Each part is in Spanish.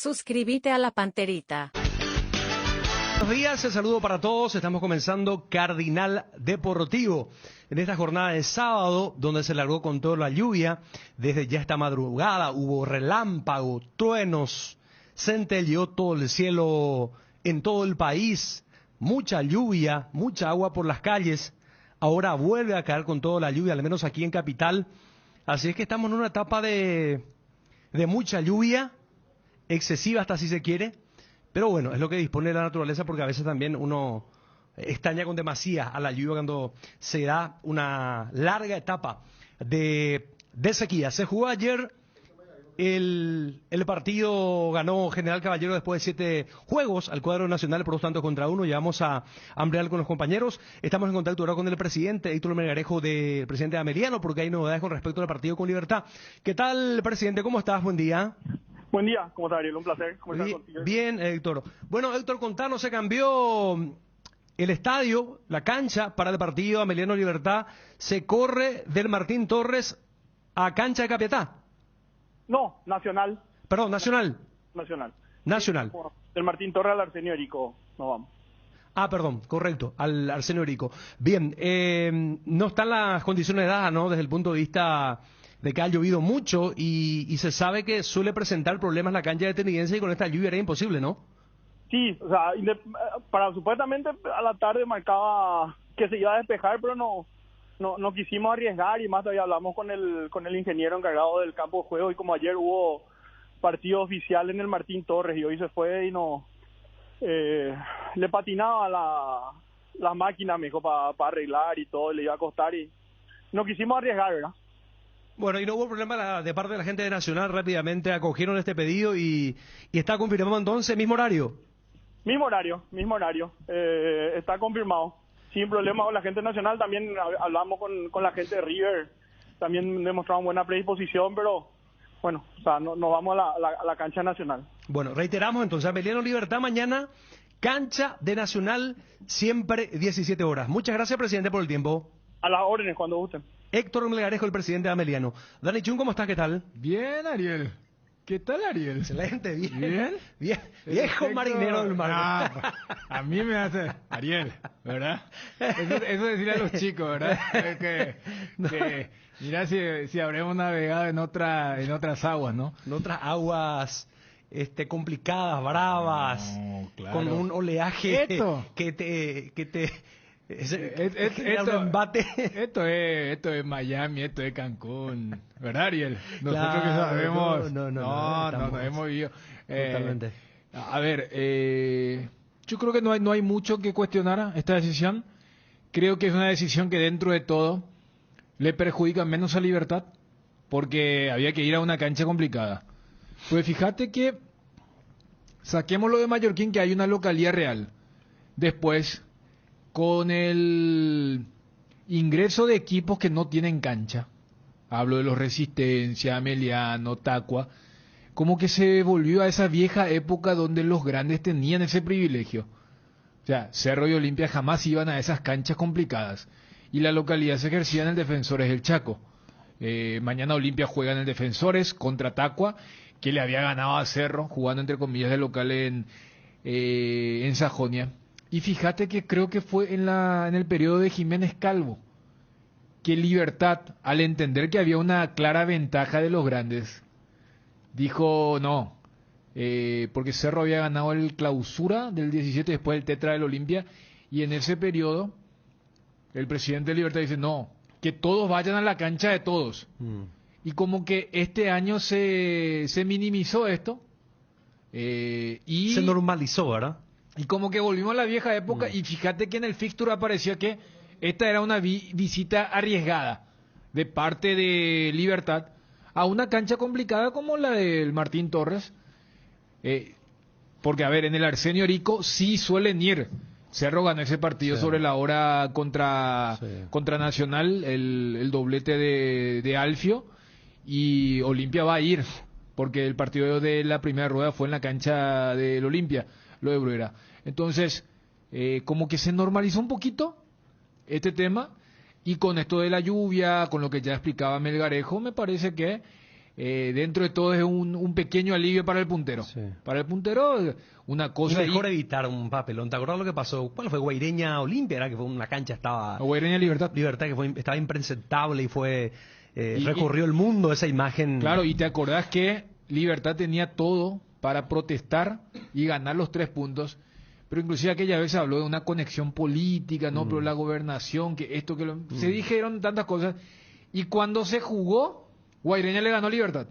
Suscríbete a la Panterita. Buenos días, el saludo para todos. Estamos comenzando Cardinal Deportivo en esta jornada de sábado, donde se largó con toda la lluvia. Desde ya esta madrugada hubo relámpago, truenos, centelleó todo el cielo en todo el país. Mucha lluvia, mucha agua por las calles. Ahora vuelve a caer con toda la lluvia, al menos aquí en Capital. Así es que estamos en una etapa de mucha lluvia, excesiva hasta si se quiere. Pero bueno, es lo que dispone la naturaleza, porque a veces también uno extraña con demasía a la lluvia cuando se da una larga etapa de sequía. Se jugó ayer el partido, ganó General Caballero después de 7 juegos al cuadro nacional por 2-1. Ya vamos a ampliar con los compañeros. Estamos en contacto ahora con el presidente, Héctor Melgarejo, del presidente de Ameliano, porque hay novedades con respecto al partido con Libertad. ¿Qué tal, presidente? ¿Cómo estás? Buen día. Buen día, ¿cómo estás, Ariel? Un placer. ¿Cómo estás contigo? Bien, Héctor. Bueno, Héctor, contanos, se cambió el estadio, la cancha para el partido Ameliano Libertad. Se corre del Martín Torres a cancha de Capiatá. No, Nacional. Perdón, Nacional. Nacional. Del Martín Torres al Arsenio Erico, no vamos. Ah, perdón, correcto, al Arsenio Erico. Bien, no están las condiciones dadas, ¿no? Desde el punto de vista de que ha llovido mucho y se sabe que suele presentar problemas la cancha de Tenidense, y con esta lluvia era imposible, ¿no? Sí, o sea, supuestamente a la tarde marcaba que se iba a despejar, pero no quisimos arriesgar, y más todavía hablamos con el ingeniero encargado del campo de juego, y como ayer hubo partido oficial en el Martín Torres y hoy se fue y le patinaba la máquina, me dijo, para arreglar y todo, le iba a costar, y no quisimos arriesgar, ¿verdad? Bueno, y no hubo problema de parte de la gente de Nacional, rápidamente acogieron este pedido y está confirmado entonces, mismo horario. Mismo horario, está confirmado. Sin problema con la gente Nacional, también hablamos con la gente de River, también demostraron buena predisposición, pero bueno, o sea, no vamos a la cancha Nacional. Bueno, reiteramos entonces, Ameliano Libertad mañana, cancha de Nacional, siempre 17 horas. Muchas gracias, presidente, por el tiempo. A las órdenes, cuando gusten. Héctor Melgarejo, el presidente de Ameliano. Dani Chun, ¿cómo estás? ¿Qué tal? Bien, Ariel. ¿Qué tal, Ariel? Excelente, bien. Bien. Viejo marinero del mar. A mí me hace Ariel, ¿verdad? Eso decirle a los chicos, ¿verdad? Que mira si habremos navegado en otras aguas, ¿no? En otras aguas complicadas, bravas, No, claro. con un oleaje que te Esto embate. Esto es Miami, esto es Cancún, ¿verdad, Ariel? Nosotros Claro, que sabemos. No, hemos vivido. Totalmente. A ver, yo creo que no hay mucho que cuestionar esta decisión. Creo que es una decisión que dentro de todo le perjudica menos a Libertad, porque había que ir a una cancha complicada. Pues fíjate que saquemos lo de Mallorquín, que hay una localidad real. Después, con el ingreso de equipos que no tienen cancha, hablo de los Resistencia, Ameliano, Tacua, como que se volvió a esa vieja época donde los grandes tenían ese privilegio. O sea, Cerro y Olimpia jamás iban a esas canchas complicadas, y la localidad se ejercía en el Defensores del Chaco. Mañana Olimpia juega en el Defensores contra Tacua, que le había ganado a Cerro, jugando entre comillas de local en Sajonia. Y fíjate que creo que fue en el periodo de Jiménez Calvo que Libertad, al entender que había una clara ventaja de los grandes, dijo no, porque Cerro había ganado el clausura del 17 después el tetra del Olimpia, y en ese periodo el presidente de Libertad dice no, que todos vayan a la cancha de todos. Y como que este año se minimizó esto, y se normalizó, ¿verdad? Y como que volvimos a la vieja época, y fíjate que en el fixture aparecía que esta era una visita arriesgada de parte de Libertad a una cancha complicada como la del Martín Torres, porque a ver, en el Arsenio Erico sí suelen ir. Cerro ganó ese partido sobre la hora contra Nacional, el doblete de Alfio, y Olimpia va a ir, porque el partido de la primera rueda fue en la cancha del Olimpia, lo de Bruera. Entonces, como que se normalizó un poquito este tema, y con esto de la lluvia, con lo que ya explicaba Melgarejo, me parece que dentro de todo es un pequeño alivio para el puntero. Sí. Para el puntero, una Y cosa... mejor evitar un papelón. ¿Te acordás lo que pasó? ¿Cuál fue? Guaireña Olimpia, era que fue una cancha, estaba... Guaireña Libertad. Libertad, que estaba impresentable y fue... recorrió el mundo esa imagen. Claro, y te acordás que Libertad tenía todo para protestar y ganar los 3 puntos, pero inclusive aquella vez se habló de una conexión política, ¿no? Pero la gobernación, que esto, que lo... Se dijeron tantas cosas, y cuando se jugó, Guaireña le ganó a Libertad.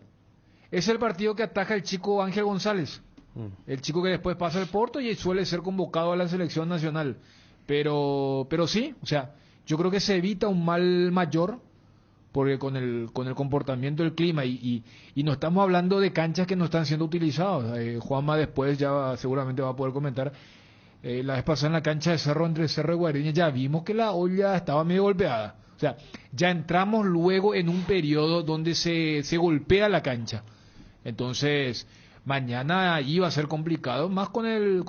Es el partido que ataja el chico Ángel González, el chico que después pasa al Porto y suele ser convocado a la selección nacional. Pero sí, o sea, yo creo que se evita un mal mayor, porque con el comportamiento del clima y no estamos hablando de canchas que no están siendo utilizadas. Juanma después ya seguramente va a poder comentar. La vez pasada en la cancha de Cerro, entre Cerro y Guaireña, ya vimos que la olla estaba medio golpeada. O sea, ya entramos luego en un periodo donde se golpea la cancha. Entonces, mañana ahí va a ser complicado, más con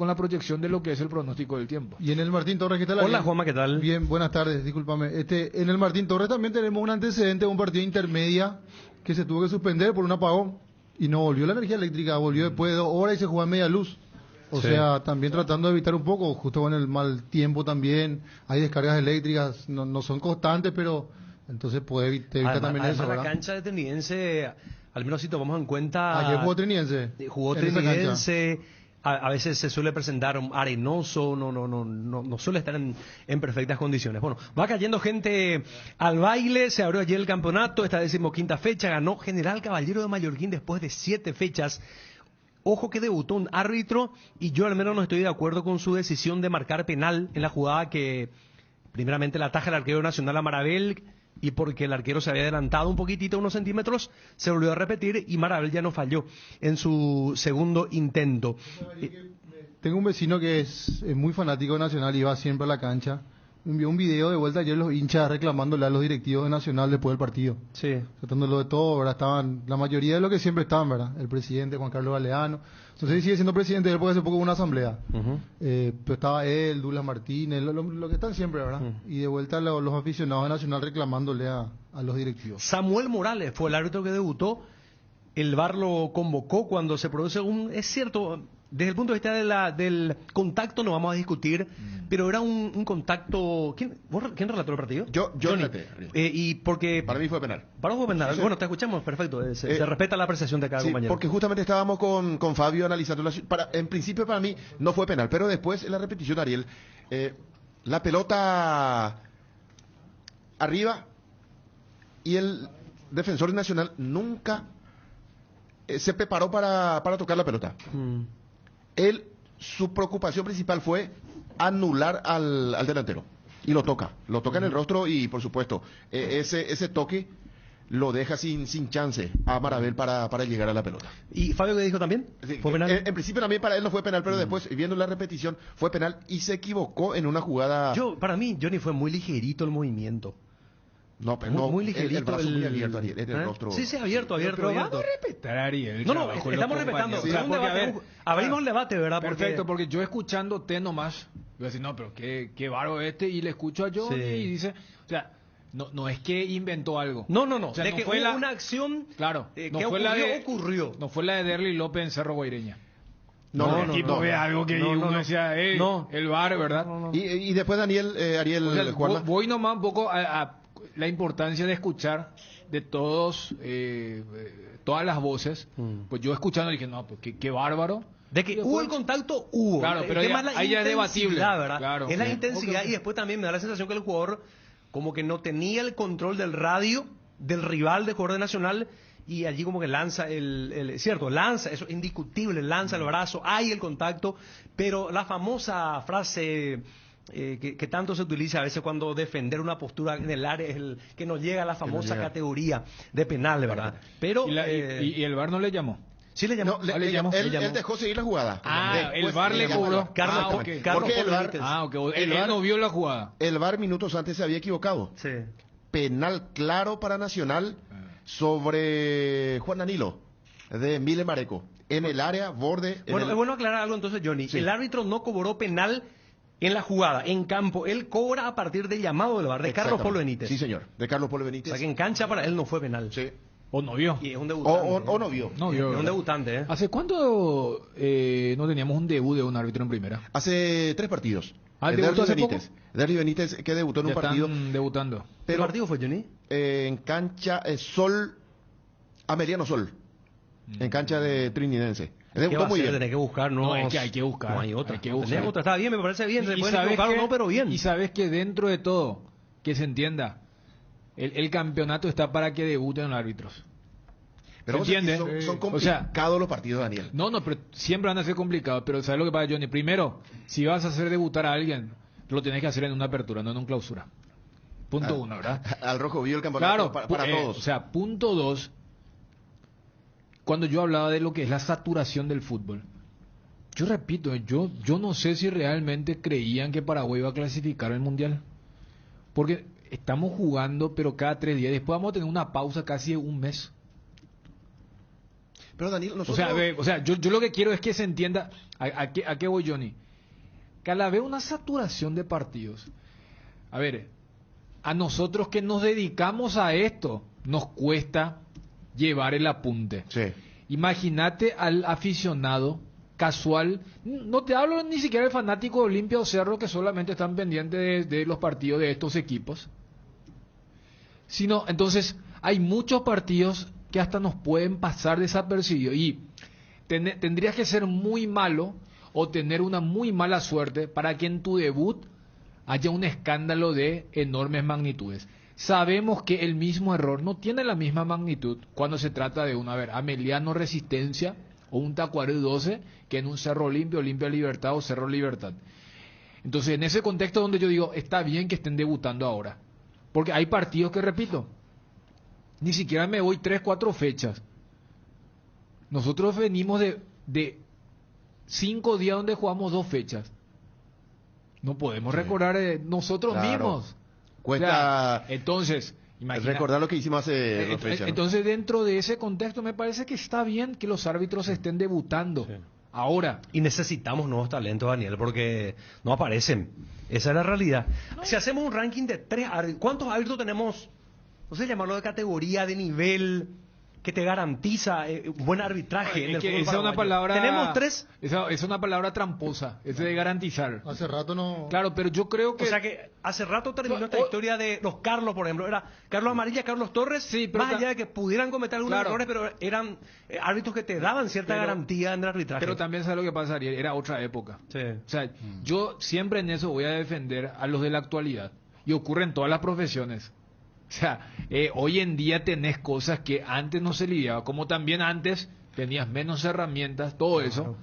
la proyección de lo que es el pronóstico del tiempo. Y en el Martín Torres, ¿qué tal? Hola, Juanma, ¿qué tal? Bien, buenas tardes, discúlpame. En el Martín Torres también tenemos un antecedente, un partido intermedia que se tuvo que suspender por un apagón y no volvió la energía eléctrica, volvió después de 2 horas y se jugó a media luz. O Sí. sea, también tratando de evitar un poco, justo con el mal tiempo también, hay descargas eléctricas, no son constantes, pero entonces te evita también eso, la ¿verdad? cancha de Trinidense, al menos si tomamos en cuenta... Ayer jugó Trinidense. Jugó en esa cancha. Trinidense, a veces se suele presentar un arenoso, no suele estar en perfectas condiciones. Bueno, va cayendo gente al baile, se abrió ayer el campeonato, esta 15ª fecha, ganó General Caballero de Mallorquín después de 7 fechas. Ojo que debutó un árbitro y yo al menos no estoy de acuerdo con su decisión de marcar penal en la jugada que primeramente la ataja el arquero nacional a Marabel, y porque el arquero se había adelantado un poquitito, unos centímetros, se volvió a repetir y Marabel ya no falló en su segundo intento. Tengo un vecino que es muy fanático de Nacional y va siempre a la cancha. Envió un video de vuelta ayer los hinchas reclamándole a los directivos de Nacional después del partido. Sí. Tratándolo de todo, ¿verdad? Estaban la mayoría de lo que siempre estaban, ¿verdad? El presidente Juan Carlos Galeano. No sé si sigue siendo presidente, él porque hace poco hubo una asamblea. Pero estaba él, Douglas Martínez, lo que están siempre, ¿verdad? Y de vuelta los aficionados de Nacional reclamándole a los directivos. Samuel Morales fue el árbitro que debutó. El VAR lo convocó cuando se produce es cierto, desde el punto de vista del contacto no vamos a discutir, pero era un contacto... ¿Quién relató el partido? Yo Johnny. relaté. Y porque... Para mí fue penal. Para vos fue penal. Sí. Bueno, te escuchamos, perfecto. Se respeta la apreciación de cada Sí, compañero. porque justamente estábamos con Fabio analizando en principio para mí no fue penal, pero después en la repetición, Ariel, la pelota arriba y el defensor nacional nunca se preparó para tocar la pelota. Su preocupación principal fue anular al delantero y lo toca en el rostro y por supuesto ese toque lo deja sin chance a Marabel para llegar a la pelota. ¿Y Fabio qué dijo también? Sí, ¿Fue penal? En principio también para él no fue penal, pero después viendo la repetición fue penal y se equivocó en una jugada. Para mí, Johnny, fue muy ligerito el movimiento. No, pero Muy, no, muy el ligerito. brazo muy abierto, Ariel, en el ¿Eh? rostro. Sí, abierto. Pero vamos a respetar, Ariel. No, estamos respetando. O sea, porque, a ver, abrimos el debate, ¿verdad? Perfecto, porque yo escuchándote nomás, voy a decir, no, pero qué bárbaro y le escucho a Johnny y dice, o sea, no es que inventó algo. No. O sea, de no que fue hubo la- una acción Claro, que no fue la de ocurrió. No fue la de Derly López en Cerro Guaireña. No, el equipo ve algo que uno decía, el VAR, ¿verdad? Y después Ariel, O sea, Juanma. voy nomás un poco a la importancia de escuchar de todas las voces. Pues yo escuchando dije, no, pues qué bárbaro. De que hubo el contacto, hubo. Claro, pero el tema ya- es la ahí ya es debatible. intensidad, ¿verdad? Claro. Es la Sí. intensidad Ok. y después también me da la sensación que el jugador como que no tenía el control del radio del rival de jugador de Nacional y allí como que lanza lanza, eso es indiscutible, lanza el brazo, hay el contacto, pero la famosa frase que tanto se utiliza a veces cuando defender una postura en el área es el que no llega a la famosa llega. categoría de penal, ¿verdad? Pero Y el VAR no le llamó. sí le llamó. No, le le llamó. él dejó seguir la jugada. El VAR le llamó. cobró. Carlos, Ah, ok. Carlos Porque el Polo VAR- Benítez. Él no vio la jugada. El VAR minutos antes se había equivocado. Sí. Penal claro para Nacional sobre Juan Danilo de Mile Mareco en el área borde. Bueno, es bueno aclarar algo entonces, Johnny. Sí. El árbitro no cobró penal en la jugada, en campo. Él cobra a partir del llamado del VAR de Carlos Polo Benítez. Sí, señor, de Carlos Polo O Benítez. sea que en cancha para él no fue penal. Sí. O no vio. Y es un debutante. O no vio. No vio. Es un ¿verdad? debutante, ¿eh? ¿Hace cuánto no teníamos un debut de un árbitro en primera? Hace 3 partidos. Ah, Derly ¿debutó hace Benítez. Derly Benítez que debutó en Ya un partido. están debutando. ¿Qué Pero partido fue, Johnny? en cancha Sol, Ameliano Sol. En cancha de Trinidense. ¿Qué Debutó va a muy hacer? bien. Tenés que buscar, No, es que hay que buscar. No hay otra. Hay que No buscar. tenés otra. Está bien, me parece bien. Se pueden sabes equivocar o que- no, pero bien. y sabes que dentro de todo, que se entienda, el campeonato está para que debuten árbitros. Pero ¿Se vos decís, entiende? son O sea, complicados los partidos, Daniel. No, pero siempre van a ser complicados. Pero ¿sabes lo que pasa, Johnny? Primero, si vas a hacer debutar a alguien, lo tenés que hacer en una apertura, no en un clausura. Punto 1, ¿verdad? Al rojo vivo el campeonato Claro, para todos. O sea, punto 2, cuando yo hablaba de lo que es la saturación del fútbol, yo repito, yo no sé si realmente creían que Paraguay iba a clasificar al Mundial. Porque estamos jugando, pero cada 3 días. Después vamos a tener una pausa casi de un mes. Pero Daniel, nosotros... O sea, yo lo que quiero es que se entienda a qué voy, Johnny. Que al haber una saturación de partidos, a ver, a nosotros que nos dedicamos a esto, nos cuesta llevar el apunte. Sí. Imagínate al aficionado casual, no te hablo ni siquiera del fanático de Olimpia o Cerro que solamente están pendientes de los partidos de estos equipos, sino, entonces, hay muchos partidos que hasta nos pueden pasar desapercibidos y tendrías que ser muy malo o tener una muy mala suerte para que en tu debut haya un escándalo de enormes magnitudes. Sabemos que el mismo error no tiene la misma magnitud cuando se trata de Ameliano Resistencia o un Tacuaré 12 que en un Cerro Olimpia Libertad o Cerro Libertad. Entonces, en ese contexto donde yo digo, está bien que estén debutando ahora. Porque hay partidos que, repito, ni siquiera me voy 3, 4 fechas. Nosotros venimos de 5 días donde jugamos 2 fechas. No podemos recordar nosotros Claro. mismos. Cuesta O sea, entonces, imagina. recordar lo que hicimos hace 2 fechas. ¿no? Entonces, dentro de ese contexto, me parece que está bien que los árbitros estén debutando. Sí. Ahora, Y necesitamos nuevos talentos, Daniel, porque no aparecen. Esa es la realidad. Si hacemos un ranking de 3 árbitros, ¿cuántos árbitros tenemos? No sé llamarlo de categoría, de nivel, que te garantiza buen arbitraje en es el que fútbol esa es una paraguayo? palabra. ¿Tenemos 3? Esa es una palabra tramposa, ese de garantizar. Hace rato no... Claro, pero yo creo que. O sea que hace rato terminó esta O- historia de los Carlos, por ejemplo. Era Carlos Amarilla, Carlos Torres. Sí, pero más allá de que pudieran cometer algunos Claro. errores, pero eran árbitros que te daban cierta Pero- garantía en el arbitraje. Pero también sabes lo que pasa, Ariel, era otra época. Sí. O sea, yo siempre en eso voy a defender a los de la actualidad. Y ocurre en todas las profesiones. O sea, hoy en día tenés cosas que antes no se lidiaba, como también antes tenías menos herramientas, todo eso.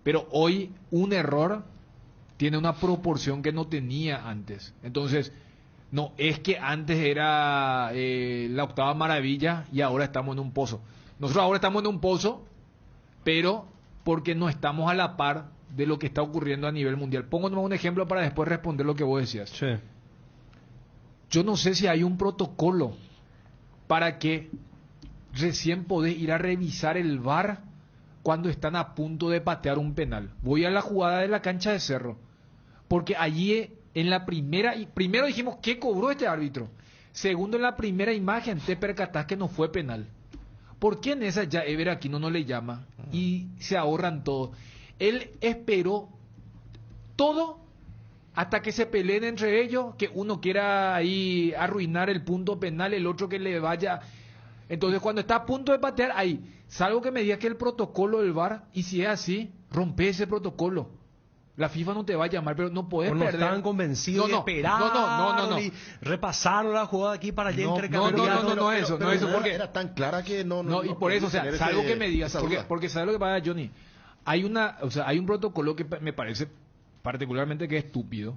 Pero hoy un error tiene una proporción que no tenía antes. Entonces, no es que antes era la octava maravilla y ahora estamos en un pozo. Nosotros ahora estamos en un pozo, pero porque no estamos a la par de lo que está ocurriendo a nivel mundial. Pongo nomás un ejemplo para después responder lo que vos decías. Sí. Yo no sé si hay un protocolo para que recién podés ir a revisar el VAR cuando están a punto de patear un penal. Voy a la jugada de la cancha de Cerro, porque allí en la primero dijimos, ¿qué cobró este árbitro? Segundo, en la primera imagen te percatás que no fue penal. ¿Por qué en esa ya Ever Aquino no le llama y se ahorran todo? Él esperó todo hasta que se peleen entre ellos, que uno quiera ahí arruinar el punto penal, el otro que le vaya. Entonces, cuando está a punto de patear, ahí, salvo que me diga que el protocolo del VAR, y si es así, rompe ese protocolo. La FIFA no te va a llamar, pero no puedes O no perder. estaban convencidos y esperaron no. y repasaron la jugada aquí para allá intercambiar. No, eso porque era tan clara que no, y por eso, o sea, salvo que me digas, porque sabes lo que pasa, Johnny, hay un protocolo que me parece particularmente que es estúpido.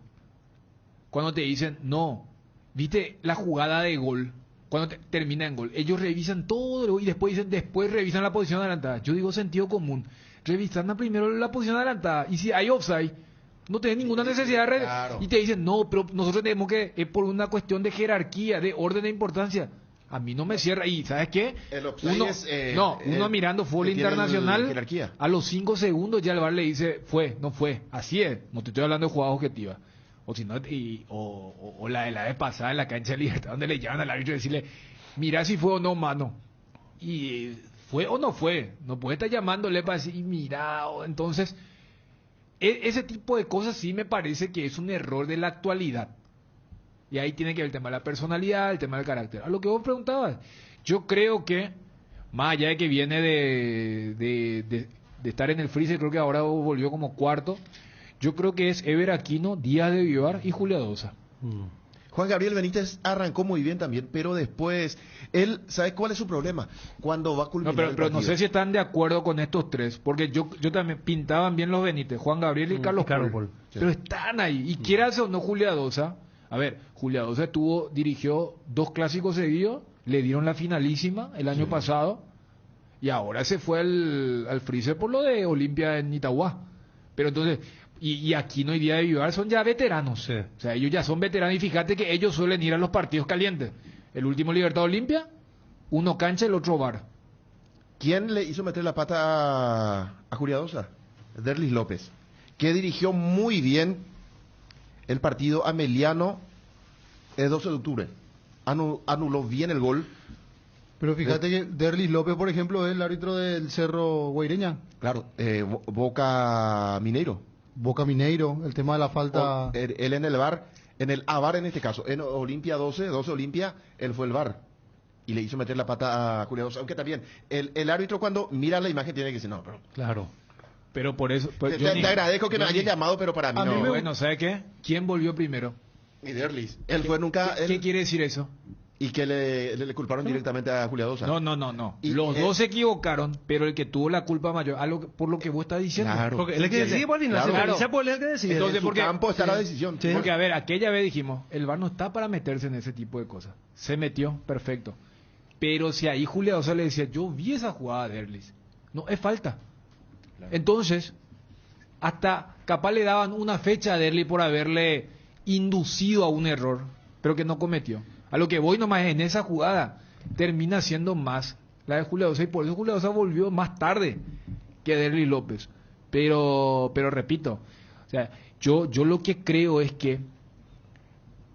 Cuando te dicen, no, viste la jugada de gol, cuando termina en gol, ellos revisan todo y después dicen, después revisan la posición adelantada. Yo digo sentido común, revisan primero la posición adelantada, y si hay offside, no tenés ninguna necesidad de claro. y te dicen, no, pero nosotros tenemos que, es por una cuestión de jerarquía, de orden de importancia. A mí no me cierra. Y ¿sabes qué? El offside Uno mirando fútbol que tiene internacional, jerarquía. a los 5 segundos ya el VAR le dice, no fue. Así es. No te estoy hablando de jugada objetiva. O si no, o la de la vez pasada en la cancha de Libertad, donde le llaman al árbitro y decirle, mira si fue o no mano. y fue o no fue. No puede estar llamándole para decir, mira, entonces, ese tipo de cosas sí me parece que es un error de la actualidad. Y ahí tiene que ver el tema de la personalidad, el tema del carácter. A lo que vos preguntabas, yo creo que, más allá de que viene de estar en el freezer, creo que ahora volvió como cuarto, yo creo que es Ever Aquino, Díaz de Vivar y Julia Dosa. Juan Gabriel Benítez arrancó muy bien también, pero después, él, ¿sabe cuál es su problema? Cuando va a culminar No, el pero no partido. sé si están de acuerdo con estos tres, porque yo también pintaban bien los Benítez, Juan Gabriel y Carlos Paul. Sí. Pero están ahí, y quieras o no Julia Dosa, a ver, Julia Dosa dirigió 2 clásicos seguidos, le dieron la finalísima el año pasado, y ahora se fue al freezer por lo de Olimpia en Itagua. Pero entonces, y Aquino y Díaz de Vivar son ya veteranos. Sí. O sea, ellos ya son veteranos y fíjate que ellos suelen ir a los partidos calientes. El último Libertad Olimpia, uno cancha, el otro bar. ¿Quién le hizo meter la pata a Julia Dosa? Derlis López, que dirigió muy bien el partido ameliano el 12 de octubre. Anuló bien el gol. Pero fíjate que Derlis López, por ejemplo, es el árbitro del Cerro Guaireña. Claro, Boca Mineiro. Boca Mineiro, el tema de la falta... Él en el VAR, en el AVAR en este caso, en Olimpia 12 Olimpia, él fue el VAR. Y le hizo meter la pata a Julia Dosa. Aunque también, el árbitro cuando mira la imagen tiene que decir, no, pero... Claro. Pero por eso... Pues, te agradezco que me hayas llamado, pero para mí A mí no. me- Bueno, ¿sabe qué? ¿Quién volvió primero? Y Derlis. Él fue nunca... ¿Qué él- quiere decir eso? Y que le culparon directamente a Julia Dosa. No. Y, Los dos se equivocaron, pero el que tuvo la culpa mayor, por lo que vos estás diciendo. Claro. Porque él es que decide por el final, Claro. se revisa por él es que decide. Entonces, En su porque- campo está la decisión. Sí. Porque, a ver, aquella vez dijimos, el VAR no está para meterse en ese tipo de cosas. Se metió, perfecto. Pero si ahí Julia Dosa le decía, yo vi esa jugada de Erlis, no, es falta. Entonces, hasta capaz le daban una fecha a Erlis por haberle inducido a un error, pero que no cometió. A lo que voy nomás en esa jugada, termina siendo más la de Julia Dosa, y por eso Julia Dosa volvió más tarde que Derlis López. Pero repito, o sea, yo lo que creo es que,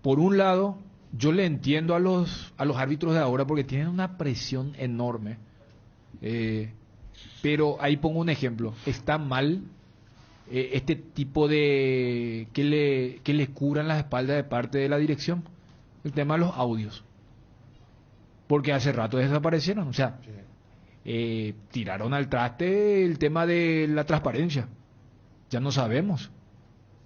por un lado, yo le entiendo a los árbitros de ahora porque tienen una presión enorme. Pero ahí pongo un ejemplo. Está mal este tipo de que le cubran las espaldas de parte de la dirección. El tema de los audios. Porque hace rato desaparecieron. O sea, tiraron al traste el tema de la transparencia. Ya no sabemos.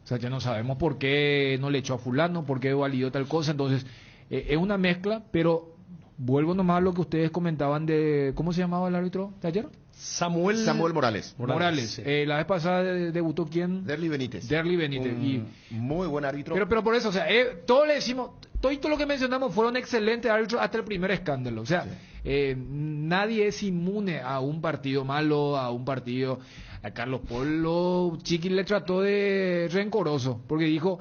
O sea, ya no sabemos por qué no le echó a fulano, por qué validó tal cosa. Entonces, es una mezcla, pero vuelvo nomás a lo que ustedes comentaban de... ¿Cómo se llamaba el árbitro de ayer? Samuel Morales. Morales. sí. La vez pasada debutó ¿quién? Derlis Benítez. Derly Benítez. Un muy buen árbitro. Pero por eso, o sea, todos le decimos, todo lo que mencionamos fueron excelentes árbitros hasta el primer escándalo. O sea, nadie es inmune a un partido malo, a un partido... A Carlos Polo, Chiqui le trató de rencoroso, porque dijo,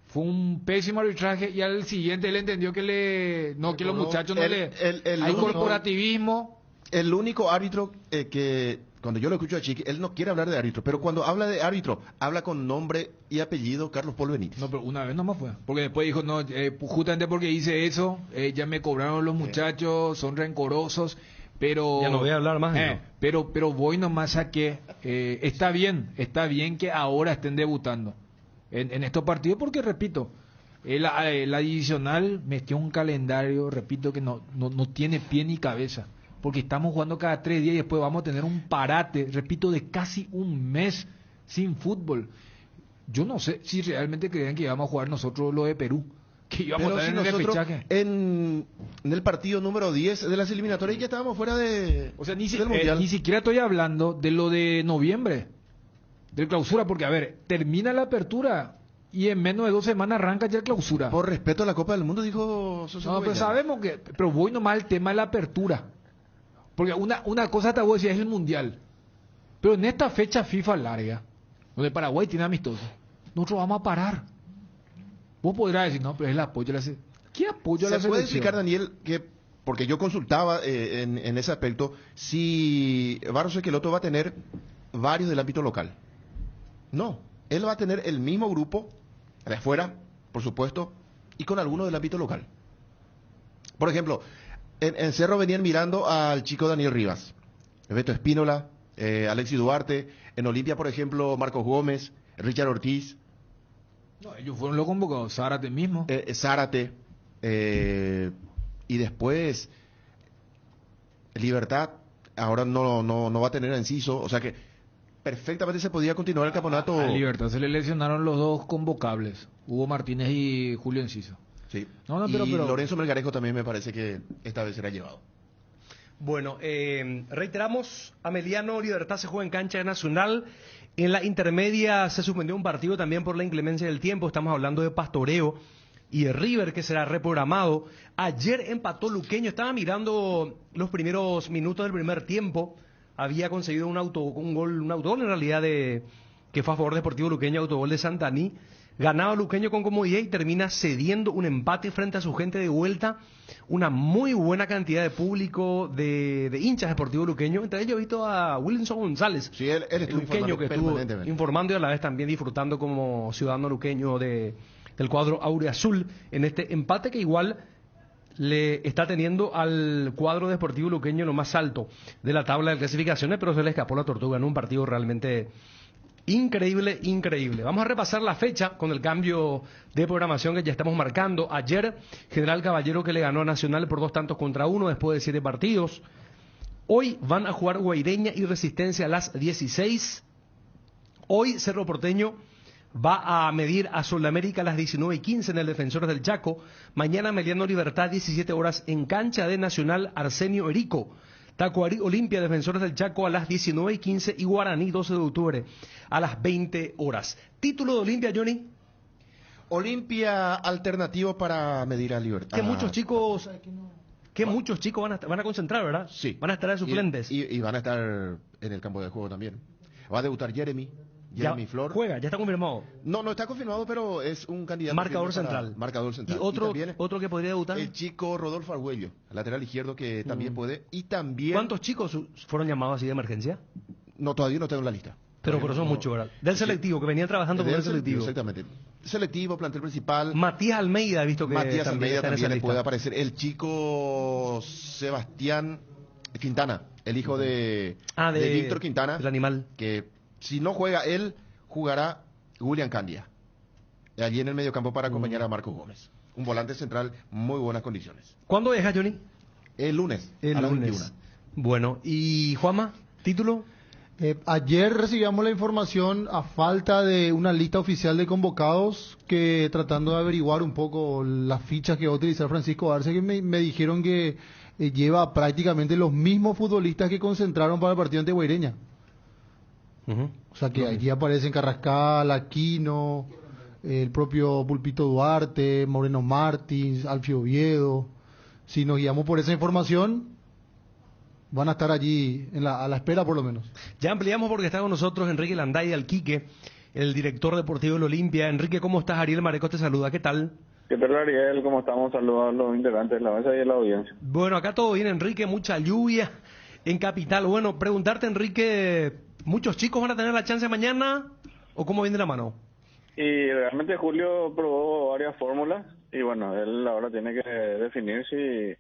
fue un pésimo arbitraje, y al siguiente él entendió que que los muchachos no le... Hay único- corporativismo. El único árbitro que, cuando yo lo escucho a Chiqui, él no quiere hablar de árbitro, pero cuando habla de árbitro, habla con nombre y apellido Carlos Paul Benítez. No, pero una vez nomás fue. Porque después dijo, no, justamente porque hice eso, ya me cobraron los muchachos, son rencorosos, pero... Ya no voy a hablar más. ¿no? Pero voy nomás a que está bien que ahora estén debutando en estos partidos, porque repito, la divisional metió un calendario, repito, que no tiene pie ni cabeza. Porque estamos jugando cada 3 días y después vamos a tener un parate, repito, de casi un mes sin fútbol. Yo no sé si realmente creían que íbamos a jugar nosotros lo de Perú, que íbamos Pero a si tener el nosotros repechaje. en el partido número 10 de las eliminatorias ya estábamos fuera de O sea, del Mundial. ni siquiera estoy hablando de lo de noviembre, del clausura, porque a ver, termina la apertura y en menos de 2 semanas arranca ya el clausura. Por respeto a la Copa del Mundo, dijo Sosa No, pero Guayana. sabemos que, pero voy nomás al tema de la apertura. Porque una cosa te voy a decir es el mundial. Pero en esta fecha FIFA larga, donde Paraguay tiene amistoso, nosotros vamos a parar. Vos podrás decir, no, pero es el apoyo a la selección. ¿Qué apoyo a la ¿Se puede selección? explicar, Daniel, que, porque yo consultaba en ese aspecto, si Barros Esqueloto va a tener varios del ámbito local? No, él va a tener el mismo grupo, de afuera, por supuesto, y con algunos del ámbito local. Por ejemplo, en Cerro venían mirando al chico Daniel Rivas, Beto Espínola, Alexis Duarte. En Olimpia, por ejemplo, Marcos Gómez, Richard Ortiz. No, ellos fueron los convocados, Zárate mismo. Zárate. Y después, Libertad, ahora no va a tener a Enciso. O sea que perfectamente se podía continuar el campeonato. A Libertad se le lesionaron los dos convocables, Hugo Martínez y Julio Enciso. Sí. Pero Lorenzo Melgarejo también me parece que esta vez será llevado. Bueno, reiteramos, Ameliano, Libertad se juega en cancha Nacional. En la intermedia se suspendió un partido también por la inclemencia del tiempo. Estamos hablando de Pastoreo y de River, que será reprogramado. Ayer empató Luqueño. Estaba mirando los primeros minutos del primer tiempo. Había conseguido un autogol en realidad que fue a favor de Deportivo Luqueño, autogol de Santaní. Ganaba Luqueño con comodidad y termina cediendo un empate frente a su gente de vuelta. Una muy buena cantidad de público, de hinchas de Deportivo Luqueño. Entre ellos he visto a Wilson González, Sí, él estuvo luqueño, que estuvo informando y a la vez también disfrutando como ciudadano luqueño del cuadro aureazul en este empate que igual le está teniendo al cuadro deportivo luqueño lo más alto de la tabla de clasificaciones, pero se le escapó la tortuga en un partido realmente increíble, increíble. Vamos a repasar la fecha con el cambio de programación que ya estamos marcando. Ayer, General Caballero que le ganó a Nacional por 2-1 después de 7 partidos. Hoy van a jugar Guaireña y Resistencia a las 16. Hoy Cerro Porteño va a medir a Sudamérica a las 19:15 en el Defensores del Chaco. Mañana Meliano Libertad, 17 horas en cancha de Nacional Arsenio Erico. Tacuarí Olimpia, Defensores del Chaco a las 19:15 y Guaraní, 12 de octubre a las 20 horas. Título de Olimpia, Johnny. Olimpia alternativo para medir a Libertad. Que muchos chicos van a concentrar, ¿verdad? Sí. Van a estar de suplentes. Y van a estar en el campo de juego también. Va a debutar Jeremy Flor. Juega, ya está confirmado. No está confirmado, pero es un candidato. Marcador central. Marcador central. ¿Y otro que podría debutar? El chico Rodolfo Argüello, lateral izquierdo, que también puede. Y también. ¿Cuántos chicos fueron llamados así de emergencia? No, todavía no tengo en la lista. Pero son muchos, ¿verdad? Del selectivo, que venían trabajando con el selectivo. Exactamente. Selectivo, plantel principal. Matías Almeida, he visto que Matías también Almeida está en esa también le lista. puede aparecer. El chico Sebastián Quintana, el hijo de Víctor Quintana. El animal. Que si no juega él, jugará William Candia. Allí en el mediocampo para acompañar a Marcos Gómez. Un volante central, muy buenas condiciones. ¿Cuándo deja, Johnny? El lunes. El a las lunes. 21. Bueno, ¿y Juanma? ¿Título? Ayer recibíamos la información a falta de una lista oficial de convocados, que tratando de averiguar un poco las fichas que va a utilizar Francisco Arce, que me dijeron que lleva prácticamente los mismos futbolistas que concentraron para el partido ante Guaireña. O sea que allí aparecen Carrascal, Aquino, el propio Pulpito Duarte, Moreno Martins, Alfio Oviedo. Si nos guiamos por esa información, van a estar allí a la espera por lo menos. Ya ampliamos porque está con nosotros Enrique Landay Alquique, el director deportivo del Olimpia. Enrique, ¿cómo estás? Ariel Marecos te saluda, ¿qué tal? ¿Qué tal, Ariel? ¿Cómo estamos? Saludos a los integrantes de la mesa y de la audiencia. Bueno, acá todo bien, Enrique, mucha lluvia en Capital. Bueno, preguntarte, Enrique, ¿muchos chicos van a tener la chance mañana o cómo viene la mano? Y realmente Julio probó varias fórmulas y bueno, él ahora tiene que definir si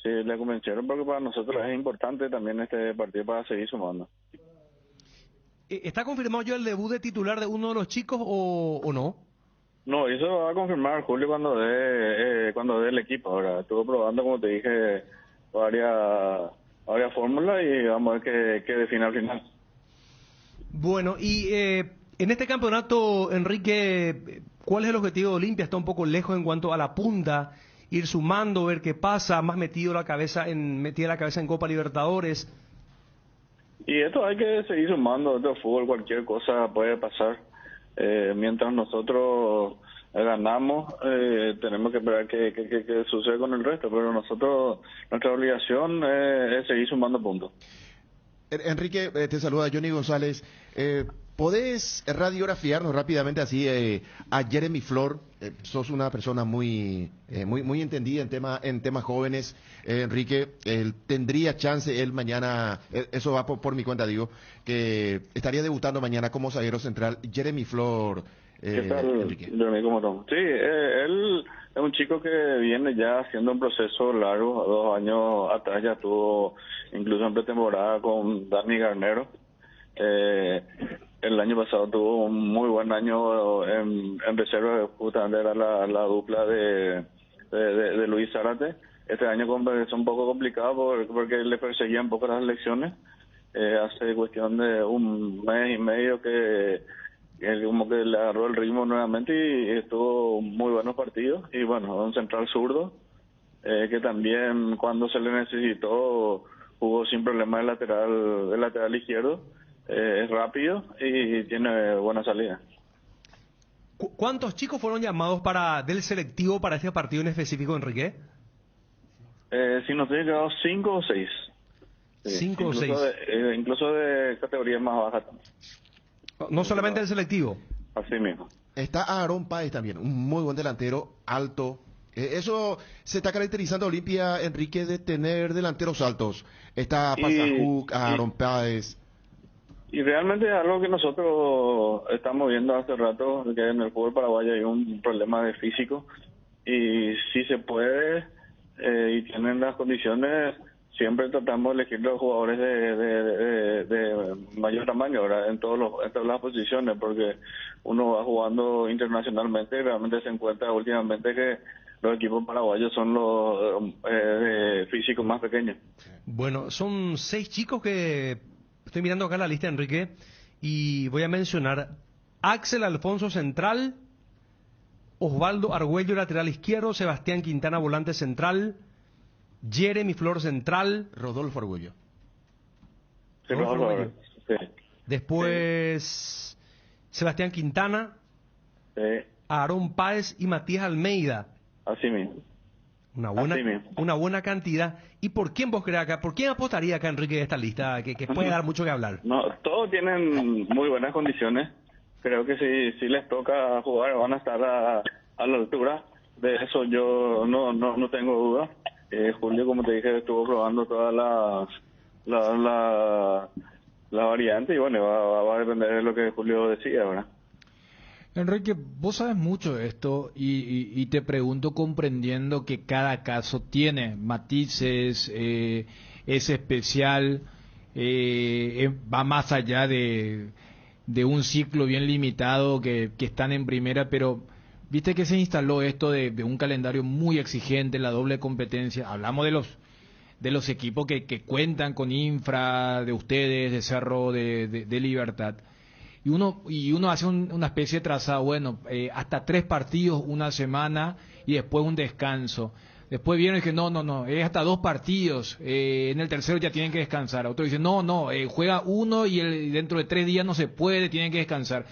le convencieron, porque para nosotros es importante también este partido para seguir sumando. ¿Está confirmado ya el debut de titular de uno de los chicos o no? No, eso va a confirmar Julio cuando dé el equipo. Ahora estuvo probando, como te dije, varias fórmulas y vamos a ver qué define al final. Bueno, y en este campeonato, Enrique, ¿cuál es el objetivo de Olimpia? Está un poco lejos en cuanto a la punta, ir sumando, ver qué pasa, más metida la cabeza en Copa Libertadores. Y esto hay que seguir sumando, esto es fútbol, cualquier cosa puede pasar. Mientras nosotros ganamos, tenemos que esperar que suceda con el resto, pero nuestra obligación es seguir sumando puntos. Enrique, te saluda Johnny González. ¿Podés radiografiarnos rápidamente así a Jeremy Flor? Sos una persona muy entendida en temas jóvenes. Enrique, él tendría chance, él mañana, eso va por mi cuenta, digo, que estaría debutando mañana como zaguero central. Jeremy Flor, ¿Qué tal, Enrique? Johnny? ¿Cómo estamos? Sí, él es un chico que viene ya haciendo un proceso largo. 2 años atrás ya estuvo incluso en pretemporada con Dani Garnero. El año pasado tuvo un muy buen año en reserva, justamente era la dupla de Luis Zárate. Este año es un poco complicado porque le perseguían un poco las elecciones. Hace cuestión de un mes y medio que él como que le agarró el ritmo nuevamente y estuvo muy buenos partidos. Y bueno, un central zurdo que también cuando se le necesitó jugó sin problema el lateral izquierdo. Es rápido y tiene buena salida. ¿Cuántos chicos fueron llamados del selectivo para este partido en específico, Enrique? Si no estoy equivocado, 5 o 6. 5 o 6. Incluso de categorías más bajas. No solamente el selectivo. Así mismo. Está Aaron Páez también, un muy buen delantero, alto. Eso se está caracterizando a Olimpia, Enrique, de tener delanteros altos. Está Pasajuk, Aaron Páez. Y realmente es algo que nosotros estamos viendo hace rato, que en el fútbol paraguayo hay un problema de físico. Y si se puede y tienen las condiciones, siempre tratamos de elegir los jugadores de mayor tamaño, ¿verdad? En todas las posiciones, porque uno va jugando internacionalmente y realmente se encuentra últimamente que los equipos paraguayos son los físicos más pequeños. Bueno, son 6 chicos que estoy mirando acá la lista, Enrique, y voy a mencionar Axel Alfonso central, Osvaldo Argüello lateral izquierdo, Sebastián Quintana volante central, Jeremy Flor central, Rodolfo Argüello. Sí, sí. Después Sebastián Quintana, Aarón Páez y Matías Almeida. Así mismo. Una buena cantidad. ¿Y por quién vos crees acá? ¿Por quién apostaría acá, Enrique, de esta lista? Que puede dar mucho que hablar. No, todos tienen muy buenas condiciones. Creo que si les toca jugar van a estar a la altura. De eso yo no tengo duda. Julio, como te dije, estuvo probando todas la variante y bueno, va a depender de lo que Julio decida, ¿verdad? Enrique, vos sabes mucho de esto y te pregunto comprendiendo que cada caso tiene matices, es especial, va más allá de un ciclo bien limitado que están en primera, pero viste que se instaló esto de un calendario muy exigente, la doble competencia. Hablamos de los equipos que cuentan con infra, de ustedes, de Cerro, de Libertad. Y uno hace una especie de trazado, bueno, hasta 3 partidos una semana y después un descanso. Después vieron y que no, es hasta 2 partidos, en el tercero ya tienen que descansar. Otro dice, no, juega uno y dentro de 3 días no se puede, tienen que descansar.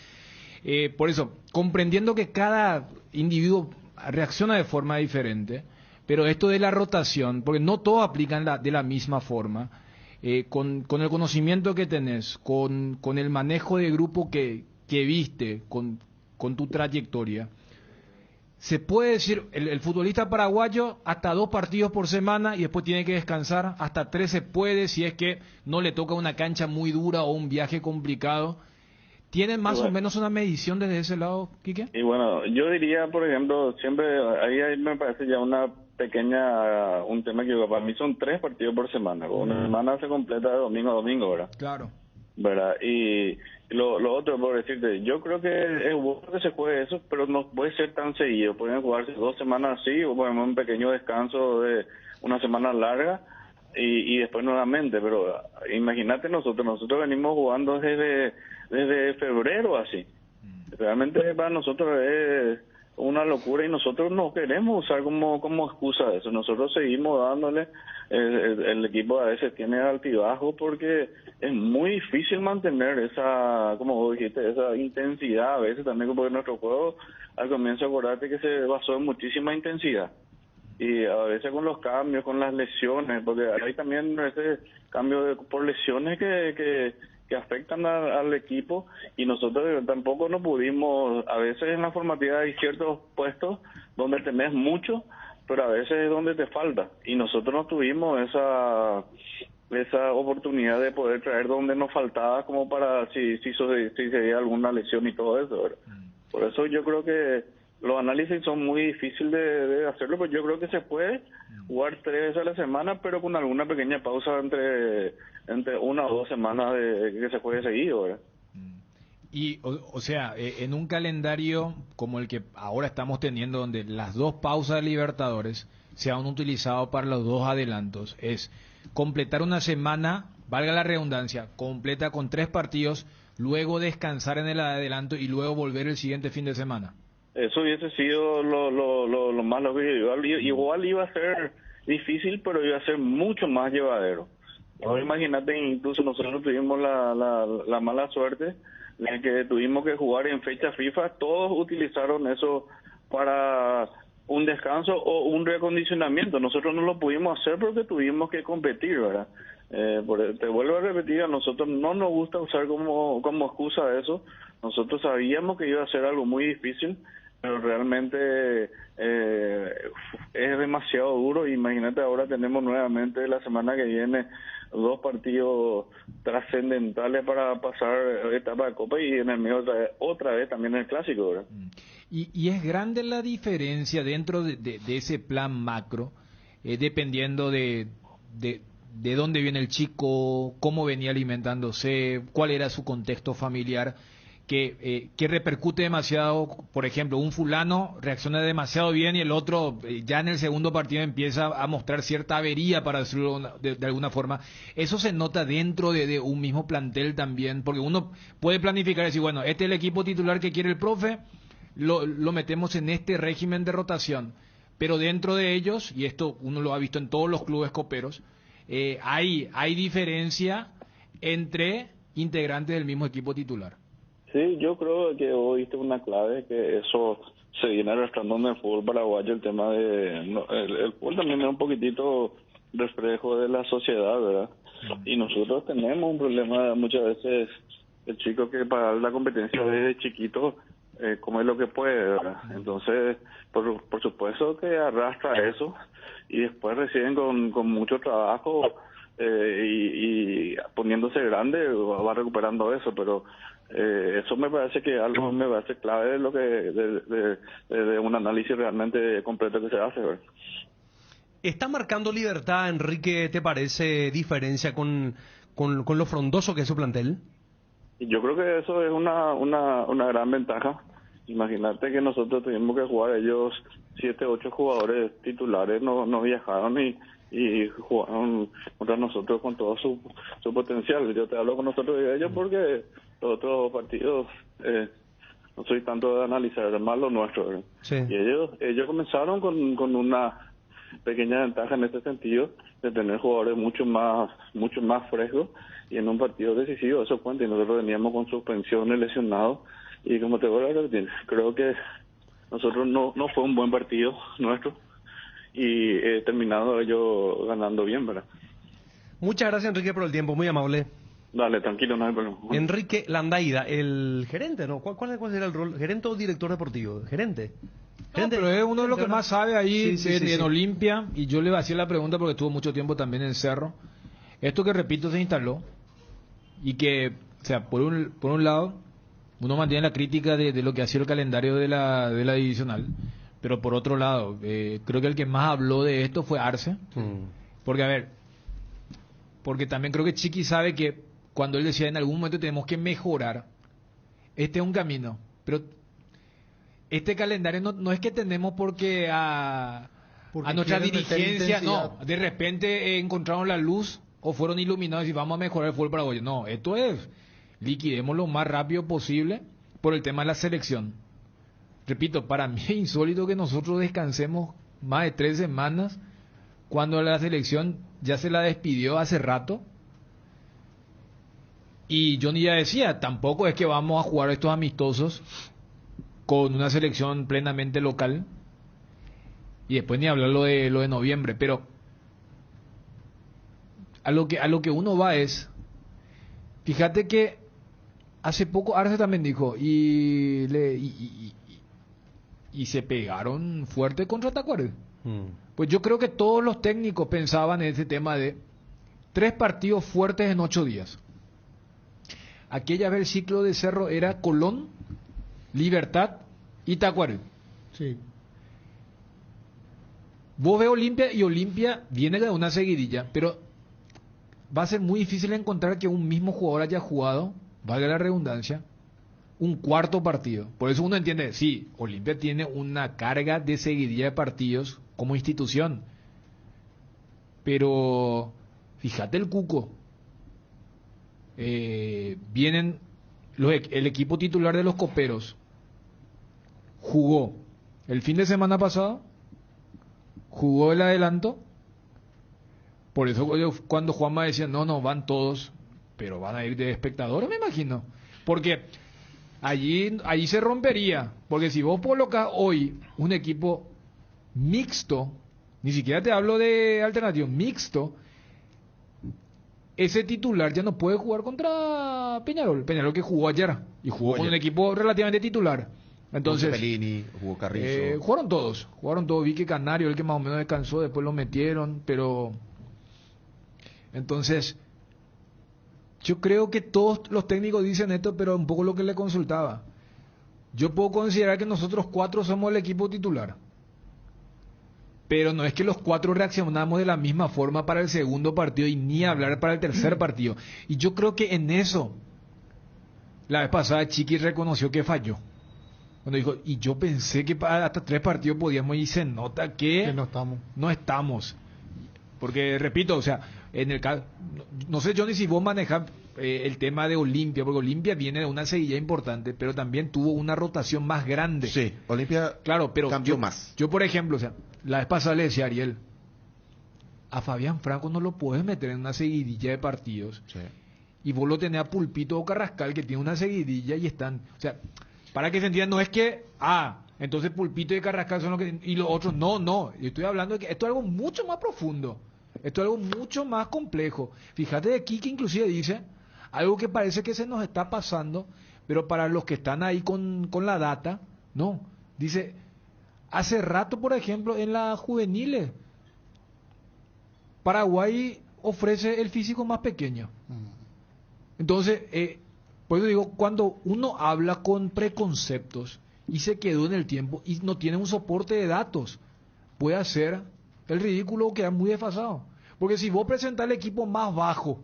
Por eso, comprendiendo que cada individuo reacciona de forma diferente, pero esto de la rotación, porque no todos aplican de la misma forma, con el conocimiento que tenés, con el manejo de grupo que viste, con tu trayectoria, se puede decir, el futbolista paraguayo hasta 2 partidos por semana y después tiene que descansar, hasta 3 se puede si es que no le toca una cancha muy dura o un viaje complicado. ¿Tienen más o menos una medición desde ese lado, Quique? Y bueno, yo diría, por ejemplo, siempre, ahí me parece ya un tema que para mí son 3 partidos por semana. Una semana se completa de domingo a domingo, ¿verdad? Claro. ¿Verdad? Y lo otro, por decirte, yo creo que es bueno que se juegue eso, pero no puede ser tan seguido. Pueden jugarse 2 semanas así, o ponemos un pequeño descanso de una semana larga y después nuevamente. Pero imagínate nosotros venimos jugando desde febrero así. Realmente para nosotros es una locura y nosotros no queremos usar como excusa eso. Nosotros seguimos dándole, el equipo a veces tiene altibajo porque es muy difícil mantener esa, como vos dijiste, esa intensidad a veces también, porque nuestro juego al comienzo, acordate que se basó en muchísima intensidad y a veces con los cambios, con las lesiones, porque hay también ese cambio por lesiones que afectan al equipo y nosotros tampoco no pudimos, a veces en la formativa hay ciertos puestos donde tenés mucho, pero a veces es donde te falta y nosotros no tuvimos esa oportunidad de poder traer donde nos faltaba como para si se veía alguna lesión y todo eso, ¿verdad? Por eso yo creo que los análisis son muy difíciles de hacerlo, pues yo creo que se puede jugar 3 veces a la semana, pero con alguna pequeña pausa entre 1 o 2 semanas de que se juegue seguido, ¿verdad? Y, o sea, en un calendario como el que ahora estamos teniendo, donde las 2 pausas de Libertadores se han utilizado para los 2 adelantos, es completar una semana, valga la redundancia, completa con 3 partidos, luego descansar en el adelanto y luego volver el siguiente fin de semana. Eso hubiese sido lo más lógico. Igual iba a ser difícil, pero iba a ser mucho más llevadero. Ahora imagínate, incluso nosotros tuvimos la mala suerte de que tuvimos que jugar en fecha FIFA. Todos utilizaron eso para un descanso o un reacondicionamiento. Nosotros no lo pudimos hacer porque tuvimos que competir, ¿verdad? Te vuelvo a repetir, a nosotros no nos gusta usar como excusa eso. Nosotros sabíamos que iba a ser algo muy difícil, pero realmente es demasiado duro. Imagínate, ahora tenemos nuevamente la semana que viene 2 partidos trascendentales para pasar etapa de Copa y en el medio otra vez también el Clásico, ¿verdad? Y es grande la diferencia dentro de ese plan macro, dependiendo de dónde viene el chico, cómo venía alimentándose, cuál era su contexto familiar, que repercute demasiado. Por ejemplo, un fulano reacciona demasiado bien y el otro ya en el segundo partido empieza a mostrar cierta avería, para decirlo de alguna forma. Eso se nota dentro de un mismo plantel también, porque uno puede planificar y decir, bueno, este es el equipo titular que quiere el profe, lo metemos en este régimen de rotación, pero dentro de ellos, y esto uno lo ha visto en todos los clubes coperos, hay diferencia entre integrantes del mismo equipo titular. Sí, yo creo que hoy diste una clave, que eso se viene arrastrando en el fútbol paraguayo, el tema de... el fútbol también es un poquitito reflejo de la sociedad, ¿verdad? Y nosotros tenemos un problema muchas veces, el chico que para la competencia desde chiquito come lo que puede, ¿verdad? Entonces, por supuesto que arrastra eso, y después recién con mucho trabajo y poniéndose grande va recuperando eso, pero eso me parece que algo me parece clave de lo que de un análisis realmente completo que se hace, ¿verdad? ¿Está marcando Libertad, Enrique, te parece, diferencia con lo frondoso que es su plantel? Yo creo que eso es una gran ventaja. Imagínate que nosotros tuvimos que jugar, ellos 7, 8 jugadores titulares no viajaron y jugaron contra nosotros con todo su potencial. Yo te hablo con nosotros y ellos porque los otros partidos no soy tanto de analizar, más lo nuestro, ¿verdad? Sí. Y ellos comenzaron con una pequeña ventaja en ese sentido, de tener jugadores mucho más frescos, y en un partido decisivo eso cuenta, y nosotros veníamos con suspensiones, lesionados, y como te voy a repetir, creo que nosotros no fue un buen partido nuestro, y terminado ellos ganando bien, ¿verdad? Muchas gracias, Enrique, por el tiempo, muy amable. Dale, tranquilo, no hay problema. Enrique Landaida, el gerente, ¿no? ¿Cuál será el rol? ¿Gerente o director deportivo? ¿Gerente? No, pero es uno de los que más sabe ahí en Olimpia, y yo le hacía la pregunta porque estuvo mucho tiempo también en Cerro. Esto que, repito, se instaló, y que, o sea, por un lado, uno mantiene la crítica de lo que ha sido el calendario de la divisional, pero por otro lado, creo que el que más habló de esto fue Arce, porque, a ver, porque también creo que Chiqui sabe que cuando él decía en algún momento tenemos que mejorar, este es un camino, pero este calendario no es que tenemos porque a nuestra dirigencia, no, de repente encontraron la luz o fueron iluminados y vamos a mejorar el fútbol paraguayo. No, esto es, liquidemos lo más rápido posible por el tema de la selección. Repito, para mí es insólito que nosotros descansemos más de 3 semanas cuando la selección ya se la despidió hace rato. Y Johnny ya decía, tampoco es que vamos a jugar estos amistosos con una selección plenamente local, y después ni hablar lo de noviembre, pero a lo que uno va es, fíjate que hace poco Arce también dijo y se pegaron fuerte contra Tacuarembó. Pues yo creo que todos los técnicos pensaban en ese tema de 3 partidos fuertes en 8 días. Aquella vez el ciclo de Cerro era Colón, Libertad y Tacuarembó. Sí. Vos ves Olimpia y Olimpia viene de una seguidilla, pero va a ser muy difícil encontrar que un mismo jugador haya jugado, valga la redundancia, un cuarto partido. Por eso uno entiende, sí, Olimpia tiene una carga de seguidilla de partidos como institución. Pero fíjate el Cuco. Vienen el equipo titular de los Coperos. Jugó el fin de semana pasado, jugó el adelanto. Por eso cuando Juanma decía, no, van todos, pero van a ir de espectadores, me imagino. Porque allí se rompería. Porque si vos colocas hoy un equipo mixto, ni siquiera te hablo de alternativo, mixto, ese titular ya no puede jugar contra Peñarol. Peñarol que jugó ayer y jugó con un equipo relativamente titular. Entonces, Pelini, jugó Carrizo. jugaron todos. Vi que Canario, el que más o menos descansó, después lo metieron, pero... Entonces, yo creo que todos los técnicos dicen esto, pero un poco lo que le consultaba. Yo puedo considerar que nosotros 4 somos el equipo titular. Pero no es que los 4 reaccionamos de la misma forma para el segundo partido y ni hablar para el tercer partido. Y yo creo que en eso, la vez pasada Chiqui reconoció que falló. Cuando dijo, y yo pensé que hasta 3 partidos podíamos, y se nota que no estamos. Porque, repito, o sea, en el caso, no sé, Johnny, si vos manejas el tema de Olimpia, porque Olimpia viene de una seguidilla importante, pero también tuvo una rotación más grande. Sí, Olimpia claro, pero cambió más. Yo, por ejemplo, o sea, la vez pasada le decía a Ariel, a Fabián Franco no lo puedes meter en una seguidilla de partidos. Sí. Y vos lo tenés a Pulpito o Carrascal, que tiene una seguidilla y están... O sea, para que se entienda, no es que... entonces Pulpito y Carrascal son los que... Y los otros, no. Yo estoy hablando de que esto es algo mucho más profundo. Esto es algo mucho más complejo. Fíjate de aquí que inclusive dice algo que parece que se nos está pasando, pero para los que están ahí con la data, no. Dice, hace rato, por ejemplo, en las juveniles, Paraguay ofrece el físico más pequeño. Entonces, por eso digo, cuando uno habla con preconceptos y se quedó en el tiempo y no tiene un soporte de datos, puede hacer el ridículo o quedar muy desfasado. Porque si vos presentás el equipo más bajo,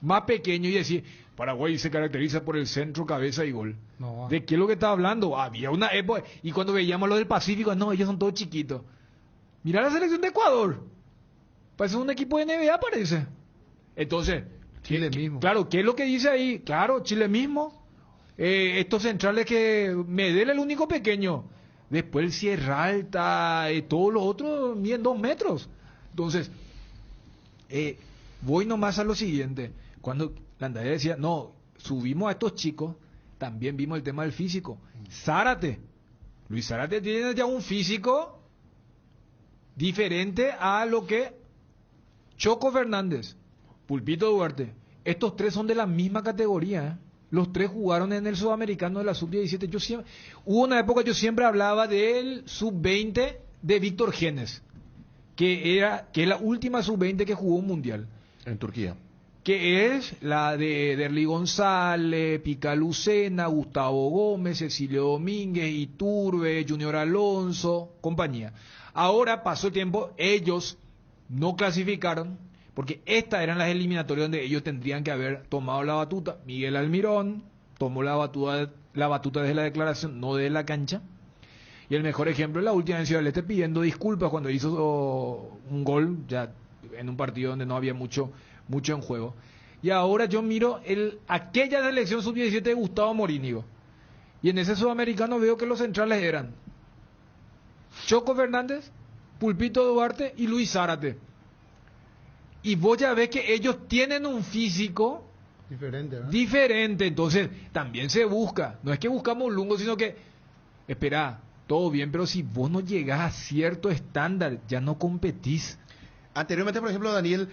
más pequeño y decís, Paraguay se caracteriza por el centro, cabeza y gol. No. ¿De qué es lo que estás hablando? Había una época, y cuando veíamos los del Pacífico, no, ellos son todos chiquitos. Mirá la selección de Ecuador. Parece un equipo de NBA, parece. Entonces, Chile mismo. Claro, ¿qué es lo que dice ahí? Claro, Chile mismo. Estos centrales que Medel es el único pequeño. Después el Sierra Alta, todos los otros miden 2 metros. Entonces, voy nomás a lo siguiente. Cuando Landaya decía, no, subimos a estos chicos, también vimos el tema del físico. Zárate. Luis Zárate tiene ya un físico diferente a lo que Choco Fernández, Pulpito Duarte. Estos 3 son de la misma categoría, ¿eh? Los 3 jugaron en el Sudamericano de la Sub-17. Hubo una época yo siempre hablaba del Sub-20 de Víctor Genes, que es la última Sub-20 que jugó un mundial. En Turquía. Que es la de Derly González, Pica Lucena, Gustavo Gómez, Cecilio Domínguez, Iturbe, Junior Alonso, compañía. Ahora pasó el tiempo, ellos no clasificaron, porque estas eran las eliminatorias donde ellos tendrían que haber tomado la batuta. Miguel Almirón tomó la batuta desde la declaración, no de la cancha. Y el mejor ejemplo es la última en Ciudad del Este pidiendo disculpas cuando hizo un gol, ya en un partido donde no había mucho en juego. Y ahora yo miro aquella selección sub-17 de Gustavo Morínigo. Y en ese sudamericano veo que los centrales eran Choco Fernández, Pulpito Duarte y Luis Zárate. Y vos ya ves que ellos tienen un físico diferente. Entonces también se busca. No es que buscamos un lungo, sino que, espera, todo bien, pero si vos no llegás a cierto estándar, ya no competís. Anteriormente, por ejemplo, Daniel,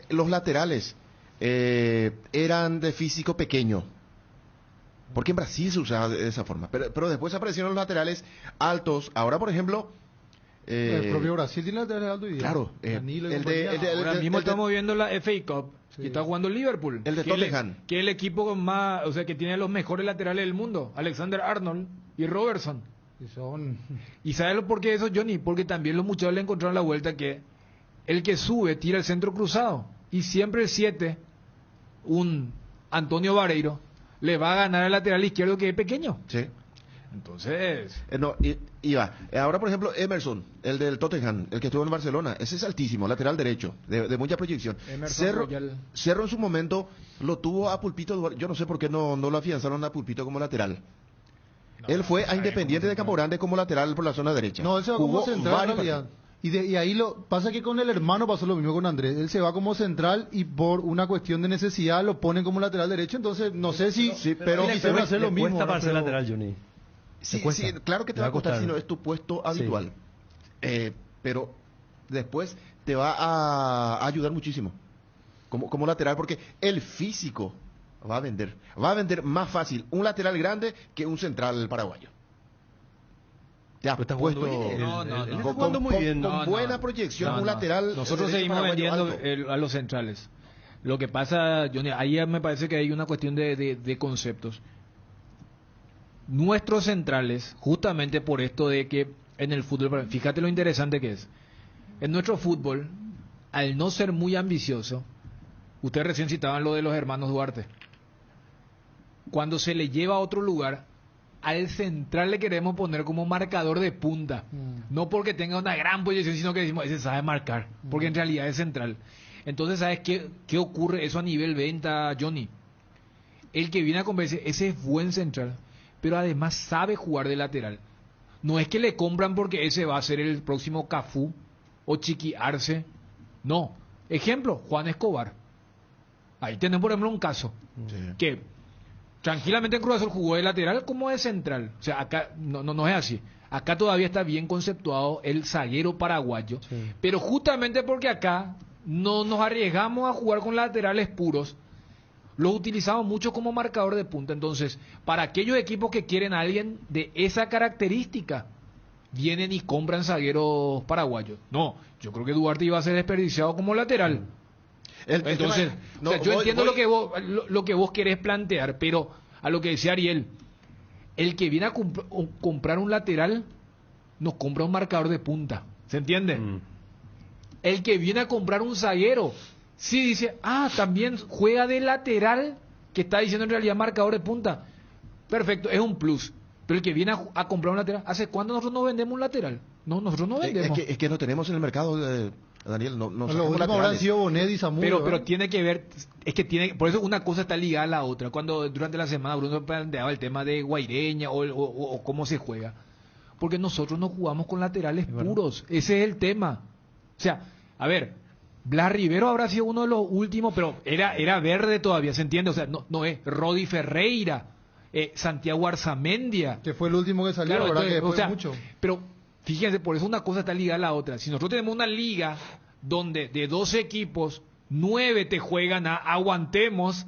los laterales eran de físico pequeño. Porque en Brasil se usaba de esa forma. Pero después aparecieron los laterales altos. Ahora, por ejemplo... el propio Brasil tiene laterales altos. Claro. Ahora mismo estamos viendo la FA Cup. Sí. Que está jugando el Liverpool. El de Tottenham. Que es el equipo con más... O sea, que tiene los mejores laterales del mundo. Alexander Arnold y Robertson. Y son... ¿Y sabes por qué eso, Johnny? Porque también los muchachos le encontraron la vuelta que el que sube tira el centro cruzado. Y siempre el 7, un Antonio Vareiro, le va a ganar al lateral izquierdo que es pequeño. Sí. Entonces... No, iba. Ahora, por ejemplo, Emerson, el del Tottenham, el que estuvo en Barcelona, ese es altísimo, lateral derecho, de mucha proyección. Emerson Cerro en su momento lo tuvo a Pulpito Duarte. Yo no sé por qué no lo afianzaron a Pulpito como lateral. Él fue a Independiente de Campo Grande como lateral por la zona derecha. No, él se va Jugó como central en varios realidad. Y ahí pasa que con el hermano pasó lo mismo con Andrés. Él se va como central y por una cuestión de necesidad lo ponen como lateral derecho. Entonces, no sé si pero quisieron hacer lo mismo. Cuesta para ser Pero- lateral, Johnny. Sí, Te cuesta. sí, claro que te va a costar si no es tu puesto habitual. Pero después te va a ayudar muchísimo como lateral, porque el físico va a vender más fácil un lateral grande que un central paraguayo. Te has Pero está puesto jugando bien. No, no, no. Él está jugando muy bien. con No, no. buena proyección, No, un no. lateral. Nosotros derecho seguimos paraguayo vendiendo alto. a los centrales. Lo que pasa, Johnny, ahí me parece que hay una cuestión de conceptos. Nuestros centrales, justamente por esto de que en el fútbol, fíjate lo interesante que es. En nuestro fútbol, al no ser muy ambicioso, ustedes recién citaban lo de los hermanos Duarte. Cuando se le lleva a otro lugar, al central le queremos poner como marcador de punta. No porque tenga una gran posición, sino que decimos, ese sabe marcar, porque en realidad es central. Entonces, ¿sabes qué ocurre eso a nivel venta, Johnny? El que viene a convencer, ese es buen central, pero además sabe jugar de lateral. No es que le compran porque ese va a ser el próximo Cafú o Chiqui Arce. No. Ejemplo, Juan Escobar. Ahí tenemos, por ejemplo, un caso que tranquilamente en Cruz Azul jugó de lateral como de central. O sea, acá no es así. Acá todavía está bien conceptuado el zaguero paraguayo. Sí. Pero justamente porque acá no nos arriesgamos a jugar con laterales puros, los utilizamos mucho como marcador de punta. Entonces, para aquellos equipos que quieren a alguien de esa característica, vienen y compran zagueros paraguayos. No, yo creo que Duarte iba a ser desperdiciado como lateral. Entonces, No, o sea, yo voy- entiendo voy- lo que vos querés plantear, pero a lo que decía Ariel, el que viene a comprar un lateral, nos compra un marcador de punta. ¿Se entiende? El que viene a comprar un zaguero, sí dice, también juega de lateral, que está diciendo en realidad marcador de punta. Perfecto, es un plus. Pero el que viene a comprar un lateral, ¿hace cuándo nosotros no vendemos un lateral? No, nosotros no vendemos. Es que no tenemos en el mercado, Daniel. No Los sacamos últimos habrán laterales. sido Bonet y Samudio. Pero ¿verdad? tiene que ver, es que tiene, por eso una cosa está ligada a la otra. Cuando durante la semana Bruno planteaba el tema de Guaireña o cómo se juega, porque nosotros no jugamos con laterales puros, ese es el tema. O sea, a ver, Blas Rivero habrá sido uno de los últimos, pero era verde todavía, ¿se entiende? O sea, no es Rodi Ferreira, Santiago Arzamendia. Que fue el último que salió, Claro, ¿verdad? entonces, Que después o sea, mucho. pero fíjense, por eso una cosa está ligada a la otra. Si nosotros tenemos una liga donde de 12 equipos, 9 te juegan a aguantemos,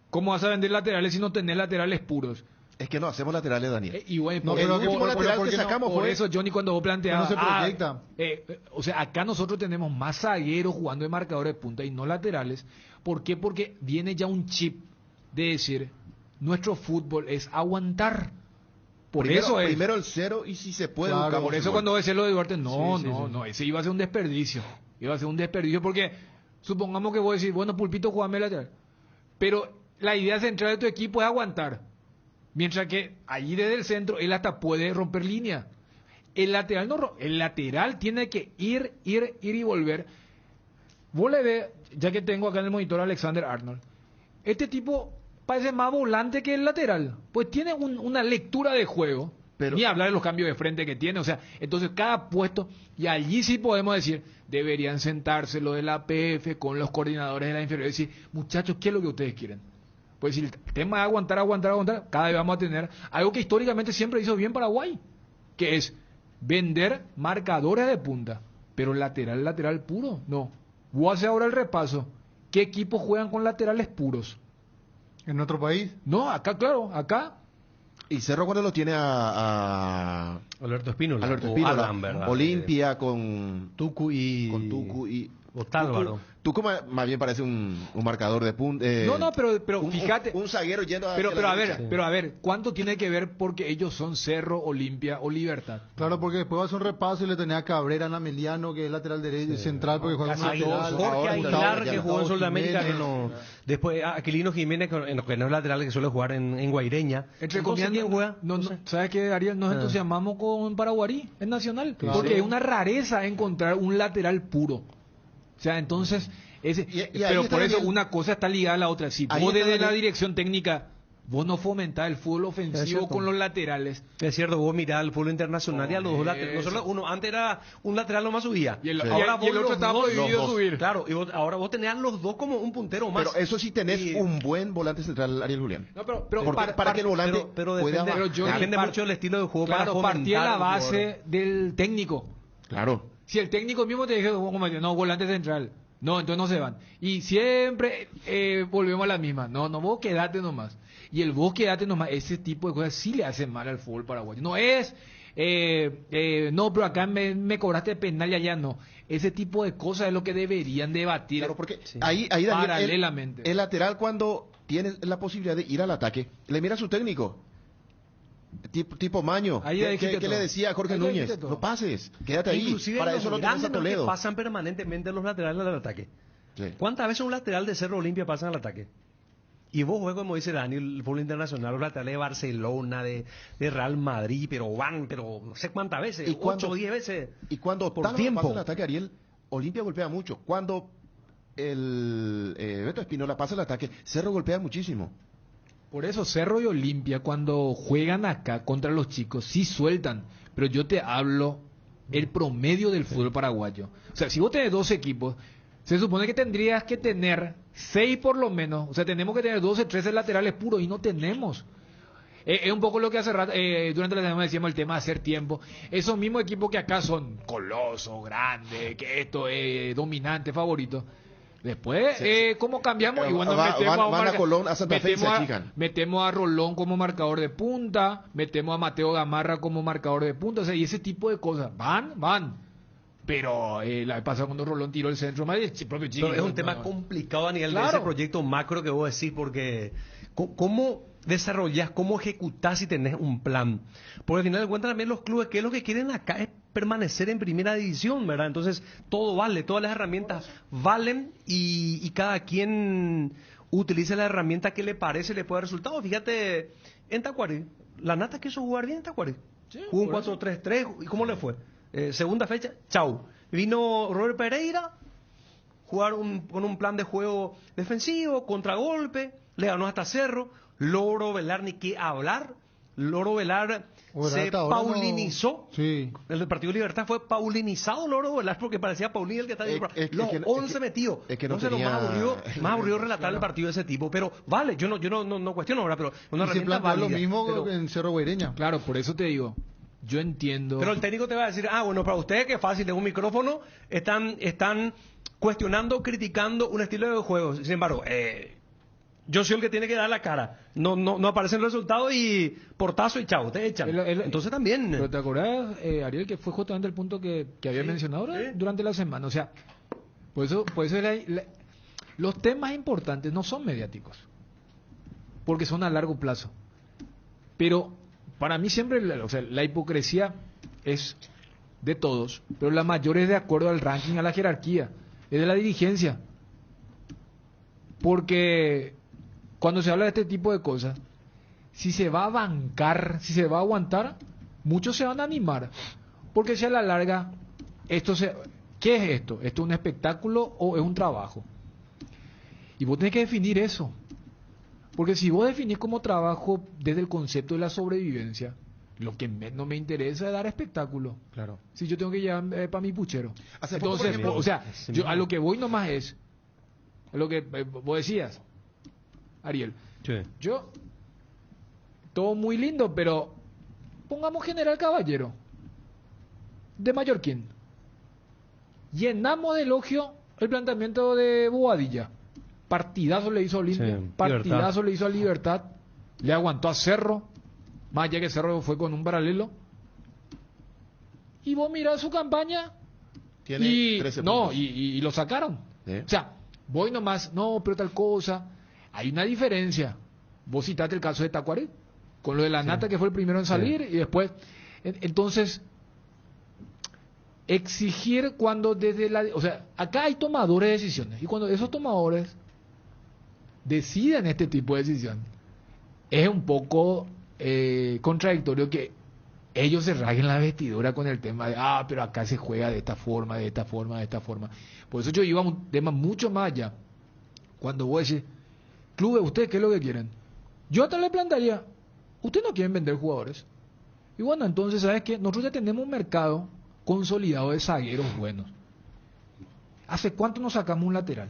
¿cómo vas a vender laterales si no tenés laterales puros? Es que no hacemos laterales, Daniel. Y bueno, No, por, pero el que último por- lateral ¿por que qué no? sacamos por fue... eso, Johnny, cuando vos planteabas... Pero no se proyecta. o sea, acá nosotros tenemos más zagueros jugando de marcadores de punta y no laterales. ¿Por qué? Porque viene ya un chip de decir, nuestro fútbol es aguantar. Por eso es. Primero el cero y si se puede Claro, buscamos Por el eso gol. cuando ves lo de Duarte, no, Sí, sí, sí. no, ese iba a ser un desperdicio. Iba a ser un desperdicio porque supongamos que vos decís, bueno, Pulpito, jugame lateral. Pero la idea central de tu equipo es aguantar. Mientras que allí desde el centro él hasta puede romper línea. El lateral el lateral tiene que ir y volver. Vos le ves, ya que tengo acá en el monitor a Alexander Arnold, este tipo parece más volante que el lateral. Pues tiene una lectura de juego. Pero- Ni hablar de los cambios de frente que tiene. O sea, entonces cada puesto, y allí sí podemos decir, deberían sentarse lo de la APF con los coordinadores de la inferior y decir, muchachos, ¿qué es lo que ustedes quieren? Pues si el tema es aguantar, cada vez vamos a tener algo que históricamente siempre hizo bien Paraguay, que es vender marcadores de punta, pero lateral puro, no. Voy a hacer ahora el repaso. ¿Qué equipos juegan con laterales puros? En nuestro país. No, acá, claro, acá. Y Cerro cuando lo tiene Alberto Espínola. Alberto o Espínola, Adam, ¿verdad? Olimpia con Tucu y... Tucu y Otálvaro. Tuco más bien parece un marcador de punta. No, pero fíjate. Un zaguero yendo a. Pero a ver, ¿cuánto tiene que ver porque ellos son Cerro, Olimpia o Libertad? Claro, porque después va a hacer un repaso y le tenía a Cabrera, a Meliano, que es lateral derecho, central, porque juega como lateral. Jorge Aguilar, que jugó en Sudamérica, que Jiménez. no. Después Aquilino Jiménez, que no es lateral, que suele jugar en Guaireña. Entre comillas, ¿quién juega? no, ¿sabes qué, Ariel? Nos entusiasmamos con Paraguarí, en Nacional. Claro. Porque es una rareza encontrar un lateral puro. O sea, entonces, pero por eso una cosa está ligada a la otra. Si vos desde la dirección técnica, vos no fomentás el fútbol ofensivo con los laterales. Es cierto, vos mirás el fútbol internacional y a los dos laterales. No solo uno, antes era un lateral nomás subía. Y el vos otro estaba prohibido subir. Claro, y ahora vos tenías los dos como un puntero más. Pero eso sí tenés un buen volante central, Ariel Julián. No, pero para que el volante pueda depende mucho del estilo de juego. Claro, para partía la fomentar base del técnico. Claro. Si el técnico mismo te dice, no, volante central, no, entonces no se van. Y siempre volvemos a la misma, no, vos quedate nomás. Y el vos quedate nomás, ese tipo de cosas sí le hacen mal al fútbol paraguayo. No es, no, pero acá me cobraste penal y allá no. Ese tipo de cosas es lo que deberían debatir. Claro, porque ahí Daniel, paralelamente. El lateral cuando tiene la posibilidad de ir al ataque, le mira a su técnico. Tipo Maño, ¿qué le decía a Jorge Núñez? No pases, quédate ahí. Inclusive Para los eso no tenés a grandes Toledo. que pasan permanentemente los laterales al ataque. Sí. ¿Cuántas veces un lateral de Cerro Olimpia pasan al ataque? Y vos juegas, como dice Dani, el fútbol internacional, los laterales de Barcelona, de Real Madrid, pero no sé cuántas veces, 8 o 10 veces. Y cuando por Tálvaro tiempo pasa el ataque, Ariel, Olimpia golpea mucho. Cuando el Beto Espinola pasa el ataque, Cerro golpea muchísimo. Por eso Cerro y Olimpia cuando juegan acá contra los chicos sí sueltan, pero yo te hablo el promedio del fútbol paraguayo. O sea, si vos tenés 2 equipos, se supone que tendrías que tener 6 por lo menos. O sea, tenemos que tener 12, 13 laterales puros y no tenemos. Es un poco lo que hace rato, durante la semana decíamos el tema de hacer tiempo. Esos mismos equipos que acá son colosos, grandes, que esto es dominante, favorito. Después, ¿cómo cambiamos? Y bueno, van a Colón, a Santa Fe y se achican. Metemos a Rolón como marcador de punta, metemos a Mateo Gamarra como marcador de punta, o sea, y ese tipo de cosas. Van. Pero la vez pasada cuando Rolón tiró el centro, el propio Chico. Pero es un tema complicado a nivel de ese proyecto macro que vos decís, porque ¿cómo desarrollás, cómo ejecutás si tenés un plan? Porque al final de cuentas también los clubes, que es lo que quieren acá, es permanecer en primera división, ¿verdad? Entonces todo vale, todas las herramientas valen y cada quien utiliza la herramienta que le parece le puede dar resultado. Fíjate, en Tacuarí, la Nata quiso jugar bien en Tacuarí. Sí, jugó un 4-3-3, ¿y cómo le fue? Segunda fecha, chau. Vino Robert Pereira, jugar con un plan de juego defensivo, contragolpe, le ganó hasta Cerro. Loro Velar, ni qué hablar. Loro Velar se paulinizó. Sí. El Partido de Libertad fue paulinizado Loro Velar porque parecía Paulín el que está ahí. Los 11 metidos. Entonces más aburrido relatar el partido de ese tipo. Pero vale, yo no cuestiono ahora, pero una herramienta válida. Lo mismo en Cerro Guaireña. Claro, por eso te digo. Yo entiendo. Pero el técnico te va a decir, bueno, para ustedes que fácil, de un micrófono, están cuestionando, criticando un estilo de juego. Sin embargo, yo soy el que tiene que dar la cara. No aparecen los resultados y portazo y chao, te echan. Entonces también. Pero te acordás, Ariel, que fue justamente el punto que había mencionado durante la semana. O sea, por eso los temas importantes no son mediáticos, porque son a largo plazo. Pero para mí siempre, la hipocresía es de todos, pero la mayor es de acuerdo al ranking, a la jerarquía, es de la dirigencia. Porque cuando se habla de este tipo de cosas, si se va a bancar, si se va a aguantar, muchos se van a animar. Porque si a la larga, ¿qué es esto? ¿Esto es un espectáculo o es un trabajo? Y vos tenés que definir eso. Porque si vos definís como trabajo desde el concepto de la sobrevivencia, lo que no me interesa es dar espectáculo. Claro. Si yo tengo que llevar para mi puchero. Entonces, yo a lo que voy nomás es, a lo que vos decías, Ariel. Sí. Yo, todo muy lindo, pero pongamos General Caballero, de Mallorquín. Llenamos de elogio el planteamiento de Boadilla. Partidazo le hizo a Olimpia, partidazo le hizo a Libertad, le aguantó a Cerro, más allá que Cerro fue con un paralelo. Y vos mirás su campaña, Tiene y 13 no, puntos. y lo sacaron. ¿Eh? O sea, voy nomás, no, pero tal cosa. Hay una diferencia. Vos citaste el caso de Tacuarí, con lo de la Nata, que fue el primero en salir, y después. Entonces, exigir cuando desde la. O sea, acá hay tomadores de decisiones, y cuando esos tomadores deciden este tipo de decisión, es un poco contradictorio que ellos se rasguen la vestidura con el tema de, pero acá se juega de esta forma, de esta forma, de esta forma. Por eso yo iba a un tema mucho más allá. Cuando voy a decir, clubes, ¿ustedes qué es lo que quieren? Yo hasta le plantearía, ¿ustedes no quieren vender jugadores? Y bueno, entonces, ¿sabes qué? Nosotros ya tenemos un mercado consolidado de zagueros buenos. ¿Hace cuánto nos sacamos un lateral?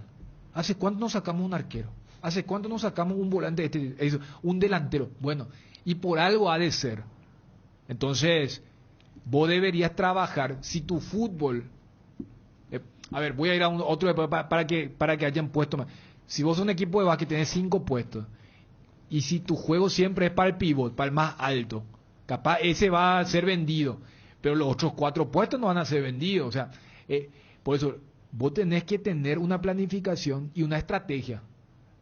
¿Hace cuánto nos sacamos un arquero? ¿Hace cuánto nos sacamos un volante, un delantero? Bueno, y por algo ha de ser. Entonces, vos deberías trabajar, si tu fútbol... a ver, voy a ir a otro para que hayan puesto más. Si vos sos un equipo de básquet, tenés 5 puestos, y si tu juego siempre es para el pivot, para el más alto, capaz ese va a ser vendido, pero los otros 4 puestos no van a ser vendidos. O sea, por eso, vos tenés que tener una planificación y una estrategia.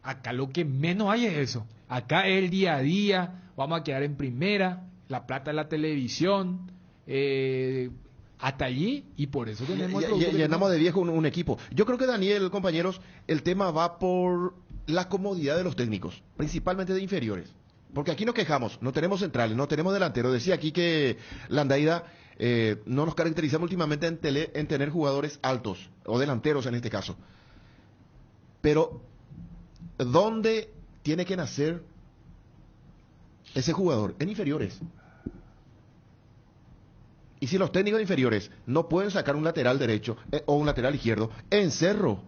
Acá lo que menos hay es eso. Acá es el día a día, vamos a quedar en primera, la plata de la televisión, hasta allí, y por eso tenemos... Llenamos de viejo un equipo. Yo creo que, Daniel, compañeros, el tema va por la comodidad de los técnicos, principalmente de inferiores. Porque aquí nos quejamos, no tenemos centrales, no tenemos delanteros. Decía aquí que Landaida no nos caracterizamos últimamente en tener jugadores altos, o delanteros en este caso. Pero, ¿dónde tiene que nacer ese jugador? En inferiores. Y si los técnicos inferiores no pueden sacar un lateral derecho o un lateral izquierdo, en Cerro,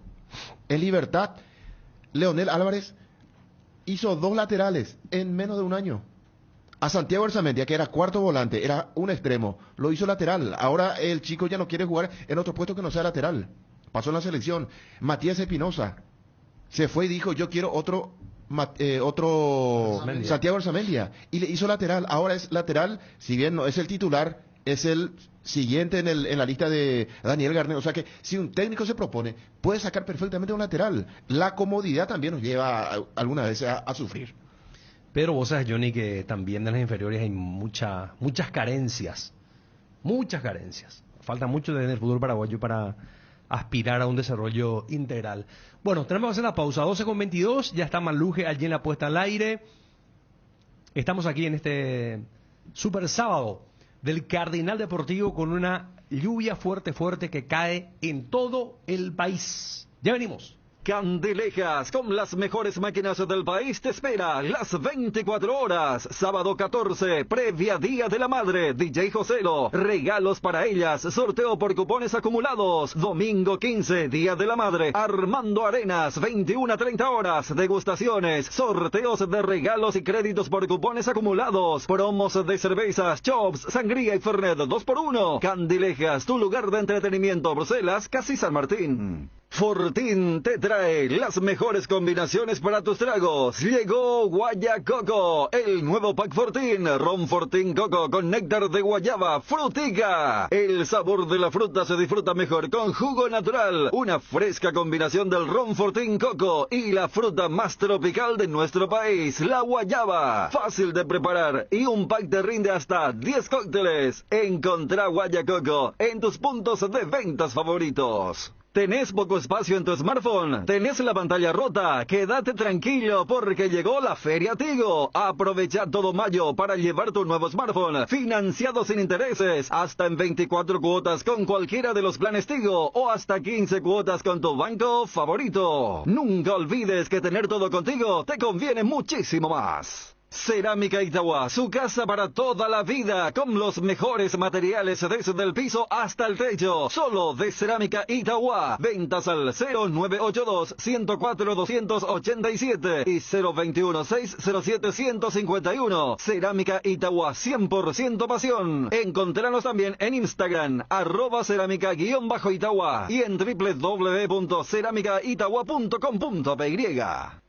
en Libertad, Leonel Álvarez hizo 2 laterales en menos de un año. A Santiago Arzamendia, que era cuarto volante, era un extremo, lo hizo lateral. Ahora el chico ya no quiere jugar en otro puesto que no sea lateral. Pasó en la selección. Matías Espinosa se fue y dijo, yo quiero otro Santiago Arzamendia, y le hizo lateral. Ahora es lateral, si bien no es el titular, es el siguiente en la lista de Daniel Garnero. O sea que si un técnico se propone, puede sacar perfectamente un lateral. La comodidad también nos lleva alguna vez a sufrir. Pero vos sabes, Johnny, que también en las inferiores hay muchas carencias. Muchas carencias. Falta mucho en el fútbol paraguayo para aspirar a un desarrollo integral. Bueno, tenemos que hacer la pausa. 12:22, ya está Maluje allí en la puesta al aire. Estamos aquí en este super sábado del Cardinal Deportivo con una lluvia fuerte que cae en todo el país. Ya venimos. Candilejas, con las mejores máquinas del país, te espera las 24 horas. Sábado 14, previa Día de la Madre, DJ Joselo. Regalos para ellas, sorteo por cupones acumulados. Domingo 15, Día de la Madre, Armando Arenas, 21 a 30 horas. Degustaciones, sorteos de regalos y créditos por cupones acumulados. Promos de cervezas, chops, sangría y fernet 2x1. Candilejas, tu lugar de entretenimiento. Bruselas, casi San Martín. Fortín te trae las mejores combinaciones para tus tragos. Llegó Guayacoco, el nuevo pack Fortín. Ron Fortín Coco con néctar de guayaba, frutica. El sabor de la fruta se disfruta mejor con jugo natural. Una fresca combinación del Ron Fortín Coco y la fruta más tropical de nuestro país, la guayaba. Fácil de preparar y un pack te rinde hasta 10 cócteles. Encontrá Guayacoco en tus puntos de ventas favoritos. ¿Tenés poco espacio en tu smartphone? ¿Tenés la pantalla rota? Quédate tranquilo porque llegó la Feria Tigo. Aprovecha todo mayo para llevar tu nuevo smartphone financiado sin intereses, hasta en 24 cuotas con cualquiera de los planes Tigo o hasta 15 cuotas con tu banco favorito. Nunca olvides que tener todo contigo te conviene muchísimo más. Cerámica Itagua, su casa para toda la vida, con los mejores materiales desde el piso hasta el techo. Solo de Cerámica Itagua. Ventas al 0982-104-287 y 021-607-151. Cerámica Itagua, 100% pasión. Encontranos también en Instagram, @cerámica_Itagua y en www.ceramicaitagua.com.py.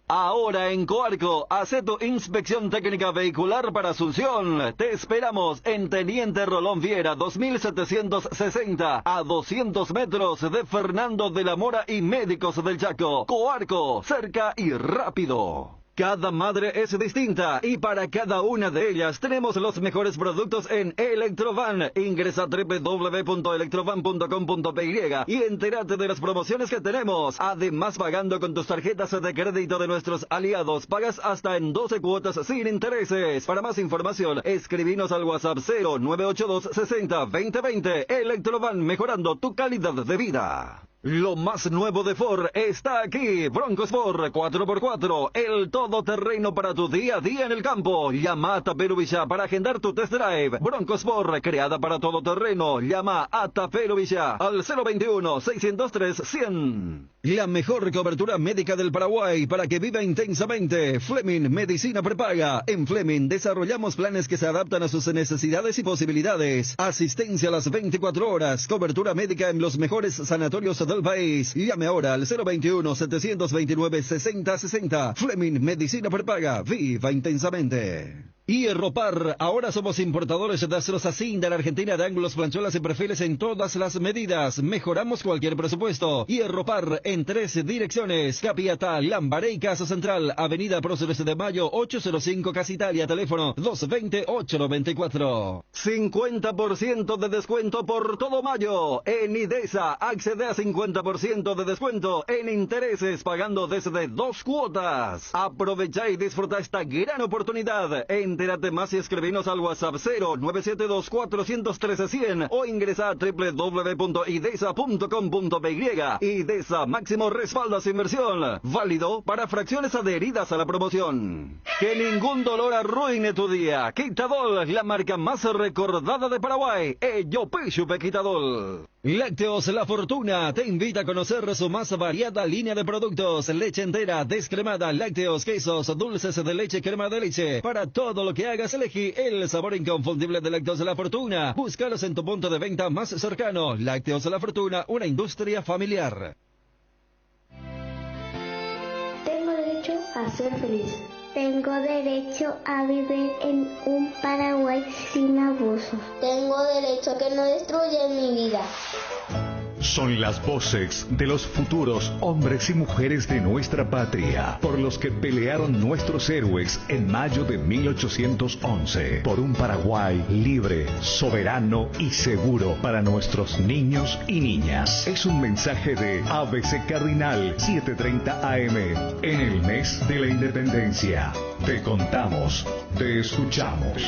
Ahora en Coarco, hace tu inspección técnica vehicular para Asunción. Te esperamos en Teniente Rolón Viera 2760, a 200 metros de Fernando de la Mora y Médicos del Chaco. Coarco, cerca y rápido. Cada madre es distinta y para cada una de ellas tenemos los mejores productos en Electrovan. Ingresa a www.electrovan.com.py y entérate de las promociones que tenemos. Además, pagando con tus tarjetas de crédito de nuestros aliados, pagas hasta en 12 cuotas sin intereses. Para más información, escribinos al WhatsApp 0982 60 2020. Electrovan, mejorando tu calidad de vida. Lo más nuevo de Ford está aquí. Bronco Sport 4x4, el todoterreno para tu día a día en el campo. Llama a Tapero Villa para agendar tu test drive. Bronco Sport, creada para todoterreno. Llama a Tapero Villa al 021-603-100. La mejor cobertura médica del Paraguay para que viva intensamente. Fleming Medicina Prepaga. En Fleming desarrollamos planes que se adaptan a sus necesidades y posibilidades. Asistencia a las 24 horas. Cobertura médica en los mejores sanatorios del país. Llame ahora al 021-729-6060. Fleming Medicina Prepaga. Viva intensamente. Hierropar, ahora somos importadores de aceros Asín de la Argentina, de ángulos, planchuelas y perfiles en todas las medidas. Mejoramos cualquier presupuesto. Hierropar en 3 direcciones: Capiatá, Lambaré y Casa Central, Avenida Próceres de Mayo 805 Casa Italia, teléfono 220-894. 50% de descuento por todo mayo. En IDESA, accede a 50% de descuento en intereses pagando desde 2 cuotas. Aprovecha y disfruta esta gran oportunidad. Entérate más y escribinos al WhatsApp 0972-413-100 o ingresa a www.idesa.com.py. IDESA, máximo respaldo a su inversión. Válido para fracciones adheridas a la promoción. Que ningún dolor arruine tu día. Quitadol, la marca más recordada de Paraguay. Ellopechupe Quitadol. Lácteos La Fortuna te invita a conocer su más variada línea de productos: leche entera, descremada, lácteos, quesos, dulces de leche, crema de leche. Para todo lo que hagas, elegí el sabor inconfundible de Lácteos La Fortuna. Búscalos en tu punto de venta más cercano. Lácteos La Fortuna, una industria familiar. Tengo derecho a ser feliz. Tengo derecho a vivir en un Paraguay sin abusos. Tengo derecho a que no destruyan mi vida. Son las voces de los futuros hombres y mujeres de nuestra patria, por los que pelearon nuestros héroes en mayo de 1811, por un Paraguay libre, soberano y seguro para nuestros niños y niñas. Es un mensaje de ABC Cardinal 730 AM, en el mes de la independencia. Te contamos, te escuchamos.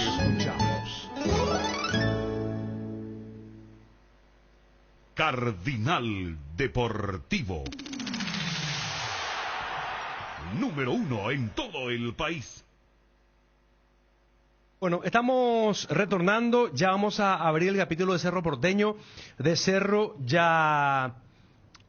Cardinal Deportivo. Número 1 en todo el país. Bueno, estamos retornando, ya vamos a abrir el capítulo de Cerro Porteño. De Cerro ya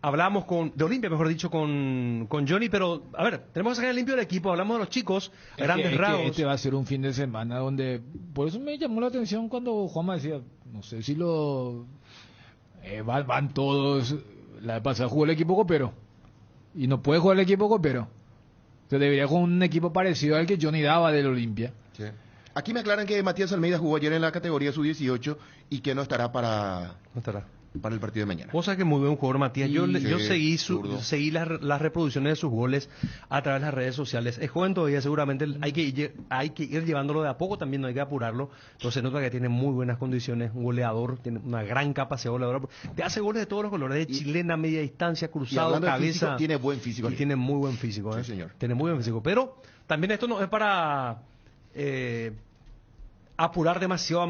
hablamos de Olimpia, mejor dicho, con Johnny, pero a ver, tenemos que sacar limpio el equipo, hablamos de los chicos, grandes rasgos. Este va a ser un fin de semana donde, por eso me llamó la atención cuando Juanma decía, no sé si van todos. La vez pasada jugó el equipo copero y no puede jugar el equipo copero. Se debería jugar un equipo parecido al que Johnny daba del Olimpia. Sí. Aquí me aclaran que Matías Almeida jugó ayer en la categoría sub-18 y que no estará para el partido de mañana. Vos sabés que muy buen jugador, Matías. Yo seguí las reproducciones de sus goles a través de las redes sociales. Es joven todavía, seguramente hay que ir llevándolo de a poco, también no hay que apurarlo. Entonces nota que tiene muy buenas condiciones, un goleador, tiene una gran capacidad goleadora. Te hace goles de todos los colores, de chilena, media distancia, cruzado, cabeza. Físico, tiene buen físico. Y tiene muy buen físico. Sí, señor. Tiene muy buen físico. Pero también esto no es para apurar demasiado,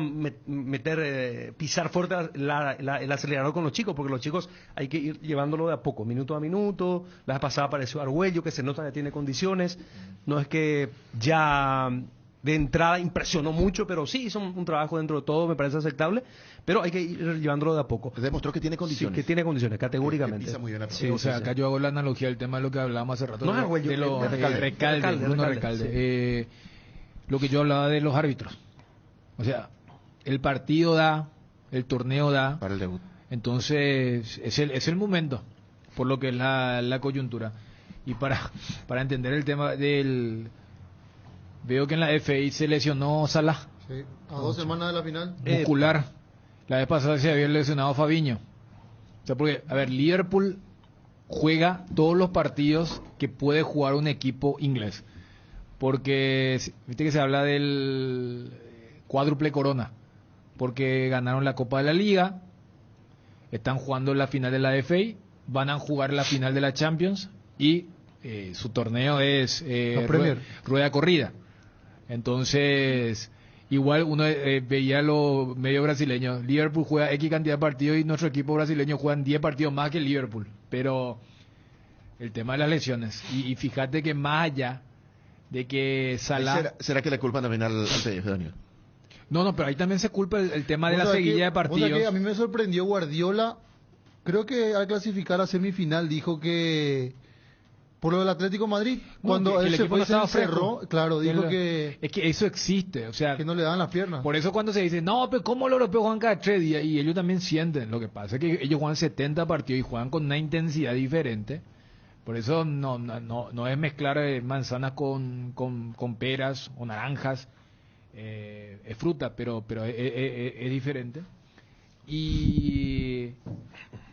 pisar fuerte el acelerador con los chicos, porque los chicos hay que ir llevándolo de a poco, minuto a minuto. La vez pasada apareció Argüello, que se nota que tiene condiciones. No es que ya de entrada impresionó mucho, pero sí hizo un trabajo dentro de todo, me parece aceptable, pero hay que ir llevándolo de a poco. Demostró que tiene condiciones. Sí, que tiene condiciones, categóricamente. Pisa muy bien sí, o sea, acá yo hago la analogía del tema de lo que hablábamos hace rato. No es Argüello, de los Recalde. Sí. Lo que yo hablaba de los árbitros. O sea, el partido da, el torneo da. Para el debut. Entonces, es el momento, por lo que es la coyuntura. Y para entender el tema del... Veo que en la FI se lesionó Salah. Sí, a 2 semanas de la final. Muscular. La vez pasada se había lesionado Fabinho. O sea, porque, a ver, Liverpool juega todos los partidos que puede jugar un equipo inglés. Porque, viste que se habla del cuádruple corona. Porque ganaron la Copa de la Liga, están jugando la final de la FA, van a jugar la final de la Champions y su torneo es rueda corrida. Entonces, igual uno veía lo medio brasileño. Liverpool juega X cantidad de partidos y nuestro equipo brasileño juegan 10 partidos más que Liverpool. Pero el tema de las lesiones. Y fíjate que más allá de que Salah... ¿Será que le culpan también al TF, Daniel? No, pero ahí también se culpa el tema de la seguilla de partidos. Que a mí me sorprendió Guardiola. Creo que al clasificar a semifinal dijo que por lo del Atlético de Madrid, cuando él se fue y se encerró, claro, dijo que... Es que eso existe, o sea... Que no le dan las piernas. Por eso cuando se dice, no, pero ¿cómo los europeos juegan cada 3 días? Y ellos también sienten. Lo que pasa es que ellos juegan 70 partidos y juegan con una intensidad diferente. Por eso no es mezclar manzanas con peras o naranjas. Es fruta, pero es diferente. Y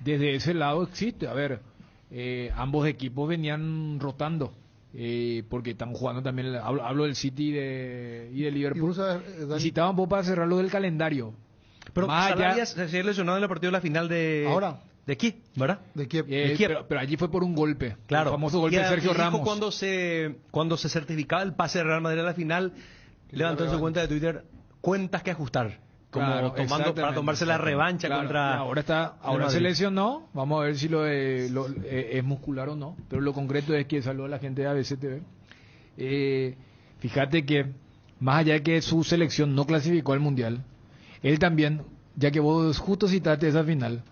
desde ese lado existe. A ver, ambos equipos venían rotando. Porque están jugando también, hablo del City y de Liverpool. Y citaban vos para cerrar lo del calendario. Pero Salah se había lesionado en el partido de la final de... Ahora. De Kiev, ¿verdad? De Kiev. Pero allí fue por un golpe. Claro. El famoso golpe de Sergio Ramos. Cuando se certificaba el pase de Real Madrid a la final, levantó en su cuenta de Twitter cuentas que ajustar. Como para tomarse la revancha contra... Ahora se lesionó. Vamos a ver si es muscular o no. Pero lo concreto es que saludo a la gente de ABC TV. Fíjate que más allá de que su selección no clasificó al Mundial, él también, ya que vos justo citaste esa final,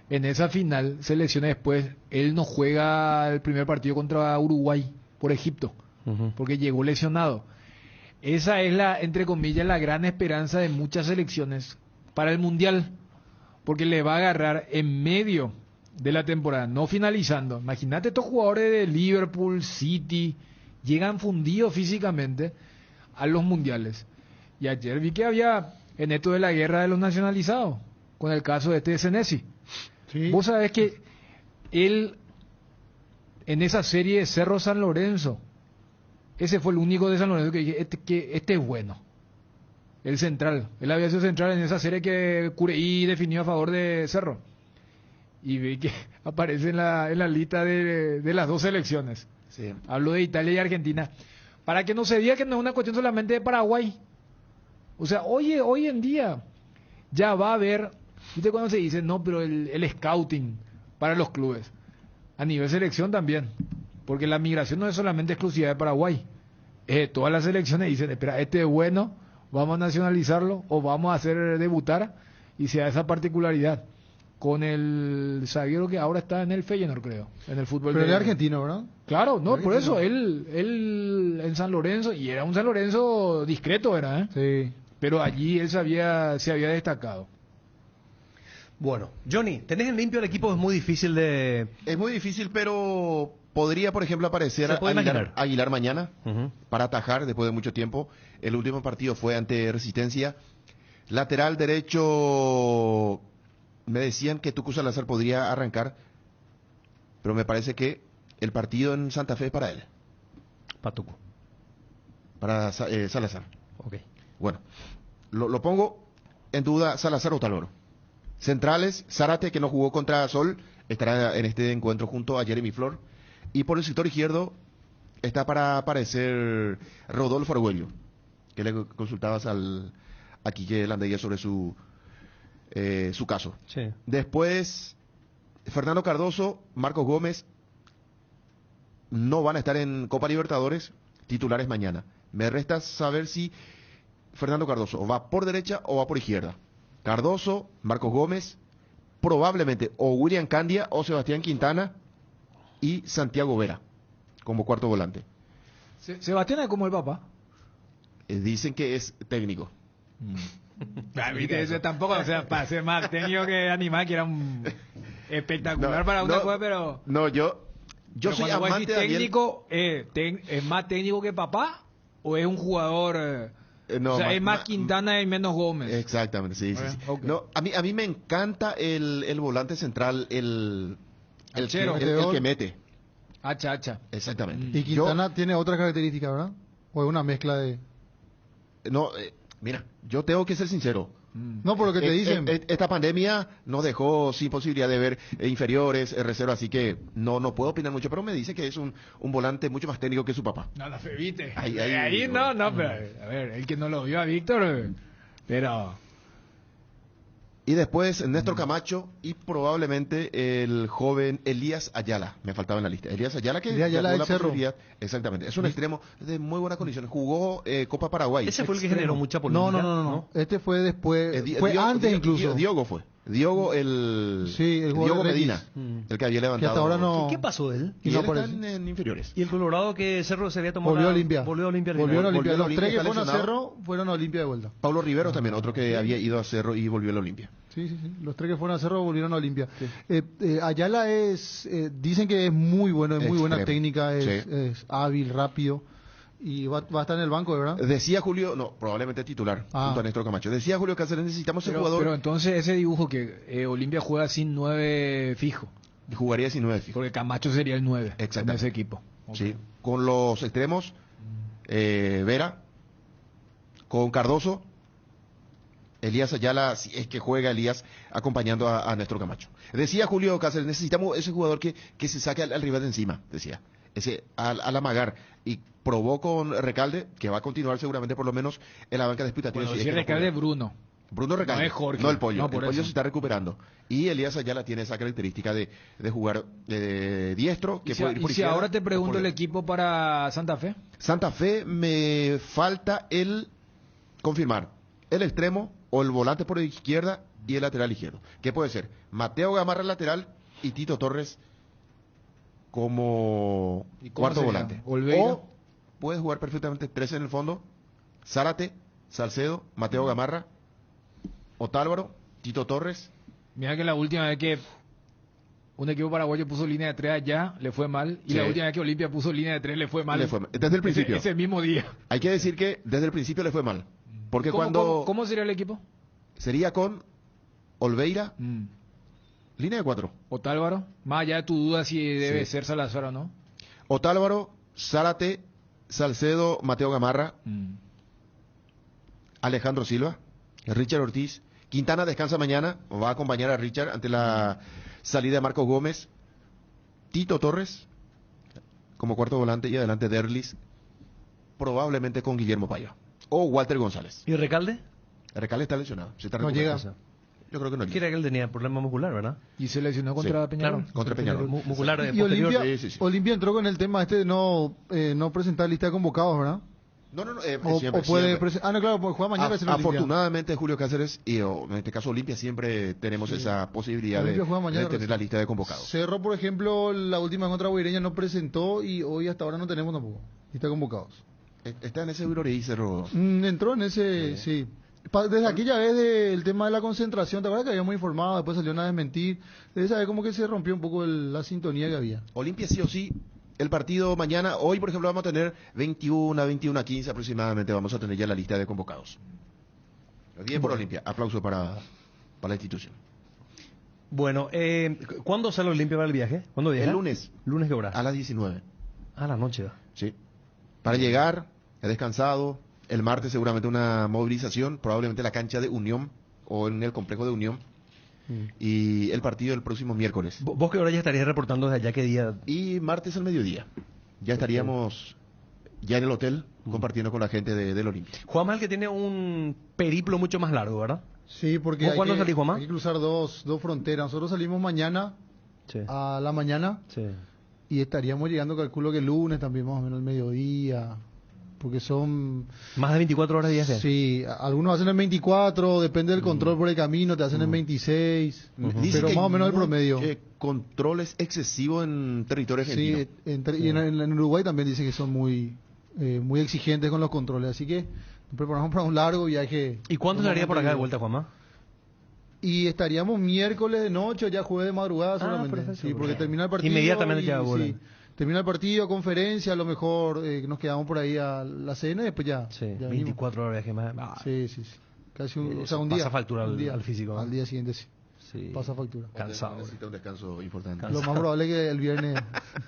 en esa final, selecciones después, él no juega el primer partido contra Uruguay por Egipto, porque llegó lesionado. Esa es entre comillas, la gran esperanza de muchas selecciones para el Mundial, porque le va a agarrar en medio de la temporada, no finalizando. Imagínate, estos jugadores de Liverpool, City, llegan fundidos físicamente a los mundiales. Y ayer vi que había en esto de la guerra de los nacionalizados, con el caso de Senesi. Sí. Vos sabés que él, en esa serie de Cerro San Lorenzo, ese fue el único de San Lorenzo que dije, este es bueno. El central. Él había sido central en esa serie que Cureí definió a favor de Cerro. Y vi que aparece en la lista de las dos selecciones. Sí. Hablo de Italia y Argentina. Para que no se diga que no es una cuestión solamente de Paraguay. O sea, hoy en día ya va a haber... ¿Viste cuando se dice, no, pero el scouting para los clubes? A nivel selección también. Porque la migración no es solamente exclusiva de Paraguay. Todas las selecciones dicen, espera, este es bueno, vamos a nacionalizarlo o vamos a hacer debutar y se da esa particularidad. Con el zaguero que ahora está en el Feyenoord, creo, en el fútbol. Pero él es argentino, ¿verdad? Claro, no, por eso, él en San Lorenzo, y era un San Lorenzo discreto, ¿verdad? Sí. Pero allí él se había destacado. Bueno, Johnny, tenés en limpio el equipo, es muy difícil de... Es muy difícil, pero podría, por ejemplo, aparecer Aguilar mañana para atajar después de mucho tiempo. El último partido fue ante Resistencia. Lateral derecho, me decían que Tucu Salazar podría arrancar, pero me parece que el partido en Santa Fe es para él. Para Tucu. Para Salazar. Ok. Bueno, lo pongo en duda Salazar o Taloro. Centrales, Zárate, que no jugó contra Sol, estará en este encuentro junto a Jeremy Flor. Y por el sector izquierdo está para aparecer Rodolfo Argüello, que le consultabas a Quique Landeguía sobre su caso. Sí. Después, Fernando Cardoso, Marcos Gómez no van a estar en Copa Libertadores, titulares mañana. Me resta saber si Fernando Cardoso va por derecha o va por izquierda. Cardoso, Marcos Gómez, probablemente o William Candia o Sebastián Quintana y Santiago Vera como cuarto volante. Sebastián es como el papá. Dicen que es técnico. Ese tampoco, o sea, para ser más técnico que animal, que era un espectacular para una cosa, pero... No, yo Yo Pero soy cuando vos amante decís de Daniel. técnico, ¿es más técnico que papá? ¿O es un jugador? No, o sea, es más ma- Quintana y menos Gómez. Exactamente, sí, sí, sí. Ok. No, a mí me encanta el volante central, el Achero. el que mete. Hacha. Exactamente. Y Quintana tiene otra característica, ¿verdad? O es una mezcla de... No, mira, yo tengo que ser sincero. No, por lo que te dicen. Esta pandemia nos dejó sin posibilidad de ver inferiores, reservas, así que no puedo opinar mucho, pero me dice que es un volante mucho más técnico que su papá. No, la Fevite. Ahí, No, pero a ver, el que no lo vio a Víctor, pero... Y después Néstor Camacho y probablemente el joven Elías Ayala, me faltaba en la lista. Elías Ayala que Elías Ayala tuvo del la Cerro. posibilidad, exactamente, es un extremo de muy buenas condiciones, jugó Copa Paraguay. Ese fue el que generó mucha polémica. No. Este fue después. Fue Diogo- antes Diogo- incluso. Diogo fue. Diogo el jugador Diogo de Medina, Betis. el que había Que levantado. hasta ahora no... ¿Qué pasó de él? Y Y no él está aparece. en inferiores. Y el Colorado que Cerro se había tomado. Volvió a Olimpia. Volvió a Olimpia. Volvió a Olimpia. Volvió a Los Olimpia, tres que está fueron a lesionado. Cerro fueron a Olimpia de vuelta. Paulo Riveros también, otro que había ido a Cerro y volvió a la Olimpia. Sí. Los tres que fueron a Cerro volvieron a Olimpia. Ayala es, dicen que es muy bueno, es muy buena Extremo. técnica, es, Sí. es hábil, rápido. Y va a estar en el banco, ¿verdad? Decía Julio, no, probablemente titular, junto a Néstor Camacho. Decía Julio Cáceres, necesitamos ese jugador. Pero entonces ese dibujo que Olimpia juega sin 9 fijo. Jugaría sin 9 fijo. Porque Camacho sería el 9 en Exactamente. ese equipo. Sí. Con los extremos, Vera, con Cardoso, Elías Ayala, si es que juega Elías, acompañando a Néstor Camacho. Decía Julio Cáceres, necesitamos ese jugador que se saque al rival de encima, decía. Ese al amagar. Y probó con Recalde, que va a continuar seguramente por lo menos en la banca de expectativas. Bueno, si si es que no Recalde juega. Bruno. Bruno Recalde, No es Jorge. no el pollo. No, El por pollo eso. se está recuperando. Y Elías Ayala tiene esa característica de jugar diestro. Que Y si, puede ir por y si izquierda ahora te o pregunto por el derecha. equipo para Santa Fe. Santa Fe me falta el confirmar el extremo o el volante por izquierda y el lateral izquierdo. ¿Qué puede ser? Mateo Gamarra lateral y Tito Torres como ¿Y cómo cuarto sería? volante. Olveira. O puede jugar perfectamente tres en el fondo: Zárate, Salcedo, Mateo Gamarra, Otálvaro, Tito Torres. Mira que la última vez que un equipo paraguayo puso línea de 3 allá, le fue mal. Y Sí. la última vez que Olimpia puso línea de 3, le fue mal. Le fue mal. Desde el principio. Ese mismo día. Hay que decir que desde el principio le fue mal. Porque ¿Cómo, cuando cómo sería el equipo? sería con Olveira, línea de 4. Otálvaro, más allá de tu duda si debe Sí. ser Salazar o no. Otálvaro, Zárate, Salcedo, Mateo Gamarra, Alejandro Silva, Richard Ortiz. Quintana descansa mañana, va a acompañar a Richard ante la salida de Marcos Gómez. Tito Torres como cuarto volante y adelante Derlis, probablemente con Guillermo Paiva o Walter González. ¿Y Recalde? Recalde está lesionado, se está No recuperando. llega. Yo creo que no llega. Quiere que él tenía problema muscular, ¿verdad? Y se lesionó contra Sí, Peñarol. Claro, contra Peñarol. Muscular de Y posterior. Olimpia, Sí. Olimpia entró con el tema de no presentar lista de convocados, ¿verdad? No, O, siempre, o puede siempre. no, claro, porque juega mañana. es el Olimpia. Afortunadamente Julio Cáceres y en este caso Olimpia siempre tenemos esa posibilidad Olimpia juega de mañana tener recién. la lista de convocados. Cerro, por ejemplo, la última contra Guaireña no presentó y hoy hasta ahora no tenemos tampoco lista de convocados. Está en ese Eurorí, Cerro. Entró en ese, sí. Desde aquella vez del tema de la concentración, ¿te acuerdas que habíamos informado? Después salió a desmentir. Desde esa vez como que se rompió un poco la sintonía que había. Olimpia sí o sí. El partido mañana, hoy por ejemplo vamos a tener 21:15 aproximadamente, vamos a tener ya la lista de convocados. Bien por Olimpia, aplauso para la institución. Bueno, ¿cuándo sale Olimpia para el viaje? ¿Cuándo viaja? El lunes. ¿Lunes qué hora? A las 19. A la noche. Sí. Para llegar, he descansado. El martes seguramente una movilización, probablemente en la cancha de Unión o en el complejo de Unión. Y el partido el próximo miércoles. ¿Vos qué hora ya estarías reportando desde allá? ¿Qué día? Y martes al mediodía. Ya estaríamos ya en el hotel compartiendo con la gente del Olimpia. Juan Mal que tiene un periplo mucho más largo, ¿verdad? Sí, porque ¿Vos hay cuándo que, salís, Juanma? hay que cruzar dos fronteras. Nosotros salimos mañana Sí. a la mañana Sí. y estaríamos llegando, calculo que el lunes también más o menos el mediodía. Porque son... ¿Más de 24 horas de viaje? Sí, algunos hacen en 24, depende del control por el camino, te hacen en 26, Dicen pero que más o menos el hay promedio. controles excesivos en territorio argentino. Sí, y en Uruguay también dicen que son muy exigentes con los controles, así que nos preparamos para un largo viaje. ¿Y cuándo estaría por acá de vuelta, Juanma? Y estaríamos miércoles de noche, ya jueves de madrugada seguramente. perfecto, Sí, porque perfecto. termina el partido. Inmediatamente y, ya vuelven. sí, termina el partido, conferencia, a lo mejor nos quedamos por ahí a la cena y después ya. Sí, ya 24 horas de viaje más. Ah, sí. Casi un eso día. pasa factura un día, al físico, ¿no? Al día siguiente sí. Sí. Pasa factura. Cansado. Necesita un descanso importante. Lo más probable es que el viernes.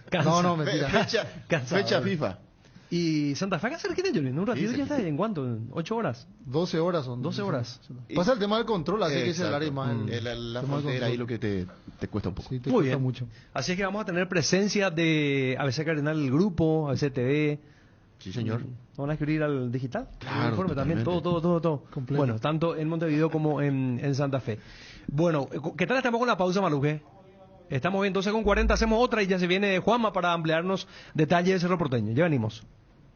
Cansa. No, mentira. Fecha FIFA. Y Santa Fe acá cerquita, Jolín, en un ratito ya está. ¿En cuánto? ¿En 8 horas? 12 horas son. 12 horas. Pasa el tema del control, así que es el área más. La frontera ahí lo que te cuesta un poco. Sí, te Muy cuesta bien. mucho. Así es que vamos a tener presencia de ABC Cardenal, el grupo, ABC TV. Sí, señor. ¿Van a escribir al digital? Claro, El informe también, todo. Completo. Bueno, tanto en Montevideo como en Santa Fe. Bueno, ¿qué tal estamos con la pausa, Maluje? Estamos bien, 12:40, hacemos otra y ya se viene Juanma para ampliarnos detalles de Cerro Porteño. Ya venimos.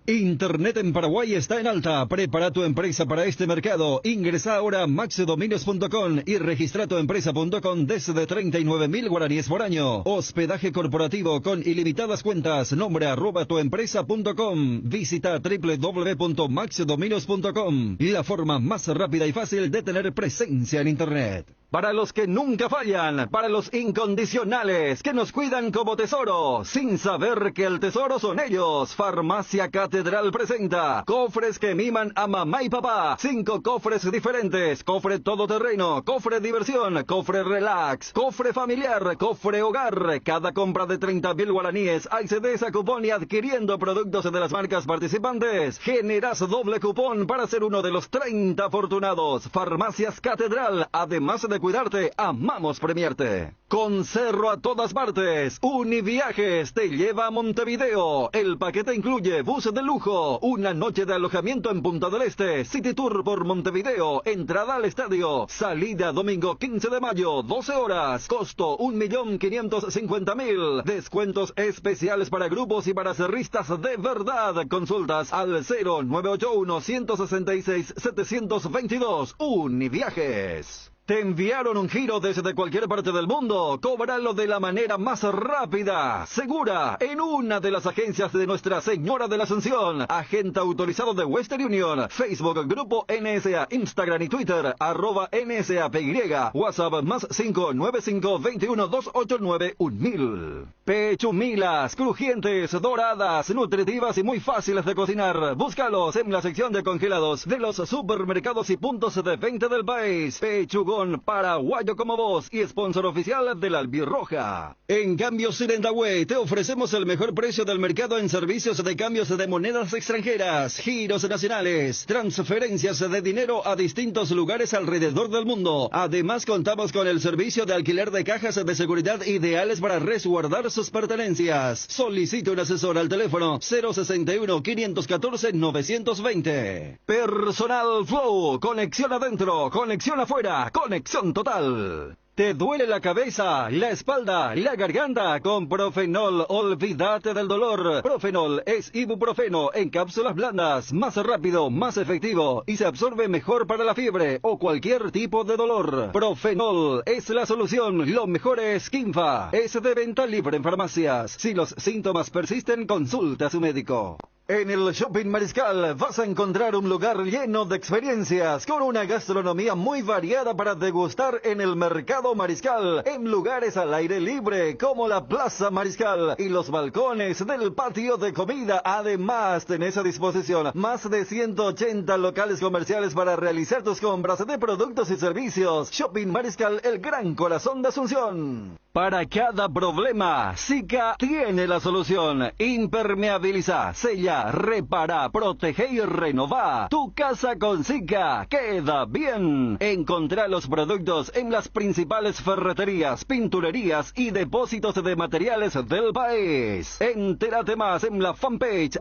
Internet en Paraguay está en alta. Prepara tu empresa para este mercado. Ingresa ahora a maxdominios.com y registra tu empresa.com desde 39.000 guaraníes por año. Hospedaje corporativo con ilimitadas cuentas. Nombre @tuempresa.com. Visita www.maxdominios.com. La forma más rápida y fácil de tener presencia en Internet. Para los que nunca fallan, para los incondicionales, que nos cuidan como tesoro, sin saber que el tesoro son ellos. Farmacia Catedral presenta cofres que miman a mamá y papá. 5 cofres diferentes: cofre todoterreno, cofre diversión, cofre relax, cofre familiar, cofre hogar. Cada compra de 30.000 guaraníes accedes a cupón y adquiriendo productos de las marcas participantes generas doble cupón para ser uno de los 30 afortunados. Farmacias Catedral, además de cuidarte, amamos premiarte. Con Cerro a todas partes, Univiajes te lleva a Montevideo. El paquete incluye bus de lujo, una noche de alojamiento en Punta del Este, City Tour por Montevideo, entrada al estadio, salida domingo 15 de mayo, 12 horas, costo 1.550.000, descuentos especiales para grupos y para cerristas de verdad. Consultas al 0981-166-722. Univiajes. ¿Te enviaron un giro desde cualquier parte del mundo? Cóbralo de la manera más rápida, segura, en una de las agencias de Nuestra Señora de la Asunción. Agente autorizado de Western Union. Facebook, Grupo NSA, Instagram y Twitter, @NSAPY. WhatsApp más 595-21-289-1000. Pechumilas, crujientes, doradas, nutritivas y muy fáciles de cocinar. Búscalos en la sección de congelados de los supermercados y puntos de venta del país. Pechugón paraguayo como vos y sponsor oficial de la Albirroja. En Cambios Sirendahue te ofrecemos el mejor precio del mercado en servicios de cambios de monedas extranjeras, giros nacionales, transferencias de dinero a distintos lugares alrededor del mundo. Además contamos con el servicio de alquiler de cajas de seguridad ideales para resguardar sus pertenencias. Solicite un asesor al teléfono 061-514-920. Personal Flow, conexión adentro, conexión afuera, conexión total. ¿Te duele la cabeza, la espalda, la garganta? Con Profenol, olvídate del dolor. Profenol es ibuprofeno en cápsulas blandas, más rápido, más efectivo y se absorbe mejor para la fiebre o cualquier tipo de dolor. Profenol es la solución, lo mejor es Kinfa. Es de venta libre en farmacias. Si los síntomas persisten, consulta a su médico. En el Shopping Mariscal vas a encontrar un lugar lleno de experiencias, con una gastronomía muy variada para degustar en el Mercado Mariscal, en lugares al aire libre como la Plaza Mariscal y los balcones del patio de comida. Además, tenés a disposición más de 180 locales comerciales para realizar tus compras de productos y servicios. Shopping Mariscal, el gran corazón de Asunción. Para cada problema, Sika tiene la solución. Impermeabiliza, sella, repara, protege y renova. Tu casa con Sika queda bien. Encontrá los productos en las principales ferreterías, pinturerías y depósitos de materiales del país. Entérate más en la fanpage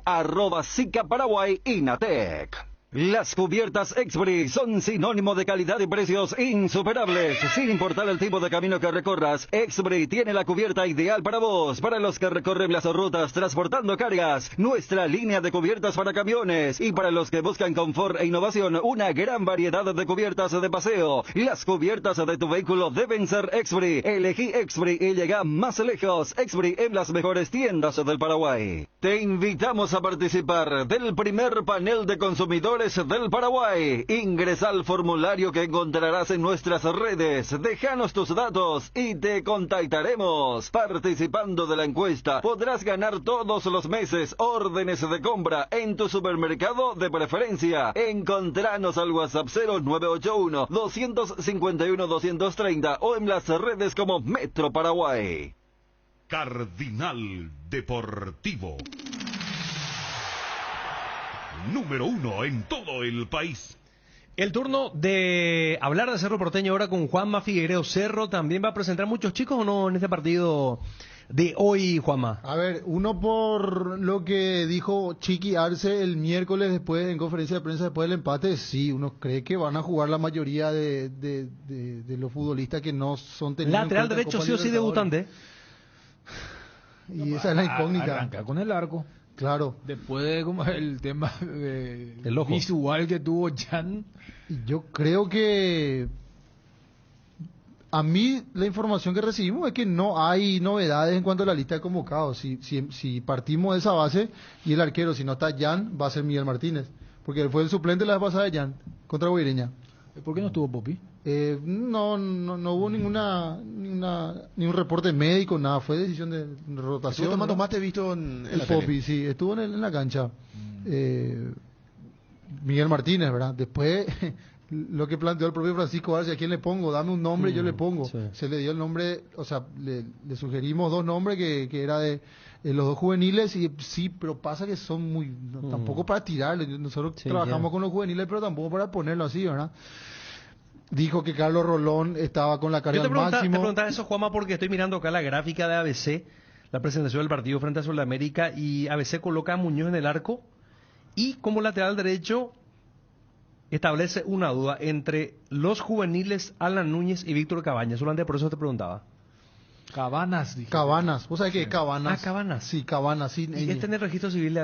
@Sika Paraguay Inatec. Las cubiertas Exbri son sinónimo de calidad y precios insuperables. Sin importar el tipo de camino que recorras, Exbri tiene la cubierta ideal para vos, para los que recorren las rutas transportando cargas. Nuestra línea de cubiertas para camiones y para los que buscan confort e innovación, una gran variedad de cubiertas de paseo. Las cubiertas de tu vehículo deben ser Exbri. Elegí Exbri y llega más lejos. Exbri en las mejores tiendas del Paraguay. Te invitamos a participar del primer panel de consumidores Libertadores del Paraguay. Ingresa al formulario que encontrarás en nuestras redes. Déjanos tus datos y te contactaremos. Participando de la encuesta, podrás ganar todos los meses órdenes de compra en tu supermercado de preferencia. Encontranos al WhatsApp 0981-251-230 o en las redes como Metro Paraguay. Cardinal Deportivo. Número 1 en todo el país. El turno de hablar de Cerro Porteño ahora con Juanma Figueiredo. Cerro también va a presentar muchos chicos o no en este partido de hoy, Juanma. A ver, uno por lo que dijo Chiqui Arce el miércoles después en conferencia de prensa después del empate, sí, uno cree que van a jugar la mayoría de los futbolistas que no son tenidos Lateral derecho sí o sí debutante. Y esa es la incógnita. Arranca con el arco. Claro. Después de como el tema el ojo visual que tuvo Jan. Yo creo que a mí la información que recibimos es que no hay novedades en cuanto a la lista de convocados. Si partimos de esa base y el arquero, si no está Jan, va a ser Miguel Martínez. Porque él fue el suplente la vez pasada de Jan contra Guaireña. ¿Por qué no estuvo Popi? No hubo ni un reporte médico, nada, fue decisión de rotación. Estuvo tomando mate visto en la Popi, tele. sí, estuvo en la cancha. Miguel Martínez, ¿verdad? Después, lo que planteó el propio Francisco Arce, ¿a quién le pongo? Dame un nombre y yo le pongo. Sí. Se le dio el nombre, o sea, le sugerimos dos nombres que era de los dos juveniles, y sí, pero pasa que son muy, tampoco para tirarle, nosotros trabajamos con los juveniles, pero tampoco para ponerlo así, ¿verdad? Dijo que Carlos Rolón estaba con la carga al máximo. Te preguntaba eso, Juanma, porque estoy mirando acá la gráfica de ABC, la presentación del partido frente a Sudamérica, y ABC coloca a Muñoz en el arco, y como lateral derecho establece una duda entre los juveniles Alan Núñez y Víctor Cabañas. Solamente por eso te preguntaba. Cabanas, dije. Cabanas, ¿vos sabés qué es Cabanas? Ah, Cabanas. Sí, Cabanas, sí. Y este en el registro civil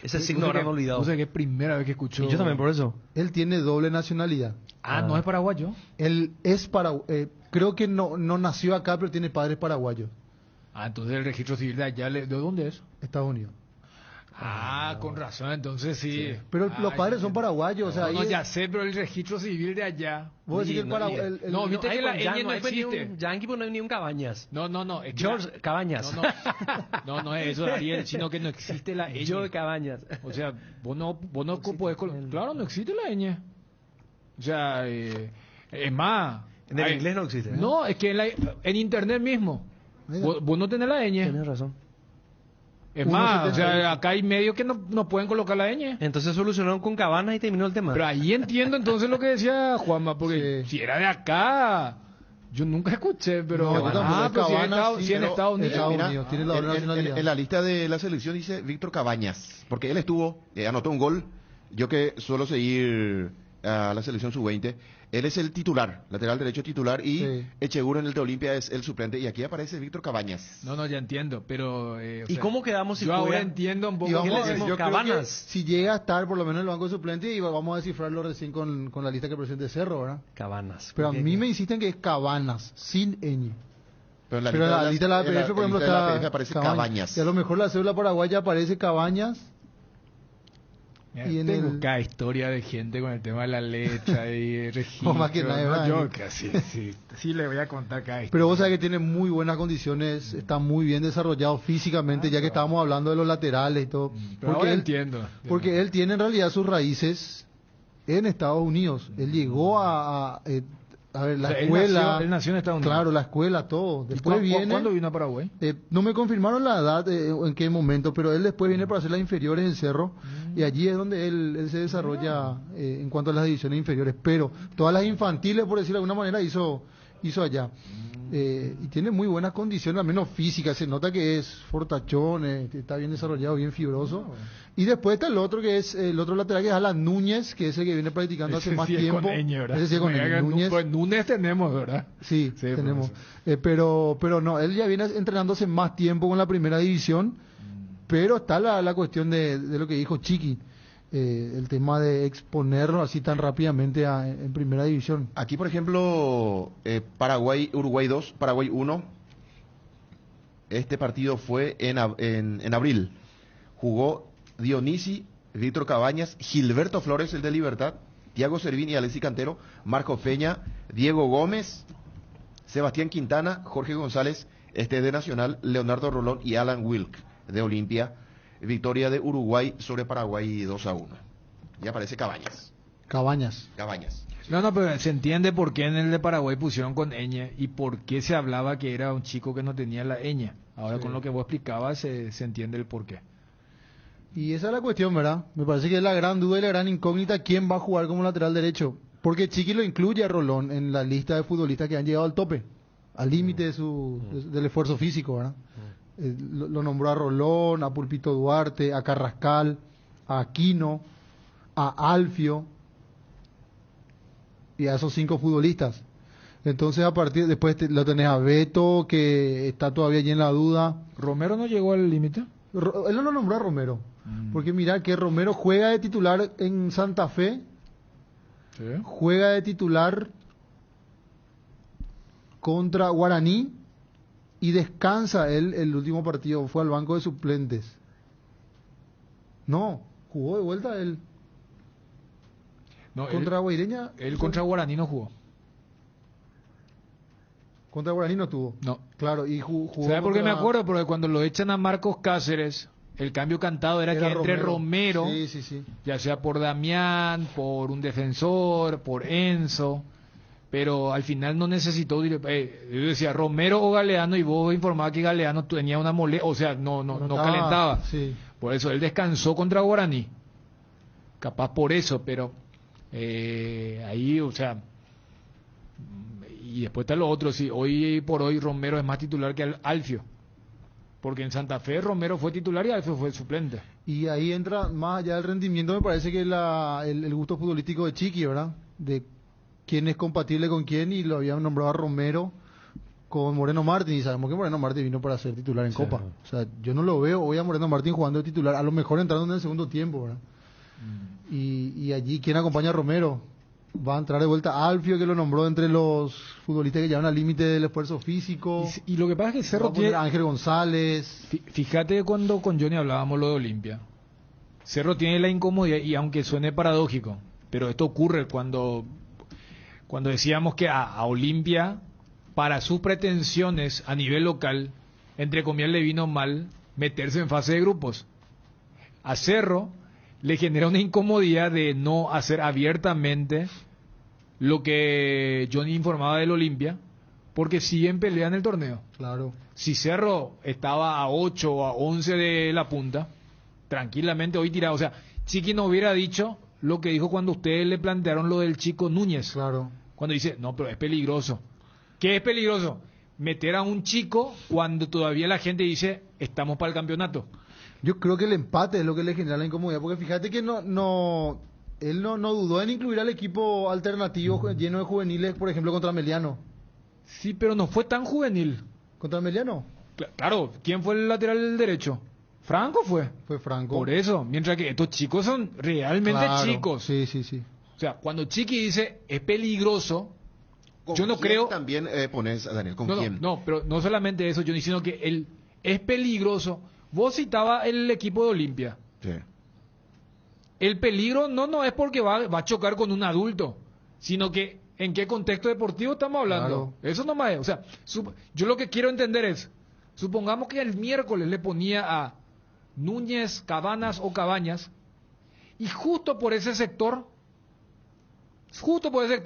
ese signo habrán olvidado. O sea que es primera vez que escucho. Y yo también por eso. Él tiene doble nacionalidad. ¿No es paraguayo? Él es creo que no nació acá, pero tiene padres paraguayos. Entonces el registro civil de allá, ¿de dónde es? Estados Unidos. Con razón, entonces sí. Pero los padres son paraguayos, o sea... No, ya sé, pero el registro civil de allá... ¿Vos decís que No, viste que la ñ no existe. existe. Yankee, pues no hay ni un Cabañas. No. George Cabañas. No es eso, Ariel, sino que no existe la ñ. George Cabañas. O sea, vos no podés... Claro, no existe la ñ. O sea, es más... En el inglés no existe. No, es que en internet mismo. Vos no tenés la ñ. Tienes razón. Es más, o sea, acá hay medios que no pueden colocar la ñ. Entonces solucionaron con Cabanas y terminó el tema. Pero ahí entiendo entonces lo que decía Juanma, porque si era de acá, yo nunca escuché, pero... Cabanas, si en Estados Unidos. Tiene la doble nacionalidad. En la lista de la selección dice Víctor Cabañas, porque él estuvo, anotó un gol. Yo que suelo seguir a la selección sub-20, él es el titular, lateral derecho titular, y Echeguro en el de Olimpia es el suplente, y aquí aparece Víctor Cabañas. No, ya entiendo, pero... ¿Y cómo quedamos si yo ahora entiendo un poco... ¿Qué le decimos? Yo Cabanas. creo que si llega a estar por lo menos en el banco de suplente, y vamos a descifrarlo recién con la lista que presente Cerro, ¿verdad? Cabanas. Pero a mí me insisten que es Cabanas, sin ñ. Pero en la lista de la APF, por ejemplo, está aparece Cabañas. Y a lo mejor la cédula paraguaya aparece Cabañas. Y tengo cada historia de gente con el tema de la letra y registro. Más que nada, yo casi sí le voy a contar cada historia. Pero vos sabés que tiene muy buenas condiciones, está muy bien desarrollado físicamente, ya que estábamos hablando de los laterales y todo. Porque entiendo. Porque él tiene en realidad sus raíces en Estados Unidos. Él llegó a ver, la escuela... Él nació en Estados Unidos. Claro, la escuela, todo. Después viene... ¿Cuándo vino a Paraguay? No me confirmaron la edad, en qué momento, pero él después viene para hacer las inferiores en Cerro, y allí es donde él se desarrolla en cuanto a las divisiones inferiores. Pero todas las infantiles, por decirlo de alguna manera, hizo allá. Y tiene muy buenas condiciones, al menos físicas. Se nota que es fortachón, está bien desarrollado, bien fibroso. Y después está el otro, que es el otro lateral, que es Alan Núñez, que es el que viene practicando hace más tiempo. Ese sí con Núñez. Pues Núñez tenemos, ¿verdad? Sí, tenemos. Pero no, él ya viene entrenándose más tiempo con la primera división. Pero está la cuestión de lo que dijo Chiqui. El tema de exponerlo así tan rápidamente en primera división. Aquí, por ejemplo, Paraguay, Uruguay 2, Paraguay 1. Este partido fue en abril. Jugó Dionisi Víctor Cabañas, Gilberto Flores, el de Libertad, Thiago Servín y Alexis Cantero, Marco Peña, Diego Gómez, Sebastián Quintana, Jorge González, de Nacional, Leonardo Rolón y Alan Wilk de Olimpia. Victoria de Uruguay sobre Paraguay 2-1. Ya aparece Cabañas. Cabañas. No, pero se entiende por qué en el de Paraguay pusieron con ñ y por qué se hablaba que era un chico que no tenía la ñ. Ahora Sí. con lo que vos explicabas se entiende el por qué. Y esa es la cuestión, ¿verdad? Me parece que es la gran duda y la gran incógnita quién va a jugar como lateral derecho. Porque Chiqui lo incluye a Rolón en la lista de futbolistas que han llegado al tope, al límite del esfuerzo físico, ¿verdad? Lo nombró a Rolón, a Pulpito Duarte, a Carrascal, a Aquino, a Alfio y a esos 5 futbolistas. Entonces después lo tenés a Beto, que está todavía allí en la duda. ¿Romero no llegó al límite? Él no lo nombró a Romero, porque mira que Romero juega de titular en Santa Fe, Sí. juega de titular contra Guaraní y descansa él el último partido, fue al banco de suplentes. No, jugó de vuelta él. No, Contra Guaireña. él contra Guaraní no jugó. Contra Guaraní no tuvo. No. Claro, y jugó. ¿Sabes por qué me contra- acuerdo? Porque cuando lo echan a Marcos Cáceres, el cambio cantado era que entre Romero, Sí. ya sea por Damián, por un defensor, por Enzo, pero al final no necesitó. Yo decía Romero o Galeano, y vos informabas que Galeano tenía una molestia, o sea, no estaba, calentaba. sí. Por eso él descansó contra Guaraní. Capaz por eso, pero ahí, o sea. Y después está lo otro, sí, hoy por hoy Romero es más titular que Alfio. Porque en Santa Fe Romero fue titular y Alfio fue suplente. Y ahí entra más allá del rendimiento, me parece que el gusto futbolístico de Chiqui, ¿verdad? De quién es compatible con quién, y lo habían nombrado a Romero con Moreno Martín, y sabemos que Moreno Martín vino para ser titular en Copa. O sea, yo no lo veo hoy a Moreno Martín jugando de titular, a lo mejor entrando en el segundo tiempo, ¿verdad? Y allí, ¿quién acompaña a Romero? Va a entrar de vuelta Alfio, que lo nombró entre los futbolistas que llevan al límite del esfuerzo físico. Y lo que pasa es que Cerro Va a poner tiene... a Ángel González. Fíjate cuando con Johnny hablábamos lo de Olimpia. Cerro tiene la incomodidad, y aunque suene paradójico, pero esto ocurre cuando decíamos que a Olimpia, para sus pretensiones a nivel local, entre comillas, le vino mal meterse en fase de grupos. A Cerro le genera una incomodidad de no hacer abiertamente lo que Johnny informaba del Olimpia, porque siguen peleando en el torneo. Claro. Si Cerro estaba a 8 o a 11 de la punta, tranquilamente hoy tirado. O sea, Chiqui no hubiera dicho lo que dijo cuando ustedes le plantearon lo del chico Núñez. Claro. Cuando dice, no, pero es peligroso. ¿Qué es peligroso? Meter a un chico cuando todavía la gente dice, estamos para el campeonato. Yo creo que el empate es lo que le genera la incomodidad, porque fíjate que él no dudó en incluir al equipo alternativo lleno de juveniles, por ejemplo, contra Meliano. Sí, pero no fue tan juvenil. ¿Contra Meliano? Claro, ¿quién fue el lateral derecho? ¿Franco fue? Fue Franco. Por eso, mientras que estos chicos son realmente Claro, chicos. Sí. O sea, cuando Chiqui dice es peligroso, yo no quién creo... también pones, Daniel, ¿con No, quién? no, pero no solamente eso, yo diciendo que él es peligroso. Vos citabas el equipo de Olimpia. Sí. El peligro no es porque va a chocar con un adulto, sino que en qué contexto deportivo estamos hablando. Claro. Eso nomás es. O sea, yo lo que quiero entender es, supongamos que el miércoles le ponía a Núñez, Cabanas o Cabañas, y justo por ese sector,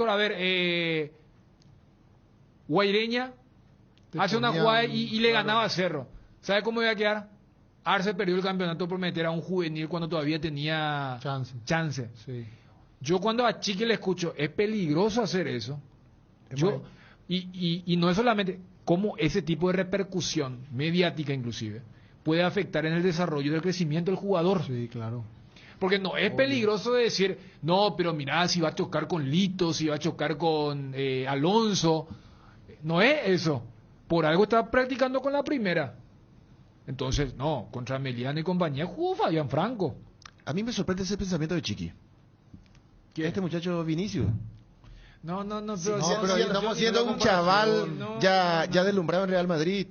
a ver, Guaireña hace una jugada y le ganaba a Cerro. ¿Sabe cómo iba a quedar? Arce perdió el campeonato por meter a un juvenil cuando todavía tenía chance. Sí. Yo cuando a Chiqui le escucho, es peligroso hacer eso. Y no es solamente cómo ese tipo de repercusión mediática inclusive puede afectar en el desarrollo del crecimiento del jugador. Sí, claro. Porque no es peligroso de decir, no, pero mira, si va a chocar con Lito, si va a chocar con Alonso. No es eso. Por algo está practicando con la primera. Entonces, no, contra Meliano y compañía jugó Fabián Franco. A mí me sorprende ese pensamiento de Chiqui. ¿Qué? Este muchacho Vinicius. No, pero... Estamos siendo un chaval ya deslumbrado en Real Madrid.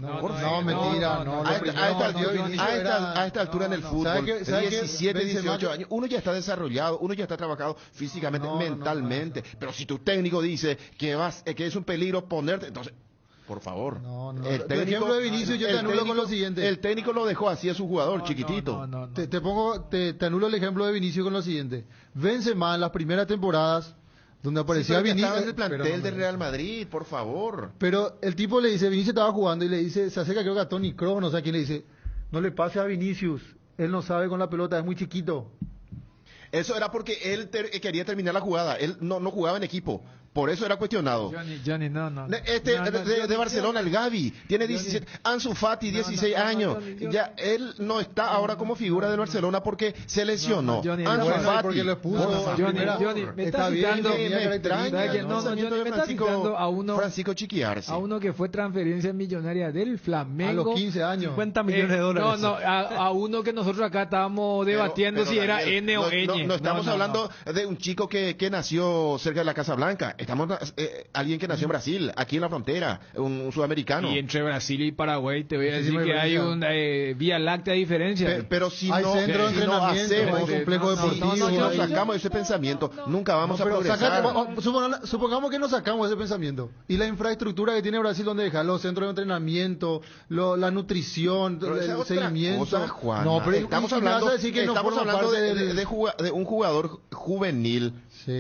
Mentira, no. A esta altura en el fútbol, ¿Sabe 17, 18 años, uno ya está desarrollado, uno ya está trabajado físicamente, mentalmente. Pero si tu técnico dice que es un peligro ponerte, entonces, por favor. El técnico, ejemplo de Vinicius yo te anulo con lo siguiente. El técnico lo dejó así a su jugador, chiquitito. Te anulo el ejemplo de Vinicius con lo siguiente. Benzema en las primeras temporadas donde aparecía Vinicius en el plantel del Real Madrid, por favor. Pero el tipo le dice, Vinicius estaba jugando y le dice, se acerca creo que a Toni Kroos, no sé a quién le dice, no le pase a Vinicius, él no sabe con la pelota, es muy chiquito. Eso era porque él quería terminar la jugada, él no jugaba en equipo. Por eso era cuestionado. Johnny, no. De Barcelona, el Gavi, tiene 17, Ansu Fati, 16 años. Ya él no está ahora como figura del Barcelona porque se lesionó. Ansu Fati. Porque lo expuso. Johnny, me está citando. Me está citando a uno. Francisco Chiquiarse. A uno que fue transferencia millonaria del Flamengo. A los 15 años. 50 millones de dólares. A uno que nosotros acá estábamos debatiendo si era N o Ñ. No estamos hablando de un chico que nació cerca de la Casa Blanca. Estamos alguien que nació en Brasil, aquí en la frontera, un sudamericano. Y entre Brasil y Paraguay te voy a decir que hay una vía láctea de diferencia. Pero si hay no, centro de entrenamiento, hay complejo deportivo. Si no sacamos ese pensamiento, nunca vamos a progresar. Supongamos que no sacamos ese pensamiento. Y la infraestructura que tiene Brasil, donde deja los centros de entrenamiento, la nutrición, el seguimiento. Juan, no, pero estamos hablando de un jugador juvenil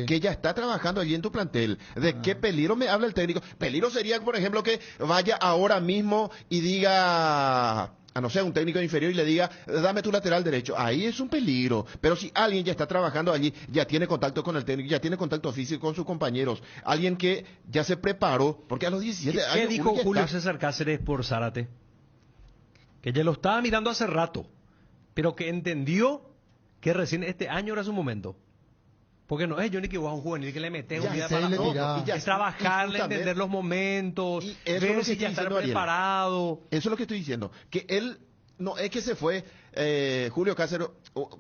que ya está trabajando allí en tu plantel. ¿De qué peligro me habla el técnico? Peligro sería, por ejemplo, que vaya ahora mismo y diga, a no ser un técnico inferior y le diga, dame tu lateral derecho. Ahí es un peligro. Pero si alguien ya está trabajando allí, ya tiene contacto con el técnico, ya tiene contacto físico con sus compañeros, alguien que ya se preparó, porque a los 17 años... ¿Qué dijo Julio César Cáceres por Zárate? Que ya lo estaba mirando hace rato, pero que entendió que recién este año era su momento. Porque no es Johnny que vos a un juvenil que le metes un día para es trabajarle, entender los momentos, ver si ya está preparado. Eso es lo que estoy diciendo, que él no es que se fue Julio Cáceres,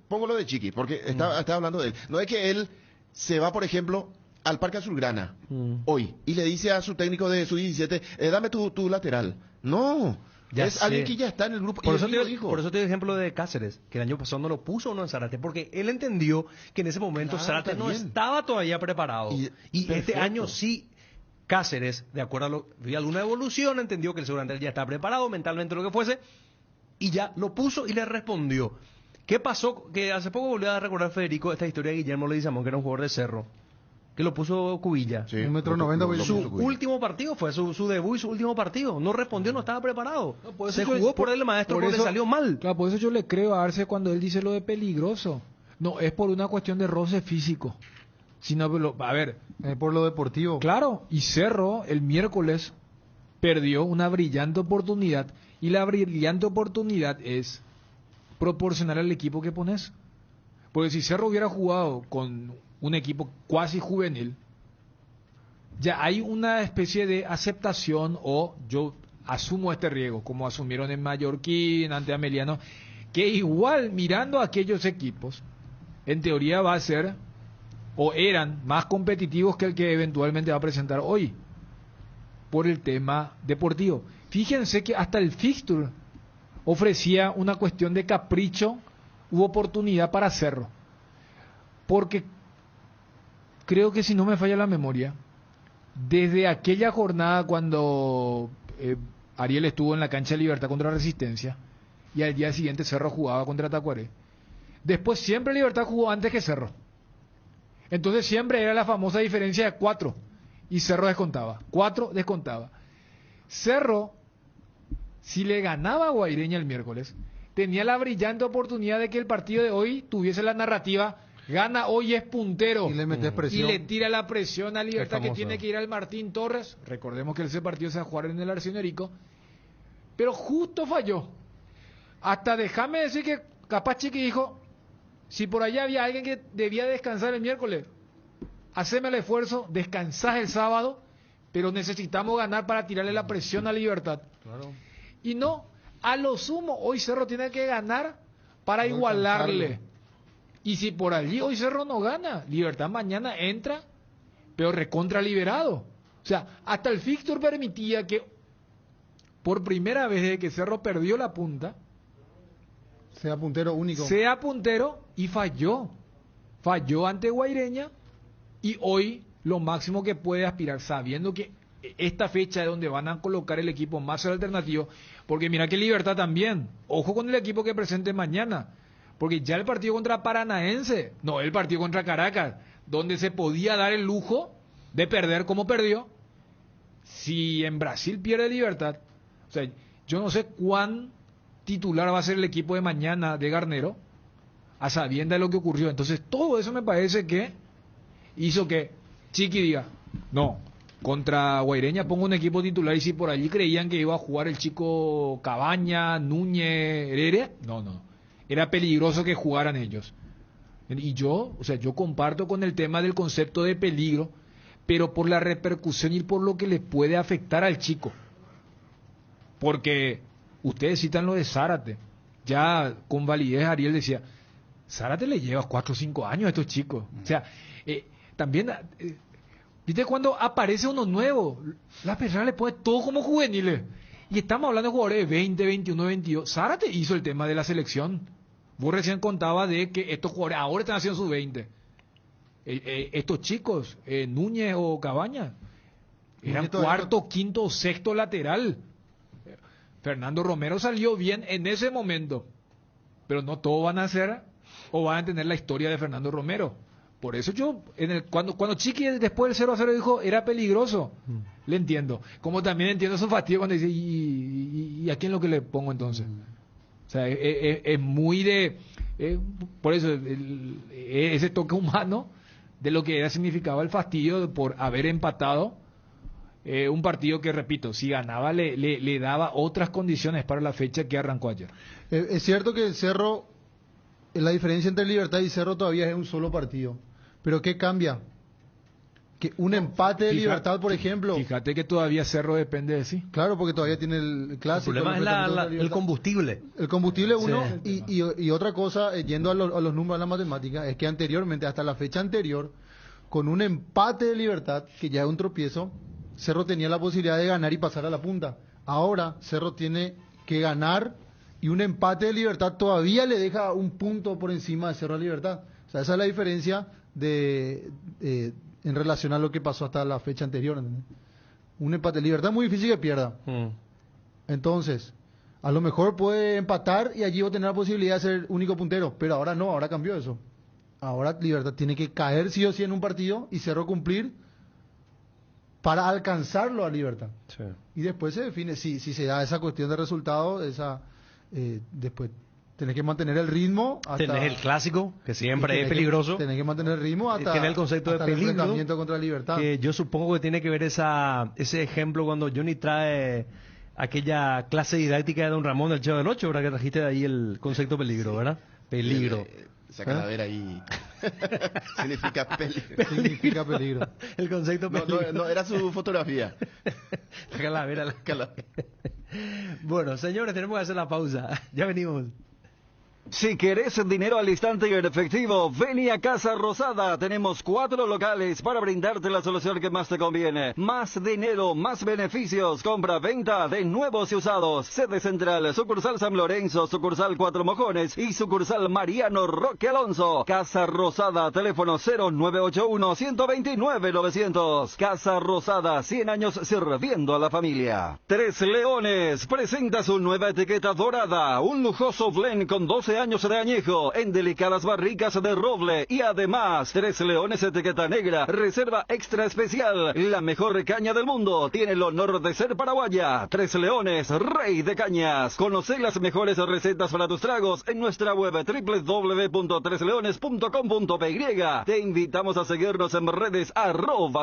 pongo lo de Chiqui, porque estaba hablando de él, no es que él se va, por ejemplo, al Parque Azulgrana hoy y le dice a su técnico de su 17, dame tu lateral. No. Alguien que ya está en el grupo. Por eso te doy ejemplo de Cáceres, que el año pasado no lo puso uno en Zárate, porque él entendió que en ese momento Zárate no estaba todavía preparado. Y este año sí, Cáceres, de acuerdo a alguna evolución, entendió que el seguramente ya está preparado, mentalmente lo que fuese, y ya lo puso y le respondió. ¿Qué pasó? Que hace poco volvió a recordar Federico esta historia de Guillermo Leguizamón, que era un jugador de Cerro, que lo puso Cubilla. Sí, 1,90 m. Su último partido fue su debut y su último partido. No respondió, no estaba preparado. Se jugó por el maestro porque salió mal. Claro, por eso yo le creo a Arce cuando él dice lo de peligroso. No, es por una cuestión de roce físico. Sino, por lo deportivo. Claro, y Cerro el miércoles perdió una brillante oportunidad. Y la brillante oportunidad es proporcional al equipo que pones. Porque si Cerro hubiera jugado con un equipo cuasi juvenil, ya hay una especie de aceptación, o yo asumo este riesgo, como asumieron en Mallorquín, ante Ameliano, que igual mirando a aquellos equipos, en teoría va a ser, o eran más competitivos que el que eventualmente va a presentar hoy, por el tema deportivo. Fíjense que hasta el fixture ofrecía una cuestión de capricho u oportunidad para Cerro, porque creo que si no me falla la memoria, desde aquella jornada cuando Ariel estuvo en la cancha de Libertad contra Resistencia y al día siguiente Cerro jugaba contra Tacuaré, después siempre Libertad jugó antes que Cerro. Entonces siempre era la famosa diferencia de 4 y Cerro descontaba. 4 descontaba. Cerro, si le ganaba a Guaireña el miércoles, tenía la brillante oportunidad de que el partido de hoy tuviese la narrativa: gana hoy, es puntero. Y le metes presión. Y le tira la presión a Libertad, que tiene que ir al Martín Torres. Recordemos que ese partido se va a jugar en el Arsenerico. Pero justo falló. Hasta déjame decir que capaz Chiqui dijo, si por allá había alguien que debía descansar el miércoles, haceme el esfuerzo, descansás el sábado, pero necesitamos ganar para tirarle la presión a Libertad. Claro. Y no, a lo sumo, hoy Cerro tiene que ganar para igualarle. Y si por allí hoy Cerro no gana, Libertad mañana entra, pero recontra liberado. O sea, hasta el fixture permitía que por primera vez desde que Cerro perdió la punta, sea puntero único. Sea puntero y falló. Falló ante Guaireña y hoy lo máximo que puede aspirar, sabiendo que esta fecha es donde van a colocar el equipo más alternativo, porque mira que Libertad también, ojo con el equipo que presente mañana, porque ya el partido contra Paranaense, no, el partido contra Caracas, donde se podía dar el lujo de perder como perdió, si en Brasil pierde Libertad, o sea, yo no sé cuán titular va a ser el equipo de mañana de Garnero, a sabienda de lo que ocurrió. Entonces todo eso me parece que hizo que Chiqui diga, no, contra Guaireña pongo un equipo titular, y si por allí creían que iba a jugar el chico Cabaña, Núñez, Herrera, no, era peligroso que jugaran ellos. Y yo, o sea, yo comparto con el tema del concepto de peligro, pero por la repercusión y por lo que le puede afectar al chico. Porque ustedes citan lo de Zárate, ya con validez Ariel decía, Zárate le lleva 4 o 5 años a estos chicos. O sea, también, ¿viste cuando aparece uno nuevo? La persona le pone todo como juveniles. Y estamos hablando de jugadores de 20, 21, 22. Zárate hizo el tema de la selección. Vos recién contabas de que estos jugadores ahora están haciendo sus 20. Estos chicos, Núñez o Cabaña, eran cuarto, quinto o sexto lateral. Fernando Romero salió bien en ese momento, pero no todos van a ser o van a tener la historia de Fernando Romero. Por eso yo, cuando Chiqui después del 0-0 dijo era peligroso, le entiendo. Como también entiendo su fastidio cuando dice, ¿y a quién lo que le pongo entonces? O sea, es muy de... por eso, ese toque humano de lo que era significaba el fastidio por haber empatado un partido que, repito, si ganaba le daba otras condiciones para la fecha que arrancó ayer. Es cierto que el Cerro, la diferencia entre Libertad y Cerro todavía es un solo partido. Pero ¿qué cambia? Que un empate de Libertad, por ejemplo... Fíjate que todavía Cerro depende de sí. Claro, porque todavía tiene el clásico. El problema es el combustible. El combustible uno, sí. y otra cosa, yendo a los números de la matemática, es que anteriormente, hasta la fecha anterior, con un empate de Libertad, que ya es un tropiezo, Cerro tenía la posibilidad de ganar y pasar a la punta. Ahora Cerro tiene que ganar y un empate de Libertad todavía le deja un punto por encima de Cerro a Libertad. O sea, esa es la diferencia en relación a lo que pasó hasta la fecha anterior, ¿entendés? Un empate de Libertad es muy difícil que pierda. Entonces, a lo mejor puede empatar y allí va a tener la posibilidad de ser único puntero, pero ahora no, ahora cambió eso. Ahora Libertad tiene que caer sí o sí en un partido y Cerro cumplir para alcanzarlo a Libertad. Sí. Y después se define si se da esa cuestión de resultado, después tenés que mantener el ritmo hasta, tenés el clásico, que siempre es peligroso. Tenés que mantener el ritmo hasta, tiene el concepto de peligro, el enfrentamiento contra Libertad. Que yo supongo que tiene que ver ese ejemplo cuando Johnny trae aquella clase didáctica de Don Ramón del Chavo del Ocho, ¿verdad? Que trajiste de ahí el concepto peligro, ¿verdad? Peligro. Esa calavera ahí significa peligro. Significa peligro. El concepto peligro. No, era su fotografía. La calavera. Bueno, señores, tenemos que hacer la pausa. Ya venimos. Si querés dinero al instante y en efectivo, vení a Casa Rosada. Tenemos 4 locales para brindarte la solución que más te conviene. Más dinero, más beneficios. Compra, venta de nuevos y usados. Sede central, sucursal San Lorenzo, sucursal Cuatro Mojones y sucursal Mariano Roque Alonso. Casa Rosada, teléfono 0981-129-900. Casa Rosada, 100 años sirviendo a la familia. Tres Leones presenta su nueva etiqueta dorada. Un lujoso blend con 12 años de añejo en delicadas barricas de roble y además Tres Leones etiqueta negra, reserva extra especial, la mejor caña del mundo, tiene el honor de ser paraguaya. Tres Leones, rey de cañas. Conoce las mejores recetas para tus tragos en nuestra web www.tresleones.com.py. Te invitamos a seguirnos en redes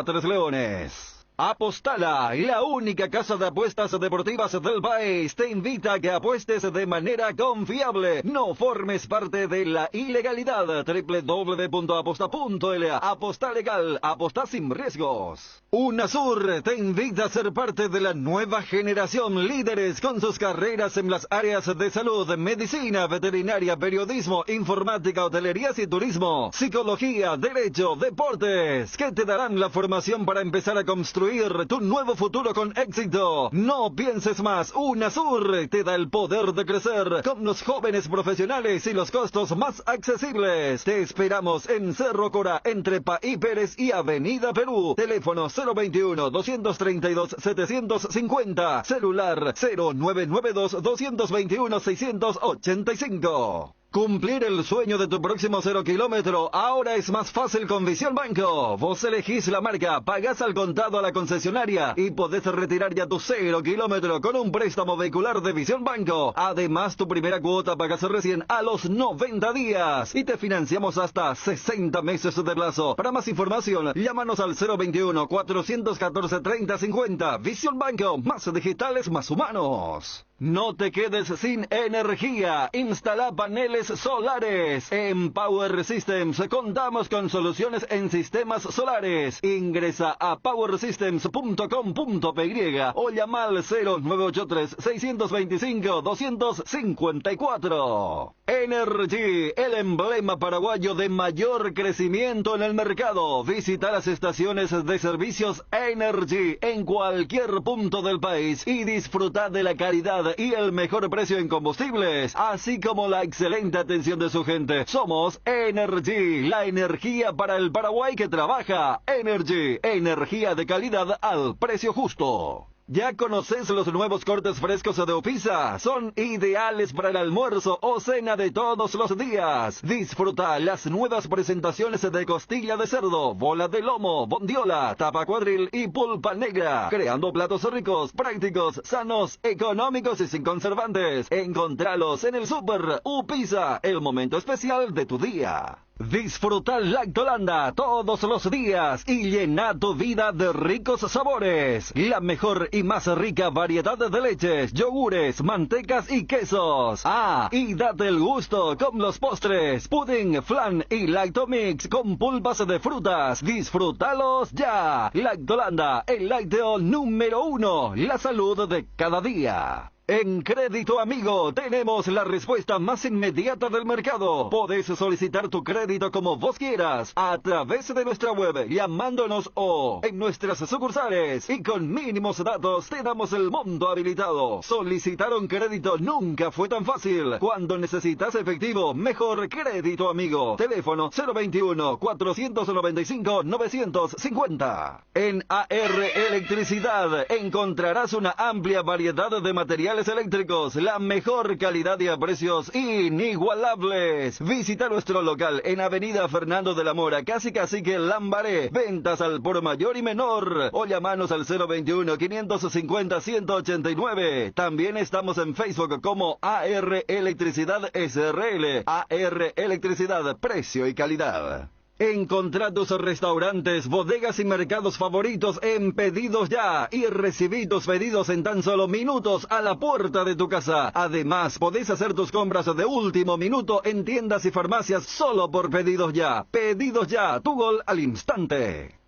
@tresleones. Apostala, la única casa de apuestas deportivas del país, te invita a que apuestes de manera confiable. No formes parte de la ilegalidad. www.aposta.l. Aposta legal, aposta sin riesgos. UNASUR te invita a ser parte de la nueva generación líderes con sus carreras en las áreas de salud, medicina, veterinaria, periodismo, informática, hotelerías y turismo, psicología, derecho, deportes, que te darán la formación para empezar a construir construir tu nuevo futuro con éxito. No pienses más, UNASUR te da el poder de crecer con los jóvenes profesionales y los costos más accesibles. Te esperamos en Cerro Corá, entre Paí Pérez y Avenida Perú. Teléfono 021-232-750. Celular 0992-221-685. Cumplir el sueño de tu próximo 0 kilómetro ahora es más fácil con Visión Banco. Vos elegís la marca, pagás al contado a la concesionaria y podés retirar ya tu 0 kilómetro con un préstamo vehicular de Visión Banco. Además, tu primera cuota pagás recién a los 90 días y te financiamos hasta 60 meses de plazo. Para más información, llámanos al 021-414-3050. Visión Banco, más digitales, más humanos. No te quedes sin energía. Instala paneles solares. En Power Systems contamos con soluciones en sistemas solares. Ingresa a powersystems.com.py o llama al 0983-625-254. Energy, el emblema paraguayo de mayor crecimiento en el mercado. Visita las estaciones de servicios Energy en cualquier punto del país y disfruta de la calidad y el mejor precio en combustibles, así como la excelente atención de su gente. Somos Energy, la energía para el Paraguay que trabaja. Energy, energía de calidad al precio justo. ¿Ya conoces los nuevos cortes frescos de Opisa? Son ideales para el almuerzo o cena de todos los días. Disfruta las nuevas presentaciones de costilla de cerdo, bola de lomo, bondiola, tapa cuadril y pulpa negra, creando platos ricos, prácticos, sanos, económicos y sin conservantes. Encontralos en el Super Opisa, el momento especial de tu día. Disfruta Lactolanda todos los días y llena tu vida de ricos sabores. La mejor y más rica variedad de leches, yogures, mantecas y quesos. Ah, y date el gusto con los postres, pudding, flan y Lactomix con pulpas de frutas. Disfrútalos ya. Lactolanda, el lácteo número 1, la salud de cada día. En Crédito Amigo tenemos la respuesta más inmediata del mercado. Podés solicitar tu crédito como vos quieras, a través de nuestra web, llamándonos o en nuestras sucursales. Y con mínimos datos te damos el monto habilitado. Solicitar un crédito nunca fue tan fácil. Cuando necesitas efectivo, mejor Crédito Amigo. Teléfono 021-495-950. En AR Electricidad encontrarás una amplia variedad de materiales eléctricos, la mejor calidad y a precios inigualables. Visita nuestro local en Avenida Fernando de la Mora, casi Cacique Lambaré. Ventas al por mayor y menor. O llamanos al 021-550-189. También estamos en Facebook como AR Electricidad SRL. AR Electricidad, precio y calidad. Encontrá tus restaurantes, bodegas y mercados favoritos en Pedidos Ya y recibí tus pedidos en tan solo minutos a la puerta de tu casa. Además, podés hacer tus compras de último minuto en tiendas y farmacias solo por Pedidos Ya. Pedidos Ya, tu gol al instante.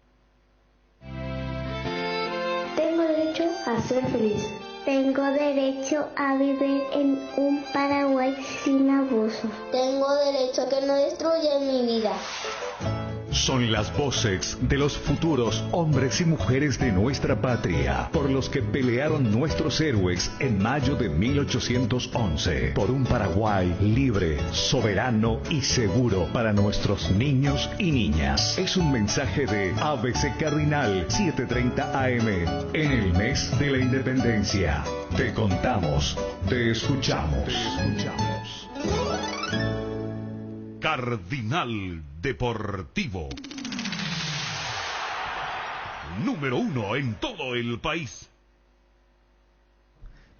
Tengo derecho a ser feliz. Tengo derecho a vivir en un Paraguay sin abusos. Tengo derecho a que no destruyan mi vida. Son las voces de los futuros hombres y mujeres de nuestra patria, por los que pelearon nuestros héroes en mayo de 1811, por un Paraguay libre, soberano y seguro para nuestros niños y niñas. Es un mensaje de ABC Cardinal 7:30 AM, en el mes de la independencia. Te contamos, te escuchamos. Cardinal Deportivo. Número 1 en todo el país.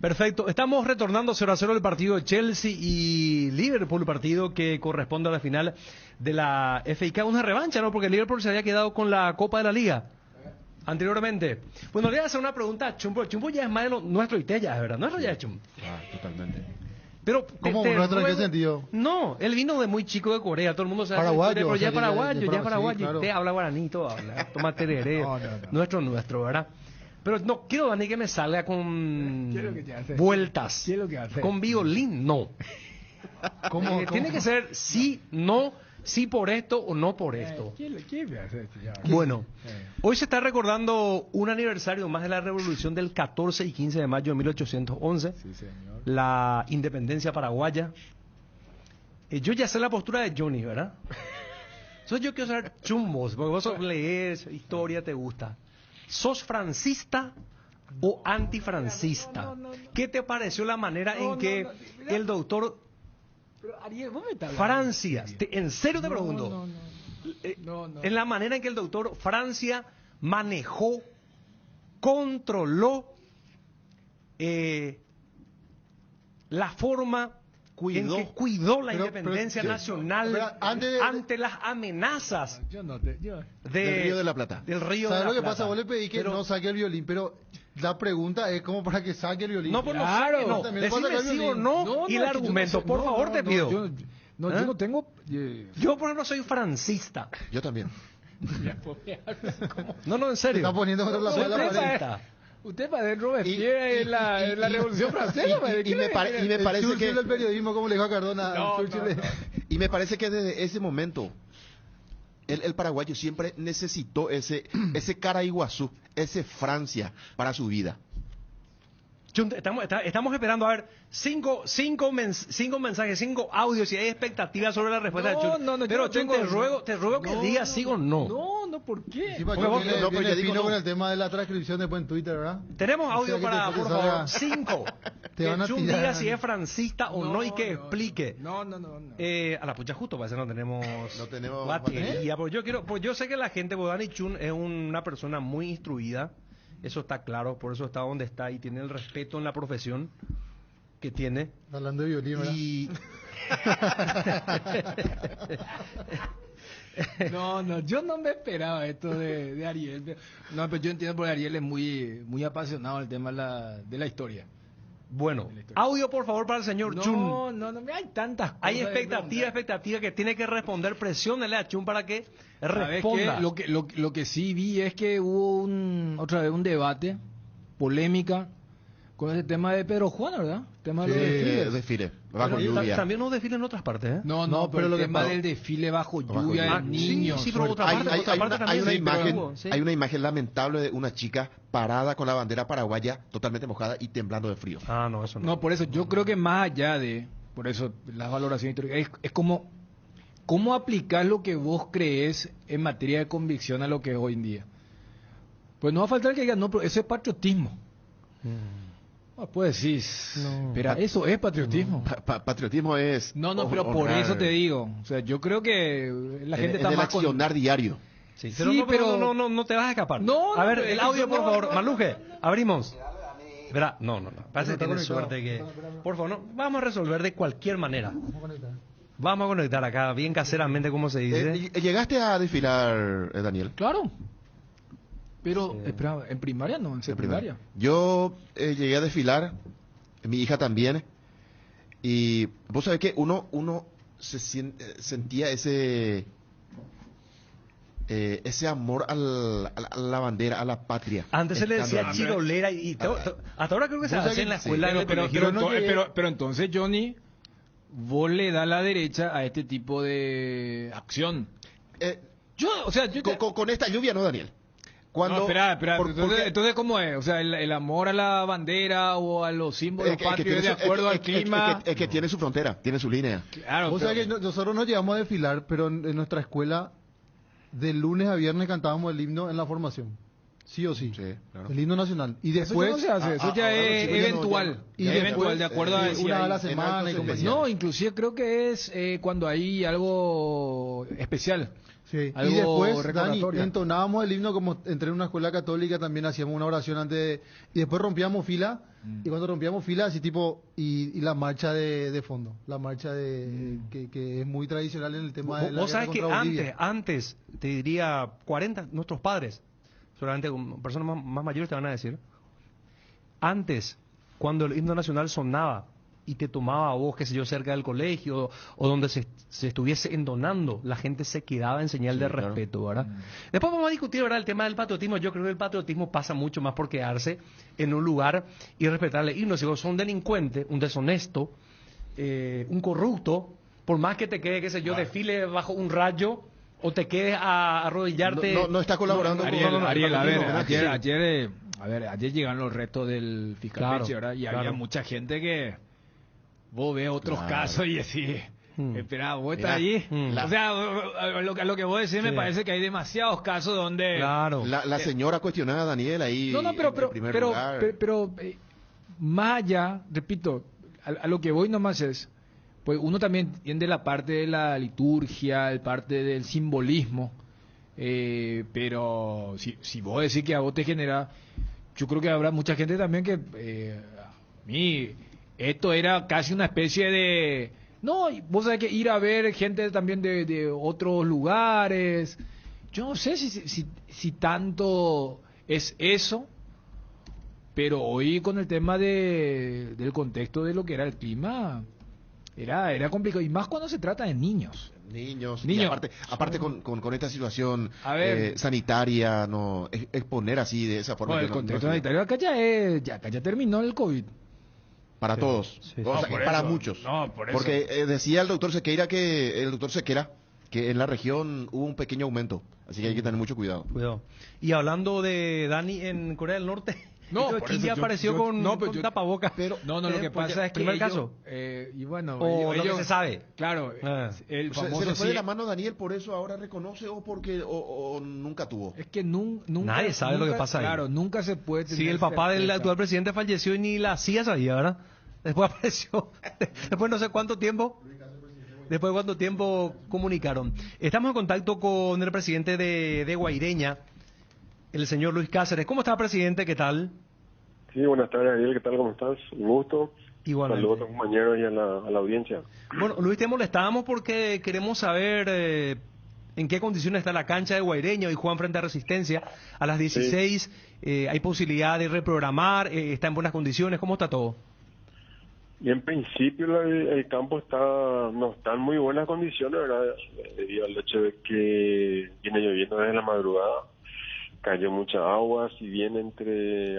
Perfecto, estamos retornando 0-0 el partido de Chelsea y Liverpool, partido que corresponde a la final de la FA Cup, una revancha, ¿no? Porque Liverpool se había quedado con la Copa de la Liga anteriormente. Bueno, le voy a hacer una pregunta a Chumbo. Chumbo ya es más de nuestro IT, ya es verdad, nuestro ya es Chumbo. Totalmente. Pero ¿cómo nuestro en qué sentido? No, él vino de muy chico de Corea, todo el mundo sabe. Paraguayo, pero ya es paraguayo, sí, ya es paraguayo. claro. Usted habla guaraní, todo habla, toma tereré, nuestro, ¿verdad? Pero no quiero, Dani, que me salga con vueltas. ¿Qué es lo que hace? Con violín, no. ¿Cómo? Tiene que ser sí, no, sí por esto o no por esto. ¿Quién me hace esto? Ya. Bueno, hoy se está recordando un aniversario más de la revolución del 14 y 15 de mayo de 1811, Sí, señor. la independencia paraguaya. Yo ya sé la postura de Johnny, ¿verdad? Entonces yo quiero saber chumbos, porque vos lees historia, te gusta. ¿Sos francista o antifrancista? ¿Qué te pareció la manera en que el doctor Pero Ariel, vos me estás Francia, en serio te pregunto, No. en la manera en que el doctor Francia manejó, controló la forma en que cuidó la independencia nacional ante las amenazas Del Río de la Plata. del Río de ¿Sabes la lo que Plata? pasa? Vos le pedí que Pero- no saque el violín, pero la pregunta es como para que saque el violín. No, pues Claro. no, También decime pasa sí o violín. no, y el es que yo argumento, no sé. por favor, te pido. Yo ¿Eh? no tengo... Yo, por ejemplo, soy francista. Yo también. No, en Se serio. está poniendo contra la Soy pared. francista. Usted va de Robespierre en la Revolución Francesa. y me parece Churchill que del periodismo, como le dijo a Cardona. No, Churchill no. y me parece que desde ese momento el paraguayo siempre necesitó ese Caraiguazú, ese Francia para su vida. Chun, estamos esperando a ver cinco mensajes, 5 audios, si hay expectativas sobre la respuesta de Chun. yo Pero no Chun, tengo- te ruego que digas sí o no. No, ¿por qué? Sí, porque Porque vos- viene, no, pero viene ya digo fino no. con el tema de la transcripción después en Twitter, ¿verdad? Tenemos O audio sea, que para, te por salga- favor, 5. Te Que van a Chun tirar. diga si es francista o no y que No, explique. No. A la pucha justo, parece que no tenemos batería. batería. Porque yo sé que la gente, Bodani Chun es una persona muy instruida, eso está claro, por eso está donde está y tiene el respeto en la profesión que tiene. Hablando de violín, ¿verdad? Y No, yo no me esperaba esto de Ariel. No, pero yo entiendo porque Ariel es muy apasionado del tema de la historia. bueno, audio por favor para el señor Chun. No, hay tantas cosas. Hay de preguntar. expectativa que tiene que responder. Presiónele a Chun para que ¿Sabes responda. qué? Lo que sí vi es que hubo otra vez un debate, polémica, con ese tema de Pedro Juan, ¿verdad? Tema de los desfiles. Desfile, bajo Pero lluvia. también no desfilan en otras partes, ¿eh? No, No, pero pero lo el que tema pasa- del desfile bajo Bajo lluvia de lluvia. niños. sí, pero otra Hay, parte, hay- otra hay parte una, también hay una sí, pero imagen, hubo, sí. hay una imagen lamentable de una chica parada con la bandera paraguaya totalmente mojada y temblando de frío. Ah, no, eso no. No, por eso yo creo que más allá por eso las valoraciones históricas, es como cómo aplicar lo que vos crees en materia de convicción a lo que es hoy en día. Pues no va a faltar que digan, no, pero eso es patriotismo. Pues sí, pero eso es patriotismo. Patriotismo es... No, pero por honrar eso te digo. O sea, yo creo que la gente en está el más con... accionar diario. Sí, Sí, pero- no te vas a escapar. No, a ver, no, el pero audio, yo por no, favor. no, Maluje, abrimos. Verá, no. Parece que está tiene conectado. suerte que... Espera. Por favor, no, vamos a resolver de cualquier manera. Vamos a conectar. Vamos a conectar acá, bien caseramente, como se dice. ¿Llegaste a desfilar, Daniel? Claro. Pero, espera, en primaria no, en secundaria. Yo llegué a desfilar, mi hija también, y vos sabés que uno sentía ese amor a la bandera, a la patria. Antes se le decía Estando- chirolera hasta ahora creo que se Vos hace sabés en la que- escuela. en el Pero, colegio. pero, No llegué- pero entonces, Johnny, vos le das la derecha a este tipo de acción. Yo con esta lluvia, ¿no, Daniel? Cuando, no, espera. porque- Entonces, ¿cómo es? O sea, el amor a la bandera o a los símbolos es que patrios tiene de su- acuerdo al es clima. que tiene su frontera, tiene su línea. Claro, Vos pero- sabés que nosotros nos llevamos a desfilar, pero en nuestra escuela, de lunes a viernes cantábamos el himno en la formación. Sí o sí. Sí, claro. El himno nacional. Y eso después... ya no se hace, eso ya ahora los es chicos ya no- eventual. ya no- Y ya después, eventual, de acuerdo a... una si vez a hay- la semana y actos compañía. No, inclusive creo que es cuando hay algo especial. Sí. Algo Y después, Dani, recordatorio. entonábamos el himno como entré en una escuela católica, también hacíamos una oración antes y después rompíamos fila, y cuando rompíamos fila, así tipo, y la marcha de fondo, la marcha que es muy tradicional en el tema de la Vos guerra sabés que contra Bolivia. antes, te diría 40, nuestros padres, solamente personas más mayores te van a decir, antes, cuando el himno nacional sonaba y te tomaba a vos, qué sé yo, cerca del colegio o donde se estuviese entonando, la gente se quedaba en señal de claro. respeto, ¿verdad? Después vamos a discutir, ¿verdad?, el tema del patriotismo. Yo creo que el patriotismo pasa mucho más por quedarse en un lugar y respetarle himnos. Si vos sos un delincuente, un deshonesto, un corrupto, por más que te quede, qué sé yo, desfile bajo un rayo o te quedes a arrodillarte. No está colaborando con... Ariel, a ver, ayer llegaron los retos del fiscal Claro, Peche, ¿verdad? Y claro. había mucha gente que vos ves otros casos y decís, espera, vos estás allí. O sea, a lo que vos decís me parece que hay demasiados casos donde... Claro. La señora cuestionada, Daniel, ahí No, en primer lugar. pero más allá, repito, a lo que voy nomás es, pues uno también entiende la parte de la liturgia, el parte del simbolismo, pero si vos decís que a vos te genera, yo creo que habrá mucha gente también que a mí esto era casi una especie de... No, vos sabés que ir a ver gente también de otros lugares, yo no sé si tanto es eso. Pero hoy con el tema del contexto de lo que era el clima, era complicado. Y más cuando se trata de niños. Niños. Y aparte con esta situación sanitaria, no exponer así de esa forma. No, el contexto sanitario acá ya terminó el COVID. Para todos. Sí. O sea, para muchos. No, por eso. Porque decía el doctor Sequeira que en la región hubo un pequeño aumento. Así que hay que tener mucho cuidado. Y hablando de Dani en Corea del Norte... No, Esto por aquí eso ya apareció con tapabocas. Pero lo que pasa es que primer caso. Y bueno, O lo que se sabe. Claro, el famoso ¿se le fue de la mano Daniel por eso ahora reconoce o porque o nunca tuvo? Es que nunca Nadie sabe lo que pasa ahí. Claro, nunca se puede tener Sí, el papá del certeza. actual presidente falleció y ni la CIA sabía, ¿verdad? Después apareció. Después no sé cuánto tiempo. Después de cuánto tiempo comunicaron. Estamos en contacto con el presidente de Guaireña, el señor Luis Cáceres. ¿Cómo está, presidente? ¿Qué tal? Sí, buenas tardes, Ariel. ¿Qué tal? ¿Cómo estás? Un gusto. Igualmente. Saludos a tus compañeros y a la audiencia. Bueno, Luis, te molestábamos porque queremos saber en qué condiciones está la cancha de Guaireña. Hoy juegan frente a Resistencia. A las 16 hay posibilidad de reprogramar. ¿Está en buenas condiciones? ¿Cómo está todo? Y en principio el campo no está en muy buenas condiciones, ¿verdad? Debido al hecho de que viene lloviendo desde la madrugada. Cayó mucha agua, si bien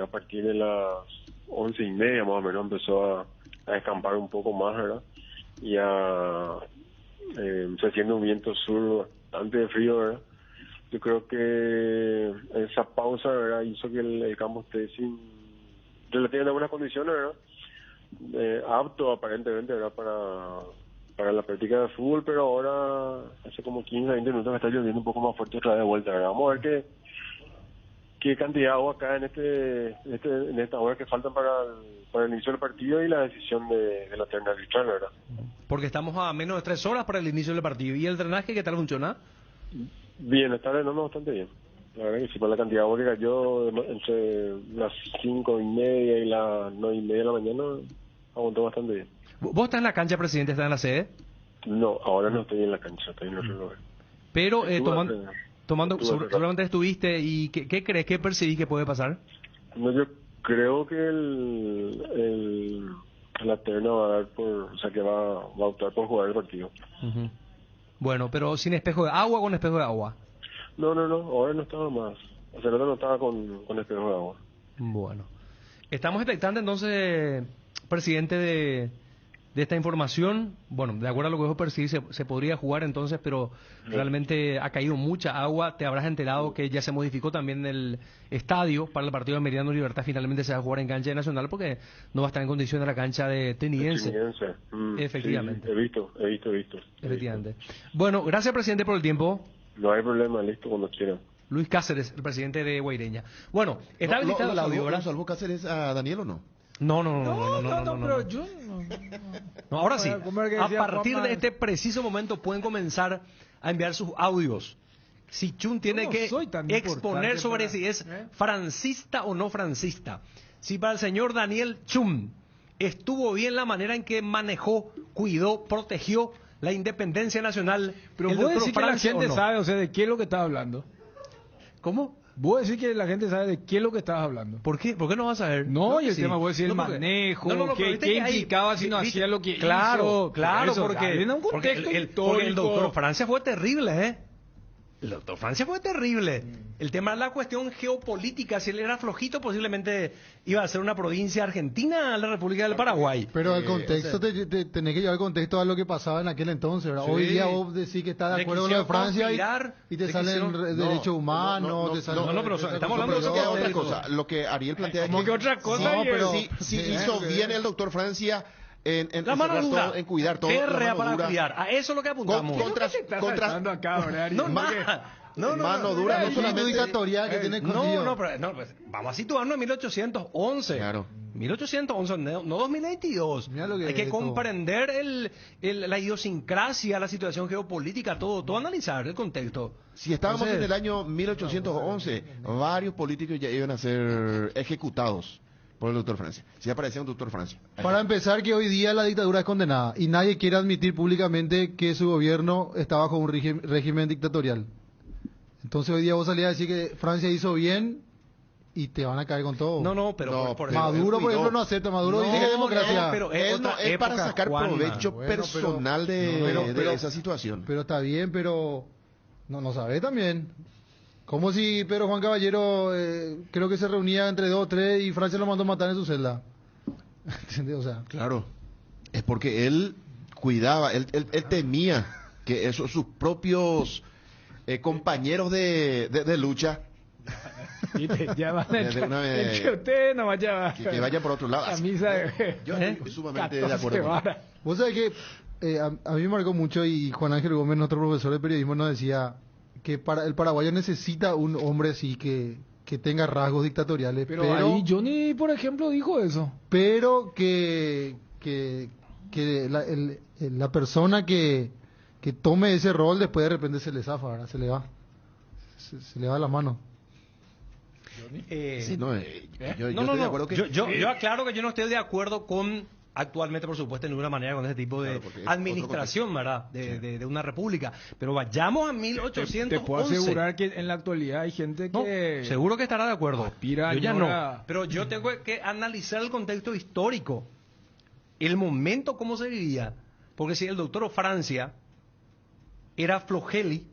a partir de las 11:30 más o menos empezó a escampar un poco más, ¿verdad? Y se siente un viento sur bastante frío, ¿verdad? Yo creo que esa pausa, ¿verdad?, hizo que el campo esté relativamente buenas condiciones, ¿verdad? Apto aparentemente, ¿verdad?, para la práctica de fútbol, pero ahora hace como 15-20 minutos que está lloviendo un poco más fuerte otra vez de vuelta, ¿verdad? Vamos a ver qué cantidad de agua cae en esta hora que faltan para el inicio del partido y la decisión de la terna arbitral, ¿verdad? Porque estamos a menos de 3 horas para el inicio del partido. ¿Y el drenaje qué tal funciona? Bien, está drenando bastante bien. La verdad que sí, por la cantidad de agua que cayó entre las 5:30 y las 9:30 de la mañana, aguantó bastante bien. ¿Vos estás en la cancha, presidente? ¿Estás en la sede? No, ahora no estoy en la cancha, estoy en otro lugar. Pero seguramente estuviste, ¿y qué crees, qué percibís que puede pasar? No, yo creo que la terna va a dar que va a optar por jugar el partido. Uh-huh. Bueno, pero sin espejo de agua o con espejo de agua. No, ahora no estaba más. O sea, no estaba con espejo de agua. Bueno, estamos expectantes entonces, presidente, de esta información. Bueno, de acuerdo a lo que vos percibís, se podría jugar entonces, pero realmente ha caído mucha agua. Te habrás enterado que ya se modificó también el estadio para el partido de Meridiano Libertad. Finalmente se va a jugar en cancha de Nacional porque no va a estar en condiciones la cancha de Teniense. Efectivamente. Sí, he visto. Efectivamente. Bueno, gracias, presidente, por el tiempo. No hay problema, listo, cuando quieran. Luis Cáceres, el presidente de Guaireña. Bueno, está habilitado el audio, ¿verdad? ¿Lo salvó Cáceres a Daniel o no? No, pero yo no, ahora sí, a partir de este preciso momento pueden comenzar a enviar sus audios. Si Chun tiene que exponer sobre si es francista o no francista. Si para el señor Daniel Chun estuvo bien la manera en que manejó, cuidó, protegió la independencia nacional. Pero vos decís que la gente sabe, o sea, de qué es lo que estás hablando. ¿Cómo? Vos decís que la gente sabe de qué es lo que estás hablando. ¿Por qué? ¿Por qué no vas a ver? No, y el tema, vos decís el manejo, qué implicaba si no hacía lo que hizo. Claro, porque el doctor Francia fue terrible, el doctor Francia fue terrible. El tema es la cuestión geopolítica. Si él era flojito, posiblemente iba a ser una provincia argentina a la República del Paraguay. Pero el contexto, tenés que llevar el contexto a lo que pasaba en aquel entonces, ¿verdad? Sí. Hoy día vos decís que estás de acuerdo con lo de Francia y te salen derechos humanos, te salen... No, pero estamos hablando de otra cosa. Lo que Ariel plantea es ¿Cómo que otra cosa? No, pero Sí, sí hizo bien el doctor Francia en la mano dura, todo, en cuidar todo. férrea para cuidar. A eso es lo que apuntamos. Contra acá, Ariel? mano dura, no solamente dictatorial que tiene escondido. Pero pues, vamos a situarnos en 1811. Claro. 1811, no 2022. Hay que comprender la idiosincrasia, la situación geopolítica, todo analizar el contexto. Si estábamos en el año 1811, varios políticos ya iban a ser ejecutados por el doctor Francia. Si aparecía un doctor Francia. Para empezar, que hoy día la dictadura es condenada y nadie quiere admitir públicamente que su gobierno está bajo un régimen dictatorial. Entonces hoy día vos salías a decir que Francia hizo bien y te van a caer con todo. Pero Maduro, por ejemplo, no acepta. Maduro dice que es democracia. Pero él no es para sacar provecho personal de esa situación. Pero está bien, pero no sabe también. Como si Pedro Juan Caballero creo que se reunía entre 2 o 3 y Francia lo mandó matar en su celda. ¿Entiendes? O sea, claro. Es porque él cuidaba, él temía que sus propios compañeros de lucha ya van que usted no vaya que vayan por otro lado. Yo estoy sumamente de acuerdo. Vos sabés que a mí me marcó mucho, y Juan Ángel Gómez, nuestro profesor de periodismo, nos decía que el paraguayo necesita un hombre así que tenga rasgos dictatoriales. Pero ahí Johnny, por ejemplo, dijo eso. Pero que la persona que tome ese rol después de repente se le zafa, ¿verdad? Se le va. Se le va la mano. Yo aclaro que yo no estoy de acuerdo con actualmente, por supuesto, de ninguna manera con ese tipo de administración, ¿verdad? De una república. Pero vayamos a 1811. Te puedo asegurar que en la actualidad hay gente que... seguro que estará de acuerdo. Yo ya no. Pero yo tengo que analizar el contexto histórico. El momento, cómo se vivía. Porque si el doctor Francia era Flogeli,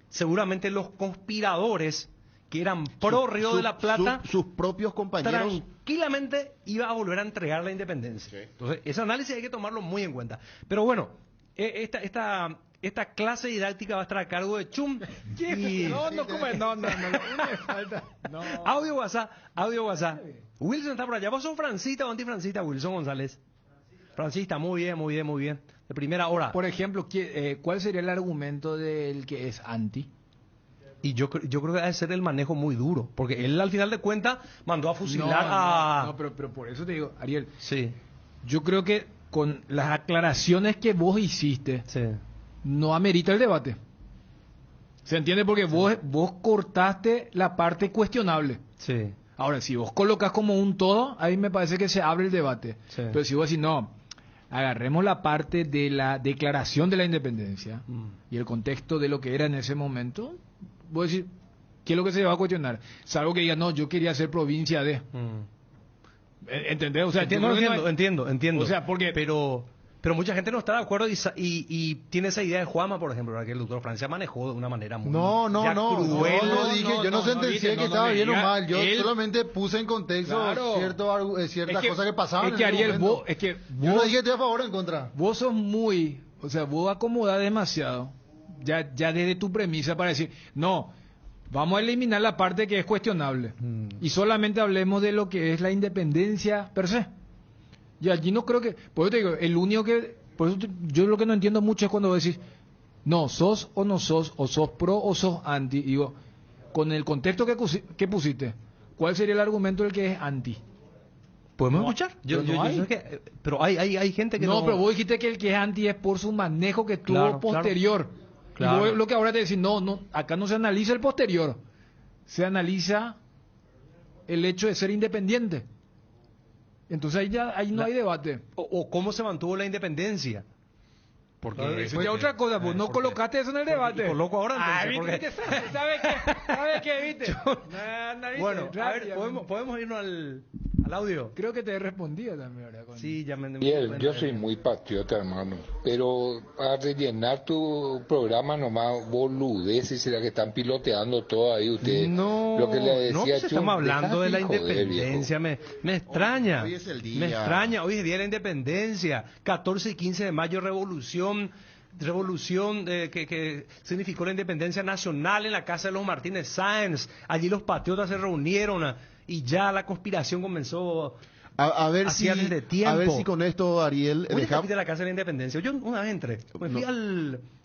seguramente los conspiradores que eran pro Río de la Plata, sus propios compañeros, tranquilamente iba a volver a entregar la independencia. Sí. Entonces, ese análisis hay que tomarlo muy en cuenta. Pero bueno, esta clase didáctica va a estar a cargo de Chum. No. Audio WhatsApp. Wilson está por allá. ¿Vos sos francista o antifrancista, Wilson González? Francista, muy bien. De primera hora. Por ejemplo, ¿cuál sería el argumento del que es anti? Y yo creo que debe ser el manejo muy duro, porque él al final de cuentas mandó a fusilar No, pero por eso te digo, Ariel, sí. Yo creo que con las aclaraciones que vos hiciste, no amerita el debate. ¿Se entiende? Porque vos cortaste la parte cuestionable. Sí. Ahora, si vos colocas como un todo, ahí me parece que se abre el debate. Sí. Pero si vos decís, no, agarremos la parte de la declaración de la independencia y el contexto de lo que era en ese momento, voy a decir, ¿qué es lo que se va a cuestionar? Salvo que diga, no, yo quería ser provincia de... ¿Entendés? O sea, entiendo. O sea, porque... Pero mucha gente no está de acuerdo y tiene esa idea de Juanma, por ejemplo, que el doctor Francia manejó de una manera muy... No, yo no sentencié que estaba bien o mal. Yo solamente puse en contexto ciertas cosas que pasaban. Es que Ariel, yo no dije estoy a favor o en contra. Vos sos muy... O sea, vos acomodás demasiado ya desde tu premisa para decir, no, vamos a eliminar la parte que es cuestionable y solamente hablemos de lo que es la independencia per se. Y allí no creo que... Por eso te digo, el único que... Por eso yo lo que no entiendo mucho es cuando vos decís, no, sos o no sos, o sos pro o sos anti. Y digo, con el contexto que pusiste, ¿cuál sería el argumento del que es anti? ¿Podemos escuchar? Pero hay gente que no... No, pero vos dijiste que el que es anti es por su manejo que tuvo posterior. Claro. Y vos lo que ahora te decís, no, acá no se analiza el posterior. Se analiza el hecho de ser independiente. Entonces ahí no hay debate. O cómo se mantuvo la independencia. Porque eso ya otra cosa, pues no colocaste eso en el debate. Coloco ahora entonces. ¿Sabes qué? ¿Viste? Bueno, a ver, podemos irnos al audio. Creo que te he respondido también, ¿verdad? Sí, ya me... Bien, yo soy muy patriota, hermano, pero a rellenar tu programa nomás boludeces, será que están piloteando todo ahí ustedes. No, lo que le decía no, pues Chum, estamos hablando de la déjate joder, independencia, me extraña. Hoy es el día. Me extraña, hoy es día de la independencia, 14 y 15 de mayo, revolución que significó la independencia nacional en la casa de los Martínez Sáenz. Allí los patriotas se reunieron y ya la conspiración comenzó. A ver hacía si desde tiempo. A ver si con esto, Ariel, Hoy dejamos... de la casa de la independencia. Yo una vez entré, me fui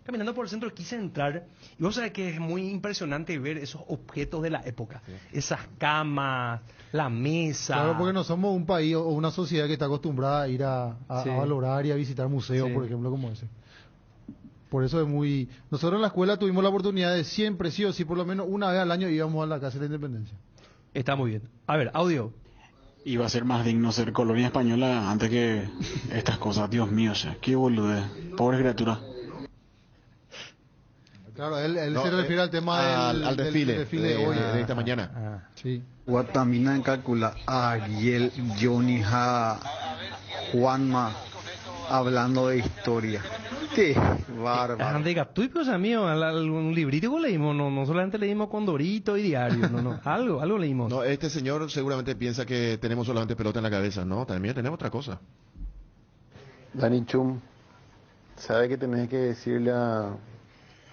caminando por el centro, quise entrar y vos sabés que es muy impresionante ver esos objetos de la época, esas camas, la mesa. Claro, porque no somos un país o una sociedad que está acostumbrada a ir a Sí. valorar y a visitar museos, Sí. por ejemplo, como ese. Por eso es muy... Nosotros en la escuela tuvimos la oportunidad de siempre, sí o sí, por lo menos una vez al año íbamos a la Casa de la Independencia. Está muy bien. A ver, audio. Iba a ser más digno ser colonia española antes que estas cosas. Dios mío, o sea, qué boludez. Pobre criatura. Claro, él No, se refiere al tema al desfile, del desfile de hoy. de esta mañana. Sí. Guatamina en calcula Ariel, Johnny, Juanma, hablando de historia. Qué bárbaro. Pues amigo, un librito que leímos, no solamente leímos Condorito y Diario, algo leímos. No, este señor seguramente piensa que tenemos solamente pelota en la cabeza, no, también tenemos otra cosa. Dani Chum, ¿sabe qué tenés que decirle a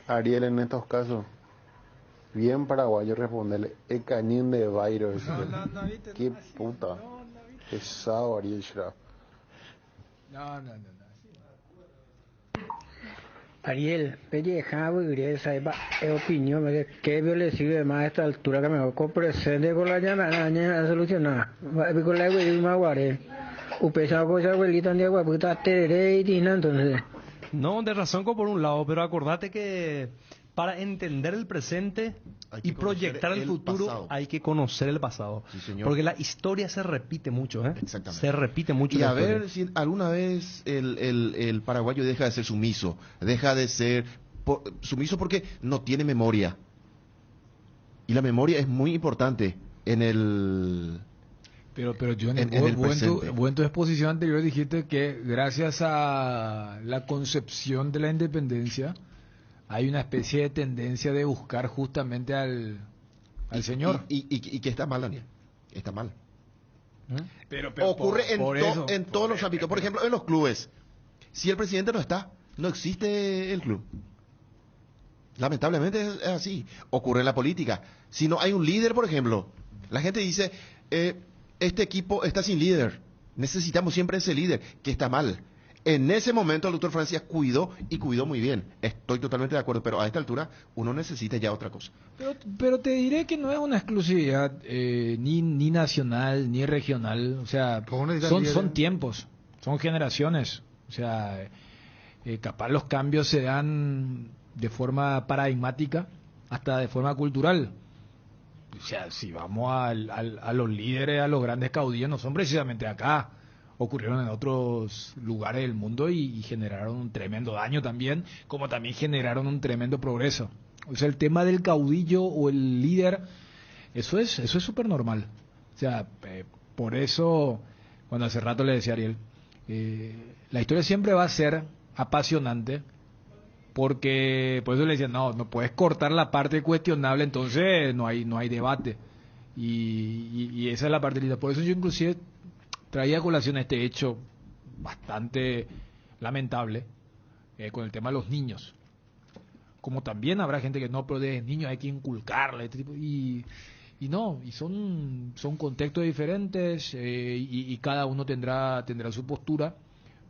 Ariel en estos casos? Bien paraguayo responderle, el cañín de Bairo. Qué puta. Pesado Ariel Schraff. No. Ariel, pelleja, esa es opinión, que le sirve más a esta altura que me con presente con la llamaña a solucionar. Con la abuelita más guare. Upesa con esa abuelita de agua, puta, tereré y tina, entonces. No, de razón por un lado, pero acordate que para entender el presente y proyectar el futuro pasado. hay que conocer el pasado. Sí, señor. Porque la historia se repite mucho, ¿eh? Exactamente. Se repite mucho. Y la a ver historia. si alguna vez el paraguayo deja de ser sumiso, deja de ser sumiso porque no tiene memoria. Y la memoria es muy importante en el... Pero Johnny, en el presente. vos en tu exposición anterior dijiste que gracias a la concepción de la independencia hay una especie de tendencia de buscar justamente al señor. Y que está mal, Daniel. Está mal. Pero ocurre por en todos los ámbitos. Por ejemplo, en los clubes. Si el presidente no está, no existe el club. Lamentablemente es así. Ocurre en la política. Si no hay un líder, por ejemplo, la gente dice, este equipo está sin líder. Necesitamos siempre ese líder, que está mal. En ese momento el doctor Francia cuidó muy bien. Estoy totalmente de acuerdo, pero a esta altura uno necesita ya otra cosa. Pero te diré que no es una exclusividad ni nacional ni regional. O sea, son tiempos, son generaciones. O sea, capaz los cambios se dan de forma paradigmática hasta de forma cultural. O sea, si vamos a los líderes, a los grandes caudillos, no son precisamente acá. Ocurrieron en otros lugares del mundo y generaron un tremendo daño también, como también generaron un tremendo progreso. O sea, el tema del caudillo o el líder, eso es súper normal. O sea, por eso, cuando hace rato le decía a Ariel, la historia siempre va a ser apasionante, porque por eso le decía, no puedes cortar la parte cuestionable, entonces no hay debate. Y esa es la parte linda. Por eso yo inclusive traía a colación este hecho bastante lamentable con el tema de los niños. Como también habrá gente que no, pero de niños hay que inculcarle este tipo, y son contextos diferentes y cada uno tendrá su postura,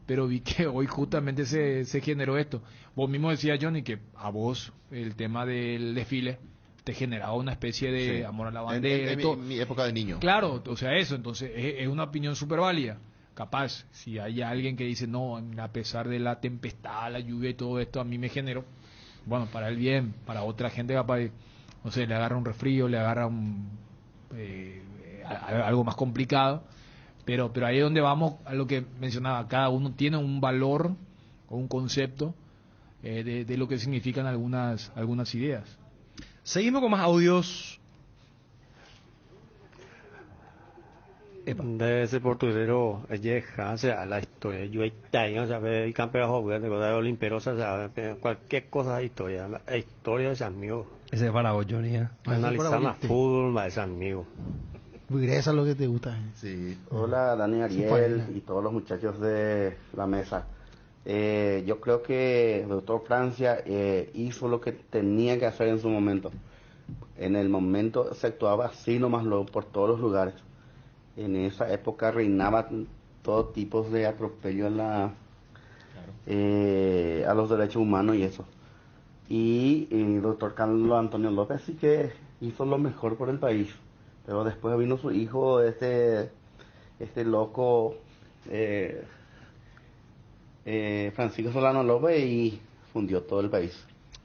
pero vi que hoy justamente se generó esto. Vos mismo decías, Johnny, que a vos el tema del desfile te generaba una especie de amor a la bandera. En mi época de niño. Claro, o sea, eso, entonces es una opinión súper válida. Capaz, si hay alguien que dice, no, a pesar de la tempestad, la lluvia y todo esto, a mí me generó, bueno, para el bien, para otra gente capaz, no sé, le agarra un resfrío, le agarra algo más complicado, pero ahí es donde vamos a lo que mencionaba, cada uno tiene un valor o un concepto de lo que significan algunas ideas. Seguimos con más audios. De ese portuguero, o sea, la historia, yo o sea, el campeón de Olimperos, o sea, cualquier cosa de historia, la historia es amigo. Ese es para vos, Johnny. Analizar más fútbol, es amigo. Eso es lo que te gusta. Sí. Hola, Dani, Ariel y todos los muchachos de la mesa. Yo creo que el doctor Francia hizo lo que tenía que hacer en su momento. En el momento se actuaba así nomás luego por todos los lugares. En esa época reinaba todo tipo de atropello a los derechos humanos y eso. Y el doctor Carlos Antonio López sí que hizo lo mejor por el país. Pero después vino su hijo, este loco Francisco Solano López, y fundió todo el país.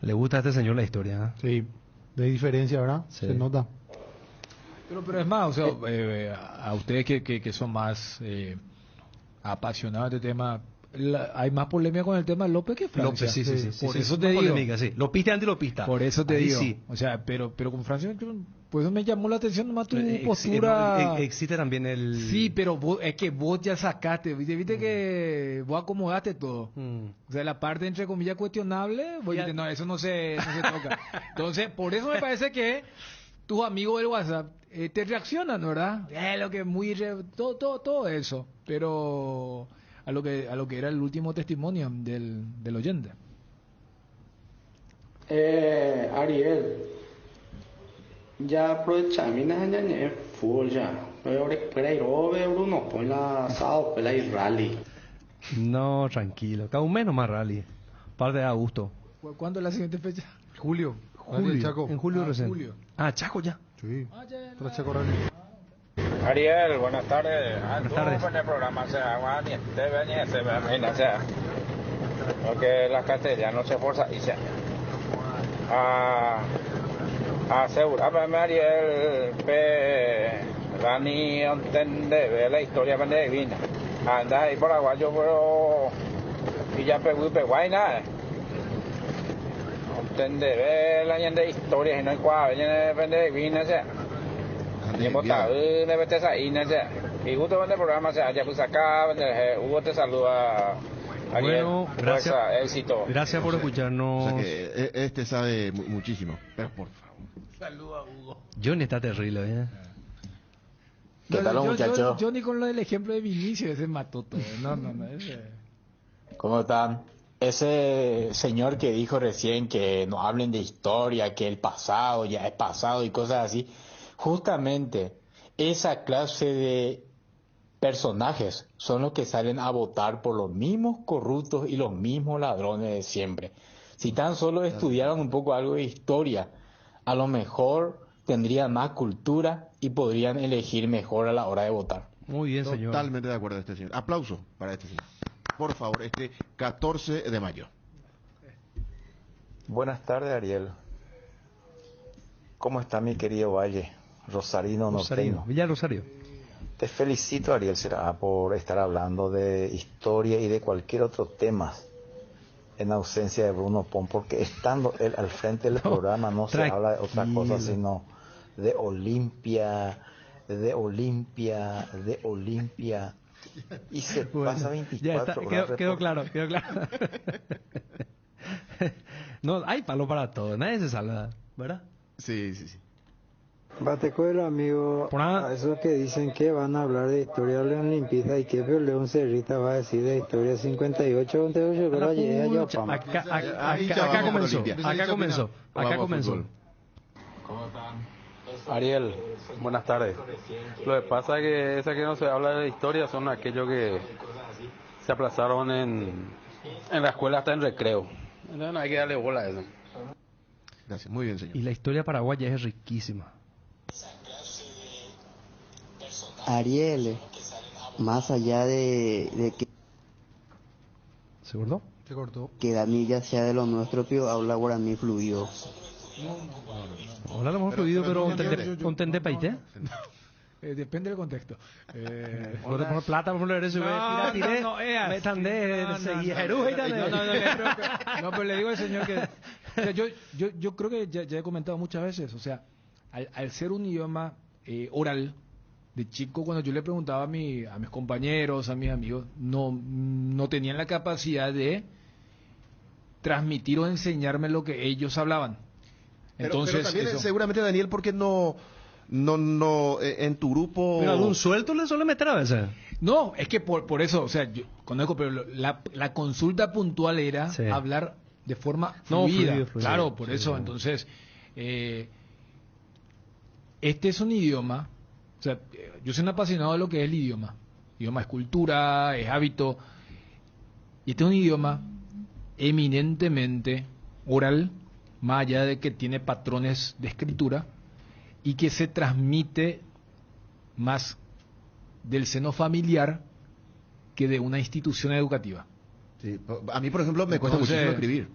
¿Le gusta a este señor la historia? Sí, de diferencia, ¿verdad? Sí. Se nota. Pero es más, o sea, a ustedes que son más apasionados de este tema, hay más polémica con el tema de López que Francia. López, sí. Por sí, eso sí, te digo. Polémica, sí. Lopista y antilopista. Por eso te Ahí digo. Sí. O sea, pero con Francia, por eso me llamó la atención nomás tu postura. Existe también el... Sí, pero es que vos ya sacaste, viste que vos acomodaste todo. O sea, la parte entre comillas cuestionable, vos dijiste, no, eso no se toca. Entonces, por eso me parece que tus amigos del WhatsApp te reaccionan, ¿verdad? Lo que es muy... todo eso. Pero a lo que era el último testimonio del oyente. Ariel, ya aprovechamos el fútbol ya. Pero Bruno, pon la asado, pela y rally. No, tranquilo. Cada un mes nomás rally. Parte de agosto. ¿Cuándo es la siguiente fecha? Julio. Chaco. En julio recién. Julio. Chaco ya. Sí. Tras Chaco Rally. Ariel, buenas tardes. Buenas tardes. En el programa, porque la castellana no se esfuerza y se asegúrame, Ariel, Dani, entender la historia de Vina. Anda ahí por Aguayo, pero y ya peguaina. Entender la gente de historia y no hay cuál, de Vina, y justo en el programa ya pues acá Hugo te saluda. Bueno, gracias. Éxito. Gracias por escucharnos. O sea que este sabe muchísimo. Pero por favor. Saluda, Hugo. Johnny está terrible, ¿Qué tal, muchachos? Johnny con lo del ejemplo de Vinicius, ese mató todo. No, ese... ¿Cómo están? Ese señor que dijo recién que no hablen de historia, que el pasado ya es pasado y cosas así. Justamente esa clase de personajes son los que salen a votar por los mismos corruptos y los mismos ladrones de siempre. Si tan solo estudiaran un poco algo de historia, a lo mejor tendrían más cultura y podrían elegir mejor a la hora de votar. Muy bien, señor. Totalmente de acuerdo con este señor. Aplauso para este señor. Por favor, 14 de mayo. Buenas tardes, Ariel. ¿Cómo está mi querido Valle? Rosarino Norteño. Villa Rosario. Te felicito, Ariel Será, por estar hablando de historia y de cualquier otro tema en ausencia de Bruno Pon, porque estando él al frente del programa no se habla de otra cosa sino de Olimpia, y se pasa 24 horas. Quedó claro. No, hay palo para todo, nadie se salva, ¿verdad? Sí. Bateco, amigo, a esos que dicen que van a hablar de historia de la Olimpiada y que León Cerrita va a decir de historia 58 contra 8, pero acá comenzó. ¿Cómo están? Ariel, buenas tardes. Lo que pasa es que esa que no se habla de historia son aquellos que se aplazaron en la escuela hasta en recreo. Entonces no hay que darle bola a eso. Gracias, muy bien, señor. Y la historia paraguaya es riquísima. Ariel, más allá de que... ¿Se cortó? Se cortó. Que Dani ya sea de lo nuestro, pero habla guaraní fluido. Hola, lo hemos fluido, pero ¿contende paité? Depende del contexto. Por plata, por lo eso, tiré, me tandé, seguí Jerús y no, pero le digo al señor que... O sea, yo creo que ya he comentado muchas veces, o sea, al ser un idioma oral, de chico, cuando yo le preguntaba a mis compañeros, a mis amigos, no tenían la capacidad de transmitir o enseñarme lo que ellos hablaban. Entonces, pero también seguramente, Daniel, porque no en tu grupo... Pero algún suelto le suele meter a veces. No, es que por eso, o sea, yo conozco, pero la consulta puntual era hablar de forma fluida. Fluido. Claro, por eso, entonces, este es un idioma, o sea, yo soy un apasionado de lo que es el idioma. Idioma es cultura, es hábito, y este es un idioma eminentemente oral, más allá de que tiene patrones de escritura, y que se transmite más del seno familiar que de una institución educativa. Sí, a mí, por ejemplo, me cuesta muchísimo escribir.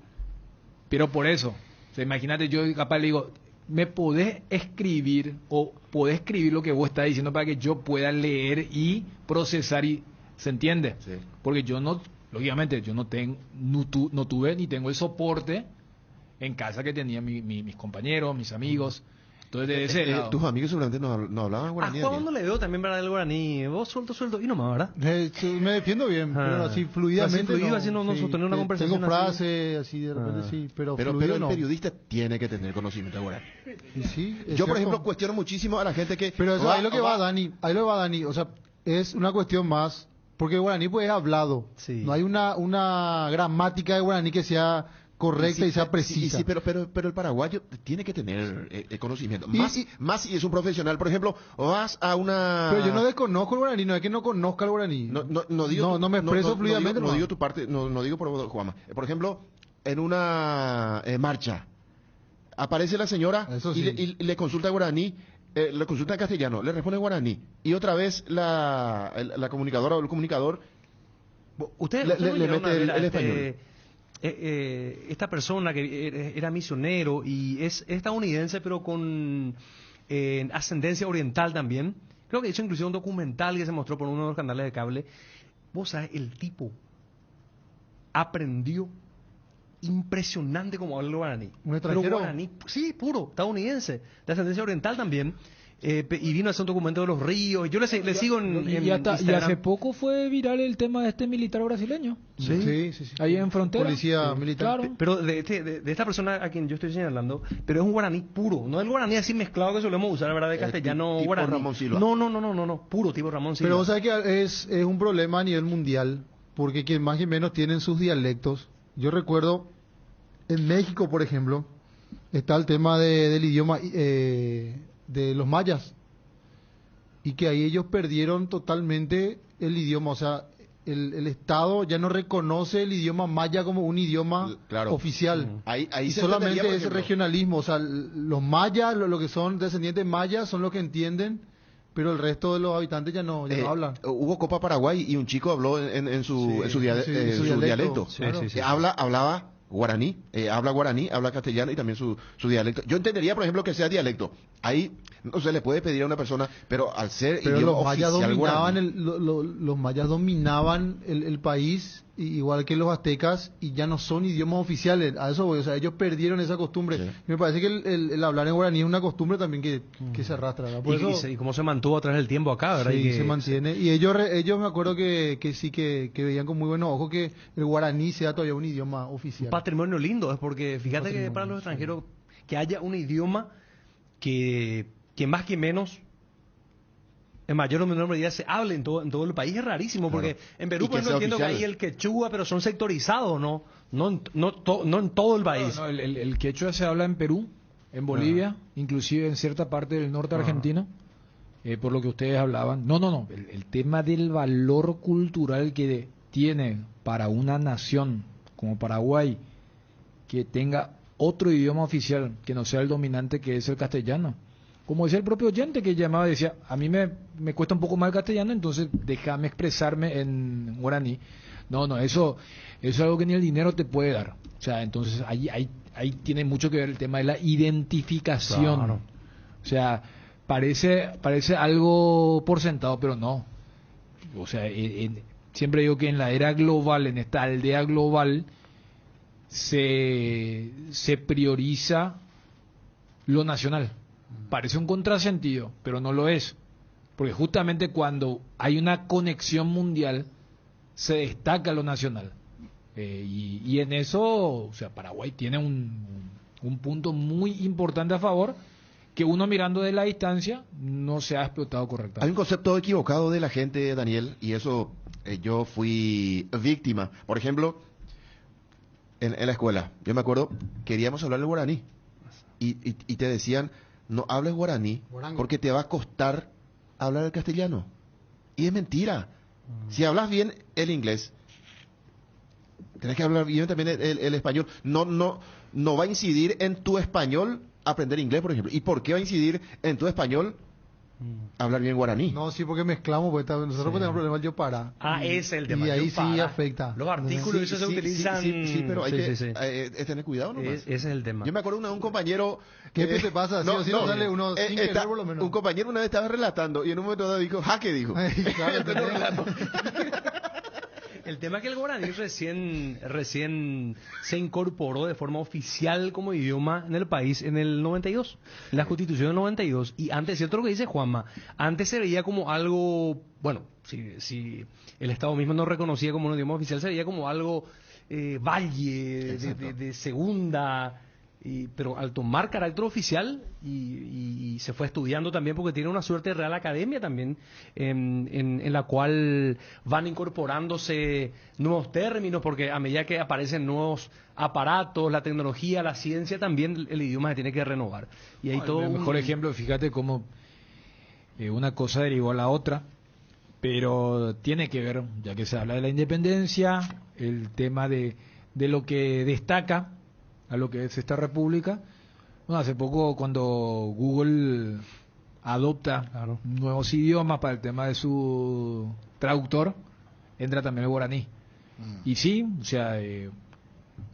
Pero por eso, o sea, imagínate, yo capaz le digo, ¿me podés escribir o podés escribir lo que vos estás diciendo para que yo pueda leer y procesar? Y ¿se entiende? Sí. Porque yo no, lógicamente, yo no tuve ni tengo el soporte en casa que tenían mis compañeros, mis amigos. Entonces, de ese lado. Tus amigos seguramente no hablaban guaraní. ¿Cuándo le veo también, verdad, el guaraní? Vos suelto y nomás, ¿verdad? Me defiendo bien, pero así fluidamente. Así no sostener una conversación. Tengo frases, así de repente sí, pero el periodista tiene que tener conocimiento de guaraní. Sí, yo, por ejemplo, cuestiono muchísimo a la gente que... Pero eso, ahí lo que va, Dani, o sea, es una cuestión más, porque el guaraní pues es hablado. Sí. No hay una gramática de guaraní que sea correcta y sea precisa. Sí, pero el paraguayo tiene que tener conocimiento. Más si es un profesional. Por ejemplo, vas a una... Pero yo no desconozco el guaraní, no es que no conozca el guaraní. No me expreso fluidamente. No digo tu parte, no digo por vos, Juanma. Por ejemplo, en una marcha, aparece la señora y le consulta guaraní, le consulta en castellano, le responde guaraní. Y otra vez la comunicadora o el comunicador le mete el español. Esta persona que era misionero y es estadounidense, pero con ascendencia oriental también. Creo que hizo inclusive un documental que se mostró por uno de los canales de cable. Vos sabés, el tipo aprendió impresionante como habla el guaraní. ¿Un extranjero? Pero guaraní, sí, puro, estadounidense, de ascendencia oriental también. Y vino a hacer un documento de los ríos. Yo le sigo en Instagram. Y hace poco fue viral el tema de este militar brasileño. Sí. Ahí en frontera. Policía militar. Claro. Pero de esta persona a quien yo estoy señalando, pero es un guaraní puro. No el guaraní así mezclado que solemos usar, ¿verdad? De castellano tipo guaraní. Ramón Silva. No. Puro tipo Ramón Silva. Pero vos sabés que es un problema a nivel mundial, porque quien más y menos tienen sus dialectos. Yo recuerdo, en México, por ejemplo, está el tema del idioma... de los mayas, y que ahí ellos perdieron totalmente el idioma, o sea, el Estado ya no reconoce el idioma maya como un idioma oficial. Ahí y solamente es regionalismo, o sea, los mayas, lo que son descendientes mayas son los que entienden, pero el resto de los habitantes ya no hablan. Hubo Copa Paraguay y un chico habló en su dialecto. Hablaba guaraní, habla castellano y también su dialecto. Yo entendería, por ejemplo, que sea dialecto. Ahí no se le puede pedir a una persona, pero al ser los mayas dominaban el país, igual que los aztecas, y ya no son idiomas oficiales. A eso voy, o sea, ellos perdieron esa costumbre. Sí. Me parece que el hablar en guaraní es una costumbre también que se arrastra, ¿verdad? Por eso, y cómo se mantuvo a través del tiempo acá, ¿verdad? Sí, se mantiene. Y ellos me acuerdo que sí que veían con muy buenos ojos que el guaraní sea todavía un idioma oficial. Un patrimonio lindo, es porque fíjate que para los extranjeros que haya un idioma que más que menos en mayor o menor medida se hable en todo el país es rarísimo, porque en Perú pues no entiendo que hay el quechua, pero son sectorizados, no en todo el país. No, el quechua se habla en Perú, en Bolivia, inclusive en cierta parte del norte argentino, por lo que ustedes hablaban. No, el tema del valor cultural que tiene para una nación como Paraguay que tenga otro idioma oficial que no sea el dominante, que es el castellano. Como decía el propio oyente que llamaba, decía, a mí me cuesta un poco más el castellano, entonces déjame expresarme en guaraní. No, eso es algo que ni el dinero te puede dar. O sea, entonces ahí tiene mucho que ver el tema de la identificación. Claro. O sea, parece algo por sentado, pero no. O sea, siempre digo que en la era global, en esta aldea global, se prioriza lo nacional. Parece un contrasentido, pero no lo es. Porque justamente cuando hay una conexión mundial, se destaca lo nacional. Y en eso, o sea, Paraguay tiene un punto muy importante a favor, que uno mirando de la distancia no se ha explotado correctamente. Hay un concepto equivocado de la gente, Daniel, y eso yo fui víctima. Por ejemplo, en la escuela, yo me acuerdo, queríamos hablar el guaraní. Y te decían, no hables guaraní porque te va a costar hablar el castellano. Y es mentira. Si hablas bien el inglés, tenés que hablar bien también el español. No va a incidir en tu español aprender inglés, por ejemplo. ¿Y por qué va a incidir en tu español hablar bien guaraní? No, sí, porque mezclamos, porque nosotros tenemos problemas yo para. Ese es el tema. Y ahí sí afecta. Los artículos esos se utilizan. Sí, pero hay que tener cuidado nomás. Ese es el tema. Yo me acuerdo de un compañero. ¿Qué te pasa? Si no sale uno sin querer, por lo menos. Un compañero una vez estaba relatando y en un momento dado dijo, jaque, dijo. Claro, el tema es que el guaraní recién se incorporó de forma oficial como idioma en el país en el 92, en la Constitución del 92. Y antes, cierto lo que dice Juanma, antes se veía como algo, bueno, si el Estado mismo no reconocía como un idioma oficial, se veía como algo valle, de segunda. Pero al tomar carácter oficial y se fue estudiando también, porque tiene una suerte de Real Academia también, en la cual van incorporándose nuevos términos, porque a medida que aparecen nuevos aparatos, la tecnología, la ciencia, también el idioma se tiene que renovar. Y hay todo el mejor ejemplo, fíjate cómo una cosa derivó a la otra, pero tiene que ver, ya que se habla de la independencia, el tema de lo que destaca a lo que es esta república. Bueno, hace poco cuando Google adopta nuevos idiomas para el tema de su traductor, entra también el guaraní. Y sí, o sea,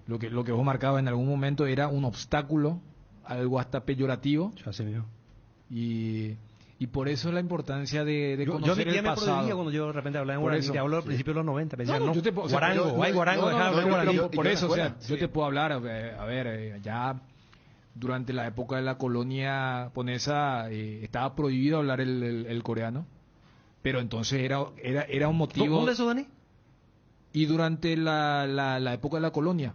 lo que vos marcabas en algún momento era un obstáculo, algo hasta peyorativo. Ya se vio. Y por eso la importancia de conocer el pasado. Yo cuando yo de repente hablaba en guaraní, te hablo al principio de los 90, me decían, yo te puedo, guarango, por eso, o sea, yo te puedo hablar, a ver, ya durante la época de la colonia japonesa estaba prohibido hablar el coreano, pero entonces era un motivo. ¿Dónde eso, Dani? Y durante la época de la colonia.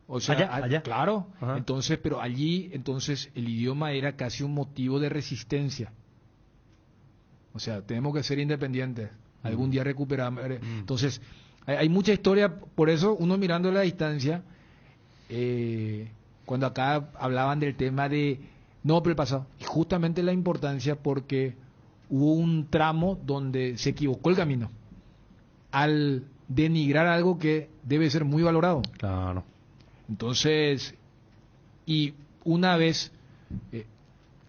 O sea, allá. Claro, Ajá. Entonces, pero allí, entonces, el idioma era casi un motivo de resistencia. O sea, tenemos que ser independientes. Algún día recuperamos. Entonces, hay mucha historia. Por eso, uno mirando a la distancia, cuando acá hablaban del tema de no, pero el pasado, y justamente la importancia porque hubo un tramo donde se equivocó el camino al denigrar algo que debe ser muy valorado. Claro. Entonces, y una vez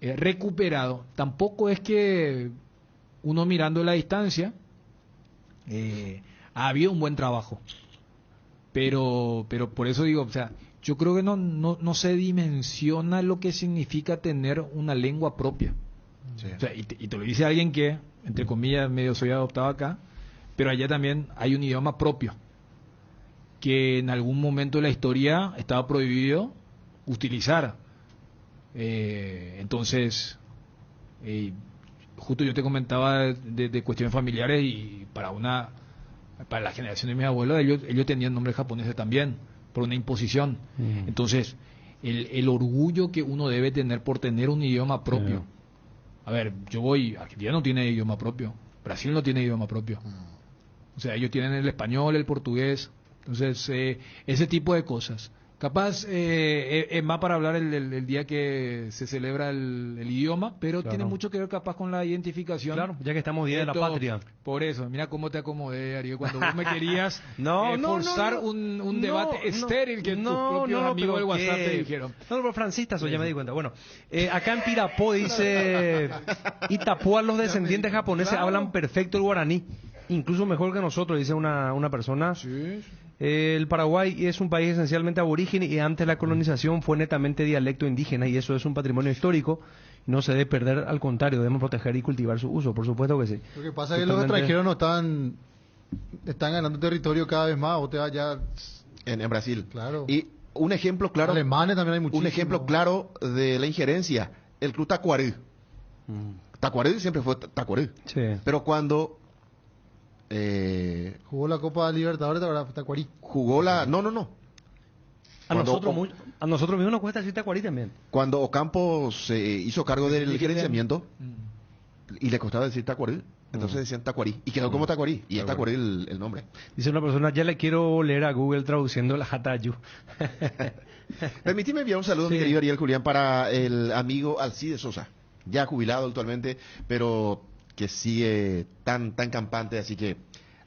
recuperado, tampoco es que uno mirando la distancia ha habido un buen trabajo, pero por eso digo, o sea, yo creo que no se dimensiona lo que significa tener una lengua propia. Sí. O sea, y te lo dice alguien que, entre comillas, medio soy adoptado acá, pero allá también hay un idioma propio que en algún momento de la historia estaba prohibido utilizar. Entonces, justo yo te comentaba de cuestiones familiares, y para la generación de mis abuelos, ellos tenían nombres japoneses también, por una imposición. Entonces, el orgullo que uno debe tener por tener un idioma propio. A ver, Argentina no tiene idioma propio, Brasil no tiene idioma propio. O sea, ellos tienen el español, el portugués. Entonces, ese tipo de cosas. Capaz es más para hablar el día que se celebra el idioma, pero tiene mucho que ver capaz con la identificación. Claro, ya que estamos Día de la Patria. Por eso, mira cómo te acomodé, Ariel, cuando vos me querías forzar un debate estéril que tus propios amigos del WhatsApp te dijeron. No, pero francistas, ya me di cuenta. Bueno, acá en Pirapó dice Itapúa, los descendientes japoneses hablan perfecto el guaraní, incluso mejor que nosotros, dice una persona. Sí. El Paraguay es un país esencialmente aborigen y antes de la colonización fue netamente dialecto indígena, y eso es un patrimonio histórico, no se debe perder, al contrario, debemos proteger y cultivar su uso, por supuesto que sí. Lo que pasa es que los extranjeros no están ganando territorio cada vez más, o te ya en Brasil. Claro. Y un ejemplo claro, alemanes también hay muchísimo. Un ejemplo claro de la injerencia, el Club Tacuarí. Tacuarí siempre fue Tacuarí. Sí. Pero cuando jugó la Copa Libertadores, ahora Tacuarí. Jugó la... No. A nosotros mismos nos cuesta decir Tacuarí también. Cuando Ocampo se hizo cargo del gerenciamiento y le costaba decir Tacuarí, entonces decían Tacuarí. Y quedó como Tacuarí. Y es Tacuarí el nombre. Dice una persona, ya le quiero leer a Google traduciendo la Jatayu. Permíteme enviar un saludo, mi querido Ariel Julián, para el amigo Alcides Sosa, ya jubilado actualmente, pero que sigue tan campante, así que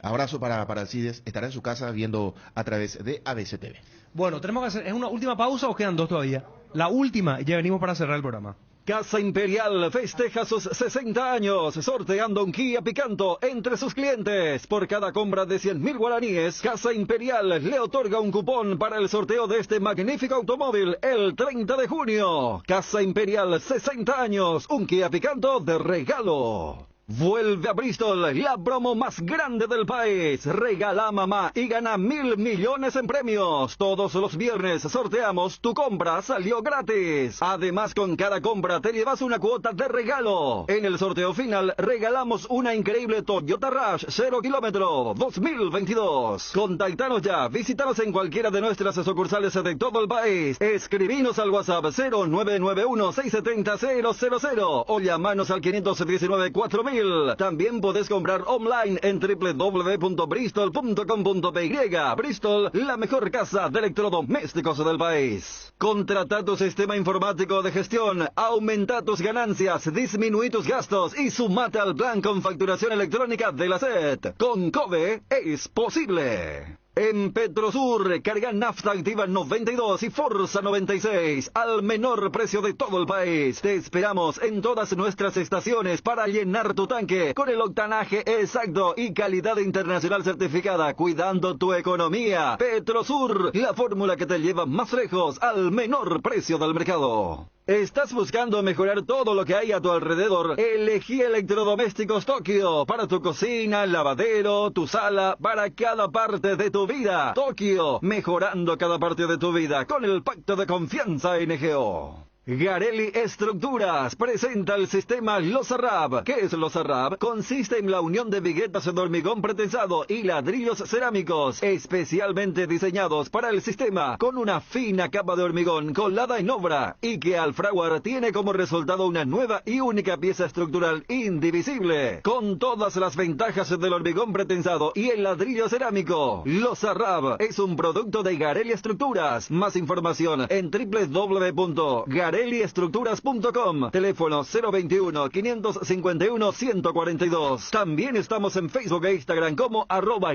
abrazo para Alcides, estará en su casa viendo a través de ABC TV. Bueno, tenemos que hacer, ¿es una última pausa o quedan dos todavía? La última, y ya venimos para cerrar el programa. Casa Imperial festeja sus 60 años sorteando un Kia Picanto entre sus clientes. Por cada compra de 100.000 guaraníes, Casa Imperial le otorga un cupón para el sorteo de este magnífico automóvil el 30 de junio. Casa Imperial, 60 años, un Kia Picanto de regalo. Vuelve a Bristol, la promo más grande del país. Regala a mamá y gana 1.000 millones en premios. Todos los viernes sorteamos Tu compra salió gratis. Además, con cada compra te llevas una cuota de regalo. En el sorteo final regalamos una increíble Toyota Rush 0 kilómetro 2022. Contactanos ya, visítanos en cualquiera de nuestras sucursales de todo el país. Escribinos al WhatsApp 0991-670-000 o llamanos al 519-4000. También podés comprar online en www.bristol.com.py. Bristol, la mejor casa de electrodomésticos del país. Contrata tu sistema informático de gestión, aumenta tus ganancias, disminuí tus gastos y sumate al plan con facturación electrónica de la SED. Con Cove es posible. En Petrosur, carga nafta activa 92 y Forza 96 al menor precio de todo el país. Te esperamos en todas nuestras estaciones para llenar tu tanque con el octanaje exacto y calidad internacional certificada, cuidando tu economía. Petrosur, la fórmula que te lleva más lejos al menor precio del mercado. ¿Estás buscando mejorar todo lo que hay a tu alrededor? Elegí Electrodomésticos Tokio para tu cocina, lavadero, tu sala, para cada parte de tu vida. Tokio, mejorando cada parte de tu vida con el pacto de confianza NGO. Garelli Estructuras presenta el sistema Losarrab. ¿Qué es Losarrab? Consiste en la unión de viguetas de hormigón pretensado y ladrillos cerámicos, especialmente diseñados para el sistema, con una fina capa de hormigón colada en obra, y que al fraguar tiene como resultado una nueva y única pieza estructural indivisible, con todas las ventajas del hormigón pretensado y el ladrillo cerámico. Losarrab es un producto de Garelli Estructuras. Más información en www.garelliestructuras.com. Teléfono 021-551-142. También estamos en Facebook e Instagram como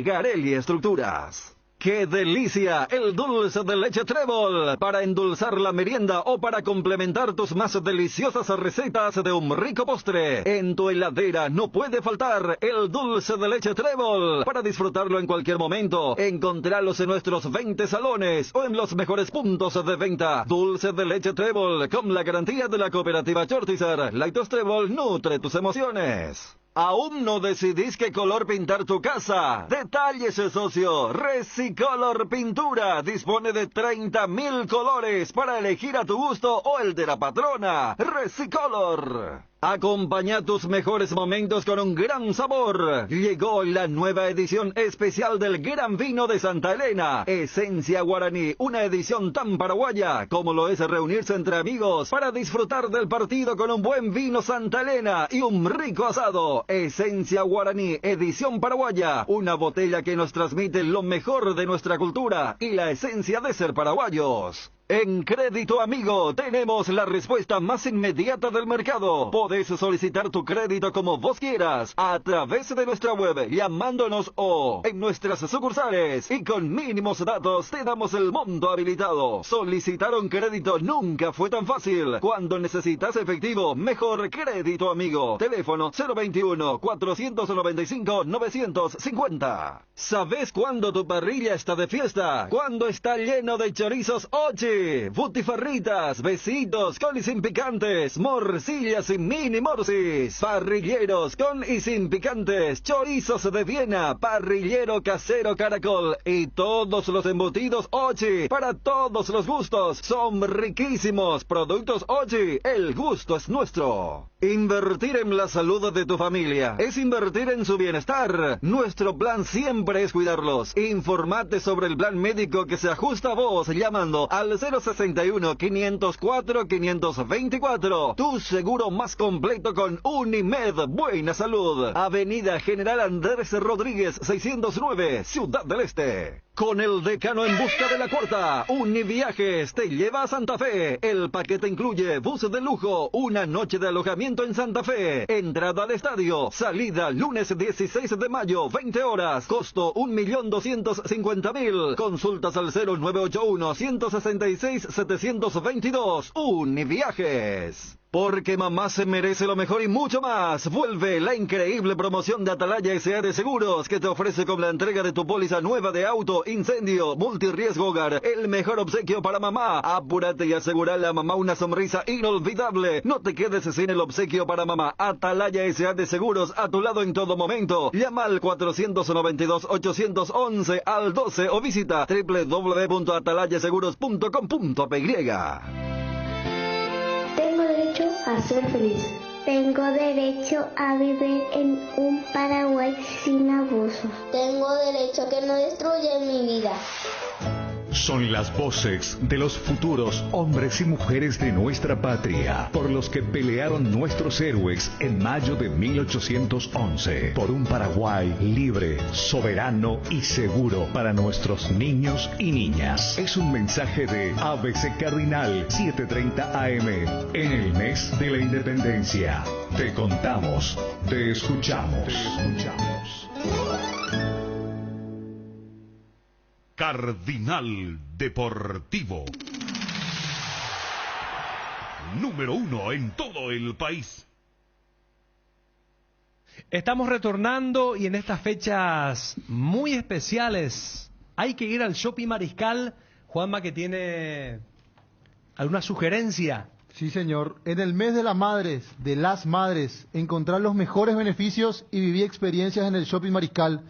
@Garelli Estructuras. ¡Qué delicia! El dulce de leche Trébol. Para endulzar la merienda o para complementar tus más deliciosas recetas de un rico postre. En tu heladera no puede faltar el dulce de leche Trébol. Para disfrutarlo en cualquier momento, encontralos en nuestros 20 salones o en los mejores puntos de venta. Dulce de leche Trébol, con la garantía de la cooperativa Chortizer. Lactos Trébol nutre tus emociones. ¿Aún no decidís qué color pintar tu casa? Detállese, socio. Resicolor Pintura dispone de 30.000 colores para elegir a tu gusto o el de la patrona. Resicolor. Acompaña tus mejores momentos con un gran sabor. Llegó la nueva edición especial del Gran Vino de Santa Elena. Esencia Guaraní, una edición tan paraguaya como lo es reunirse entre amigos para disfrutar del partido con un buen vino Santa Elena y un rico asado. Esencia Guaraní, edición paraguaya. Una botella que nos transmite lo mejor de nuestra cultura y la esencia de ser paraguayos. En Crédito Amigo tenemos la respuesta más inmediata del mercado. Podés solicitar tu crédito como vos quieras, a través de nuestra web, llamándonos o en nuestras sucursales. Y con mínimos datos te damos el monto habilitado. Solicitar un crédito nunca fue tan fácil. Cuando necesitas efectivo, mejor Crédito Amigo. Teléfono 021-495-950. ¿Sabes cuándo tu parrilla está de fiesta? Cuando está lleno de chorizos Ochi. Morsi, butifarritas, besitos con y sin picantes, morcillas y mini morsis, parrilleros con y sin picantes, chorizos de Viena, parrillero casero Caracol y todos los embutidos Ochi, para todos los gustos, son riquísimos. Productos Ochi, el gusto es nuestro. Invertir en la salud de tu familia es invertir en su bienestar. Nuestro plan siempre es cuidarlos. Informate sobre el plan médico que se ajusta a vos llamando al 061-504-524. Tu seguro más completo con Unimed Buena Salud. Avenida General Andrés Rodríguez 609, Ciudad del Este. Con el decano en busca de la cuarta, Univiajes te lleva a Santa Fe. El paquete incluye bus de lujo, una noche de alojamiento en Santa Fe, entrada al estadio, salida lunes 16 de mayo, 20 horas, costo 1.250.000. Consultas al 0981-166-722. Univiajes. Porque mamá se merece lo mejor y mucho más. Vuelve la increíble promoción de Atalaya S.A. de Seguros, que te ofrece con la entrega de tu póliza nueva de auto, incendio, multirriesgo hogar, el mejor obsequio para mamá. Apúrate y asegurale a mamá una sonrisa inolvidable. No te quedes sin el obsequio para mamá. Atalaya S.A. de Seguros, a tu lado en todo momento. Llama al 492-811 al 12 o visita www.atalayaseguros.com.py. Tengo derecho a ser feliz. Tengo derecho a vivir en un Paraguay sin abusos. Tengo derecho a que no destruyan mi vida. Son las voces de los futuros hombres y mujeres de nuestra patria, por los que pelearon nuestros héroes en mayo de 1811, por un Paraguay libre, soberano y seguro para nuestros niños y niñas. Es un mensaje de ABC Cardinal 730 AM, en el mes de la independencia. Te contamos, te escuchamos. Cardinal Deportivo. Número 1 en todo el país. Estamos retornando y en estas fechas muy especiales hay que ir al Shopping Mariscal. Juanma, que tiene alguna sugerencia. Sí, señor. En el mes de las madres, encontrar los mejores beneficios y vivir experiencias en el Shopping Mariscal.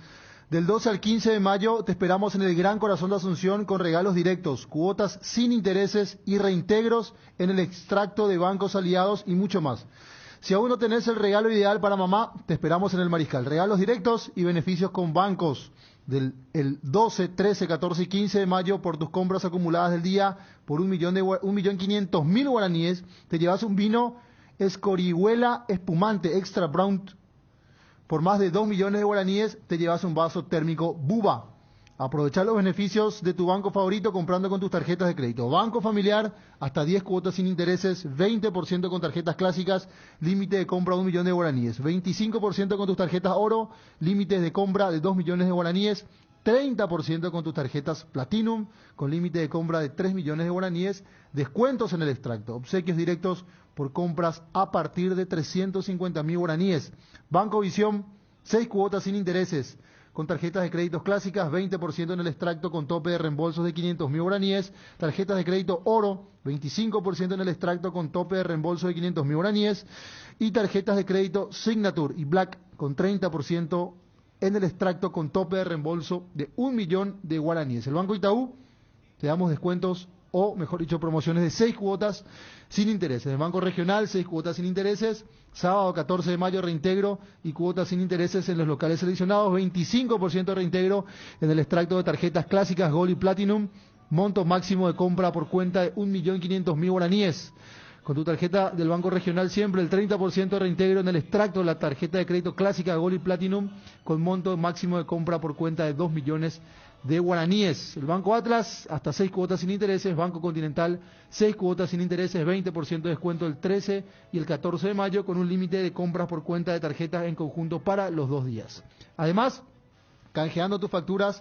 Del 12 al 15 de mayo te esperamos en el Gran Corazón de Asunción con regalos directos, cuotas sin intereses y reintegros en el extracto de bancos aliados y mucho más. Si aún no tenés el regalo ideal para mamá, te esperamos en el Mariscal. Regalos directos y beneficios con bancos. El 12, 13, 14 y 15 de mayo, por tus compras acumuladas del día, por 1.500.000 guaraníes, te llevas un vino Escorihuela espumante extra brown. Por más de 2 millones de guaraníes te llevas un vaso térmico Buba. Aprovechar los beneficios de tu banco favorito comprando con tus tarjetas de crédito. Banco Familiar, hasta 10 cuotas sin intereses, 20% con tarjetas clásicas, límite de compra de 1 millón de guaraníes. 25% con tus tarjetas Oro, límites de compra de 2 millones de guaraníes. 30% con tus tarjetas Platinum, con límite de compra de 3 millones de guaraníes. Descuentos en el extracto. Obsequios directos por compras a partir de 350.000 guaraníes. Banco Visión, 6 cuotas sin intereses. Con tarjetas de créditos clásicas, 20% en el extracto con tope de reembolsos de 500.000 guaraníes. Tarjetas de crédito Oro, 25% en el extracto con tope de reembolso de 500.000 guaraníes. Y tarjetas de crédito Signature y Black con 30% en el extracto con tope de reembolso de 1 millón de guaraníes. El Banco Itaú, te damos descuentos o, mejor dicho, promociones de 6 cuotas sin intereses. El Banco Regional, 6 cuotas sin intereses. Sábado 14 de mayo, reintegro y cuotas sin intereses en los locales seleccionados. 25% de reintegro en el extracto de tarjetas clásicas Gold y Platinum. Monto máximo de compra por cuenta de 1.500.000 guaraníes. Con tu tarjeta del Banco Regional siempre el 30% de reintegro en el extracto de la tarjeta de crédito clásica Gold y Platinum, con monto máximo de compra por cuenta de 2 millones de guaraníes. El Banco Atlas, hasta 6 cuotas sin intereses. Banco Continental, 6 cuotas sin intereses, 20% de descuento el 13 y el 14 de mayo, con un límite de compras por cuenta de tarjetas en conjunto para los 2 días. Además, canjeando tus facturas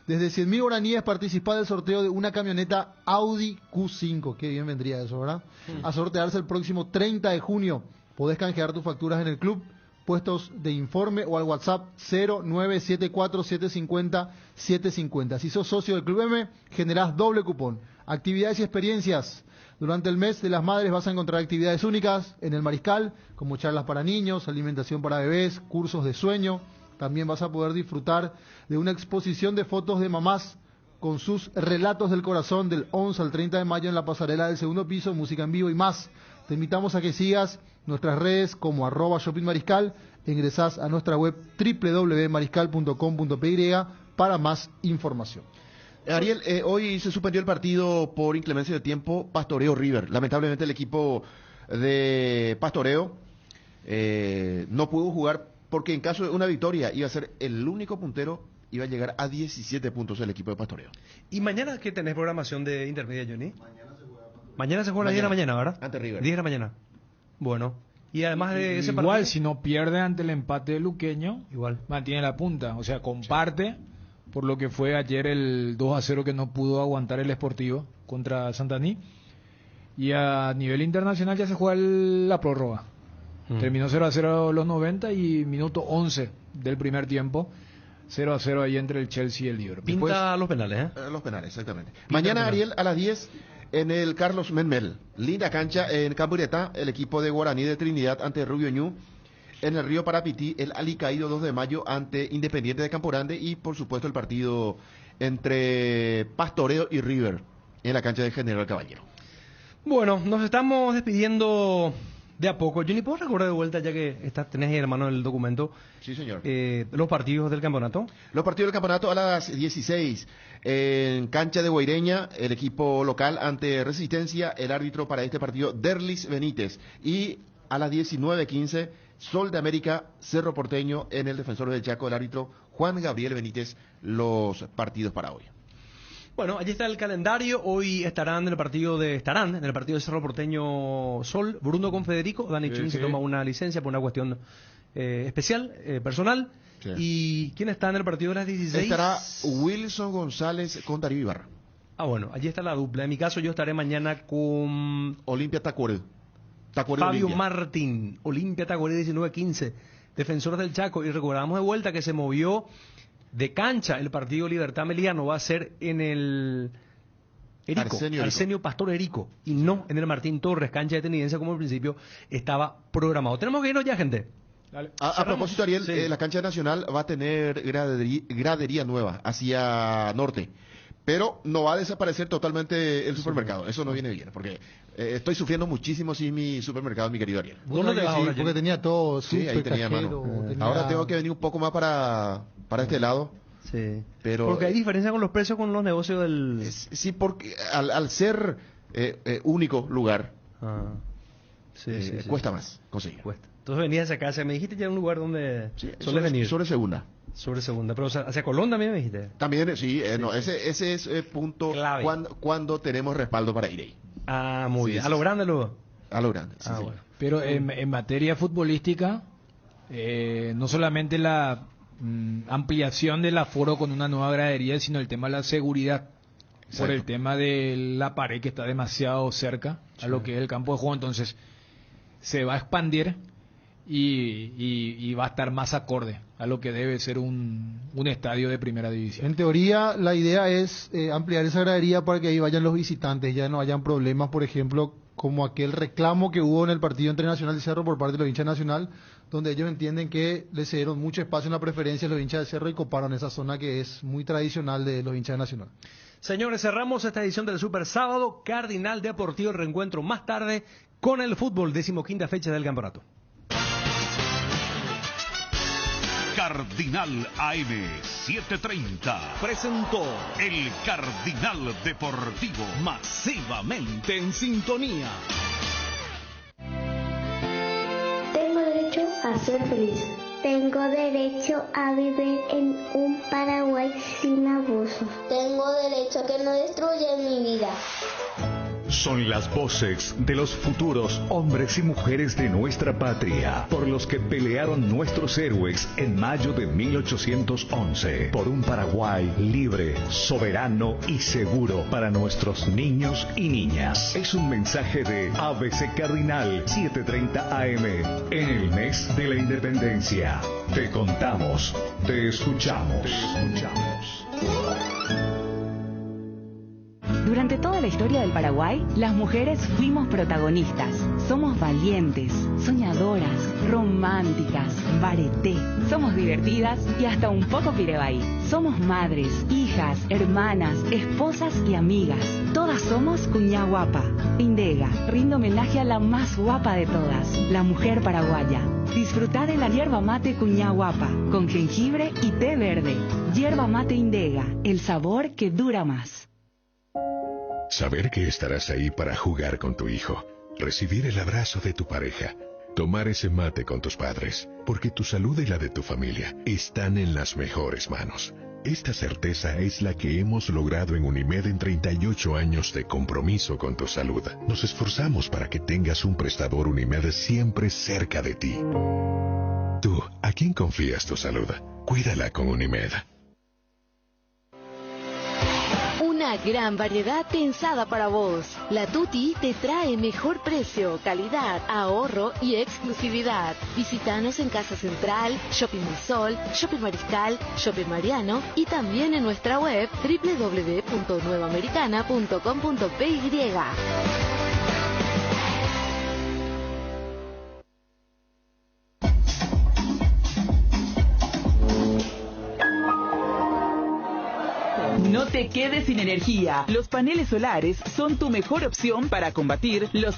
desde 100.000 guaraníes, participar del sorteo de una camioneta Audi Q5. Qué bien vendría eso, ¿verdad? A sortearse el próximo 30 de junio. Podés canjear tus facturas en el club puestos de informe o al WhatsApp 0974-750-750. Si sos socio del Club M, generás doble cupón. Actividades y experiencias. Durante el mes de las madres vas a encontrar actividades únicas en el Mariscal, como charlas para niños, alimentación para bebés, cursos de sueño. También vas a poder disfrutar de una exposición de fotos de mamás con sus relatos del corazón del 11 al 30 de mayo en la pasarela del segundo piso, música en vivo y más. Te invitamos a que sigas nuestras redes como @shoppingmariscal, ingresás a nuestra web www.mariscal.com.py para más información. Ariel, hoy se suspendió el partido por inclemencia de tiempo Pastoreo River. Lamentablemente el equipo de Pastoreo no pudo jugar porque en caso de una victoria iba a ser el único puntero, iba a llegar a 17 puntos el equipo de Pastoreo. ¿Y mañana qué tenés programación de intermedia, Johnny? Mañana se juega a las 10 de la mañana, ¿verdad? Ante River. 10 de la mañana. Bueno. Y además de ese partido... Igual, si no pierde ante el empate de Luqueño, igual mantiene la punta. O sea, comparte por lo que fue ayer el 2-0 que no pudo aguantar el Sportivo contra Santaní. Y a nivel internacional ya se juega la prórroga. Terminó 0-0 los 90 y minuto 11 del primer tiempo. 0-0 ahí entre el Chelsea y el Liverpool. Pinta Después, los penales, los penales, exactamente. Mañana, Ariel, a las 10 en el Carlos Menmel. Linda cancha en Cambureta, el equipo de Guaraní de Trinidad ante Rubio Ñu. En el Río Parapití, el Alicaído 2 de mayo ante Independiente de Campo Grande. Y, por supuesto, el partido entre Pastoreo y River en la cancha de General Caballero. Bueno, nos estamos despidiendo de a poco. Yo ni puedo recordar de vuelta, ya que tenés ahí, hermano, el documento. Sí, señor. Los partidos del campeonato. Los partidos del campeonato a las 16. En cancha de Guaireña, el equipo local ante Resistencia. El árbitro para este partido, Derlis Benítez. Y a las 19:15, Sol de América, Cerro Porteño. En el Defensor del Chaco, el árbitro Juan Gabriel Benítez. Los partidos para hoy. Bueno, allí está el calendario. Hoy estarán en el partido de Cerro Porteño Sol, Bruno con Federico. Dani Chun se toma una licencia por una cuestión especial, personal. Sí. ¿Y quién está en el partido de las 16? Estará Wilson González con Darío Ibarra. Ah, bueno, allí está la dupla. En mi caso, yo estaré mañana con Olimpia Tacuaré. Fabio Olimpia. Martín, Olimpia Tacuaré 19-15, Defensor del Chaco. Y recordamos de vuelta que se movió de cancha el partido Libertad Meliano. Va a ser en el Arsenio Pastor Erico, y no en el Martín Torres, cancha de Tenidencia, como al principio estaba programado. Tenemos que irnos ya, gente. A propósito, Ariel, la cancha nacional va a tener gradería nueva hacia norte, pero no va a desaparecer totalmente el supermercado. Eso no viene bien, porque estoy sufriendo muchísimo sin mi supermercado, mi querido Ariel. ¿Dónde te vas ahora? Porque tenía todo, sí, ahí tenía mano. Ahora tengo que venir un poco más para este lado. Sí. Pero, porque hay diferencia con los precios con los negocios del... Sí, porque al ser único lugar, cuesta más conseguir. Cuesta. Entonces venías hacia casa, me dijiste ya un lugar donde suele venir. Sobre segunda. Sobre segunda, pero hacia Colón también me dijiste. También, sí, no, ese es punto clave cuando tenemos respaldo para ir ahí. Ah, muy bien. ¿A lo grande luego? A lo grande, sí. Bueno. Pero en materia futbolística, no solamente la ampliación del aforo con una nueva gradería, sino el tema de la seguridad. Exacto. Por el tema de la pared que está demasiado cerca a lo que es el campo de juego. Entonces, se va a expandir y va a estar más acorde a lo que debe ser un estadio de primera división. En teoría, la idea es ampliar esa gradería para que ahí vayan los visitantes, ya no hayan problemas, por ejemplo, como aquel reclamo que hubo en el partido entre Nacional y Cerro por parte de los hinchas de Nacional, donde ellos entienden que le cedieron mucho espacio en la preferencia a los hinchas de Cerro y coparon esa zona que es muy tradicional de los hinchas de Nacional. Señores, cerramos esta edición del Super Sábado. Cardinal Deportivo, reencuentro más tarde con el fútbol, 15ª fecha del campeonato. Cardinal AM 730 presentó el Cardinal Deportivo, masivamente en sintonía. Tengo derecho a ser feliz. Tengo derecho a vivir en un Paraguay sin abusos. Tengo derecho a que no destruyan mi vida. Son las voces de los futuros hombres y mujeres de nuestra patria, por los que pelearon nuestros héroes en mayo de 1811, por un Paraguay libre, soberano y seguro para nuestros niños y niñas. Es un mensaje de ABC Cardinal 7:30 AM, en el mes de la independencia. Te contamos, te escuchamos. Durante toda la historia del Paraguay, las mujeres fuimos protagonistas. Somos valientes, soñadoras, románticas, bareté. Somos divertidas y hasta un poco pirebaí. Somos madres, hijas, hermanas, esposas y amigas. Todas somos cuñá guapa. Indega, rinde homenaje a la más guapa de todas, la mujer paraguaya. Disfrutá de la yerba mate cuñá guapa, con jengibre y té verde. Yerba mate Indega, el sabor que dura más. Saber que estarás ahí para jugar con tu hijo, recibir el abrazo de tu pareja, tomar ese mate con tus padres, porque tu salud y la de tu familia están en las mejores manos. Esta certeza es la que hemos logrado en Unimed en 38 años de compromiso con tu salud. Nos esforzamos para que tengas un prestador Unimed siempre cerca de ti. Tú, ¿a quién confías tu salud? Cuídala con Unimed. Una gran variedad pensada para vos. La Tuti te trae mejor precio, calidad, ahorro y exclusividad. Visítanos en Casa Central, Shopping Marisol, Shopping Mariscal, Shopping Mariano y también en nuestra web www.nuevaamericana.com.py. No te quedes sin energía. Los paneles solares son tu mejor opción para combatir los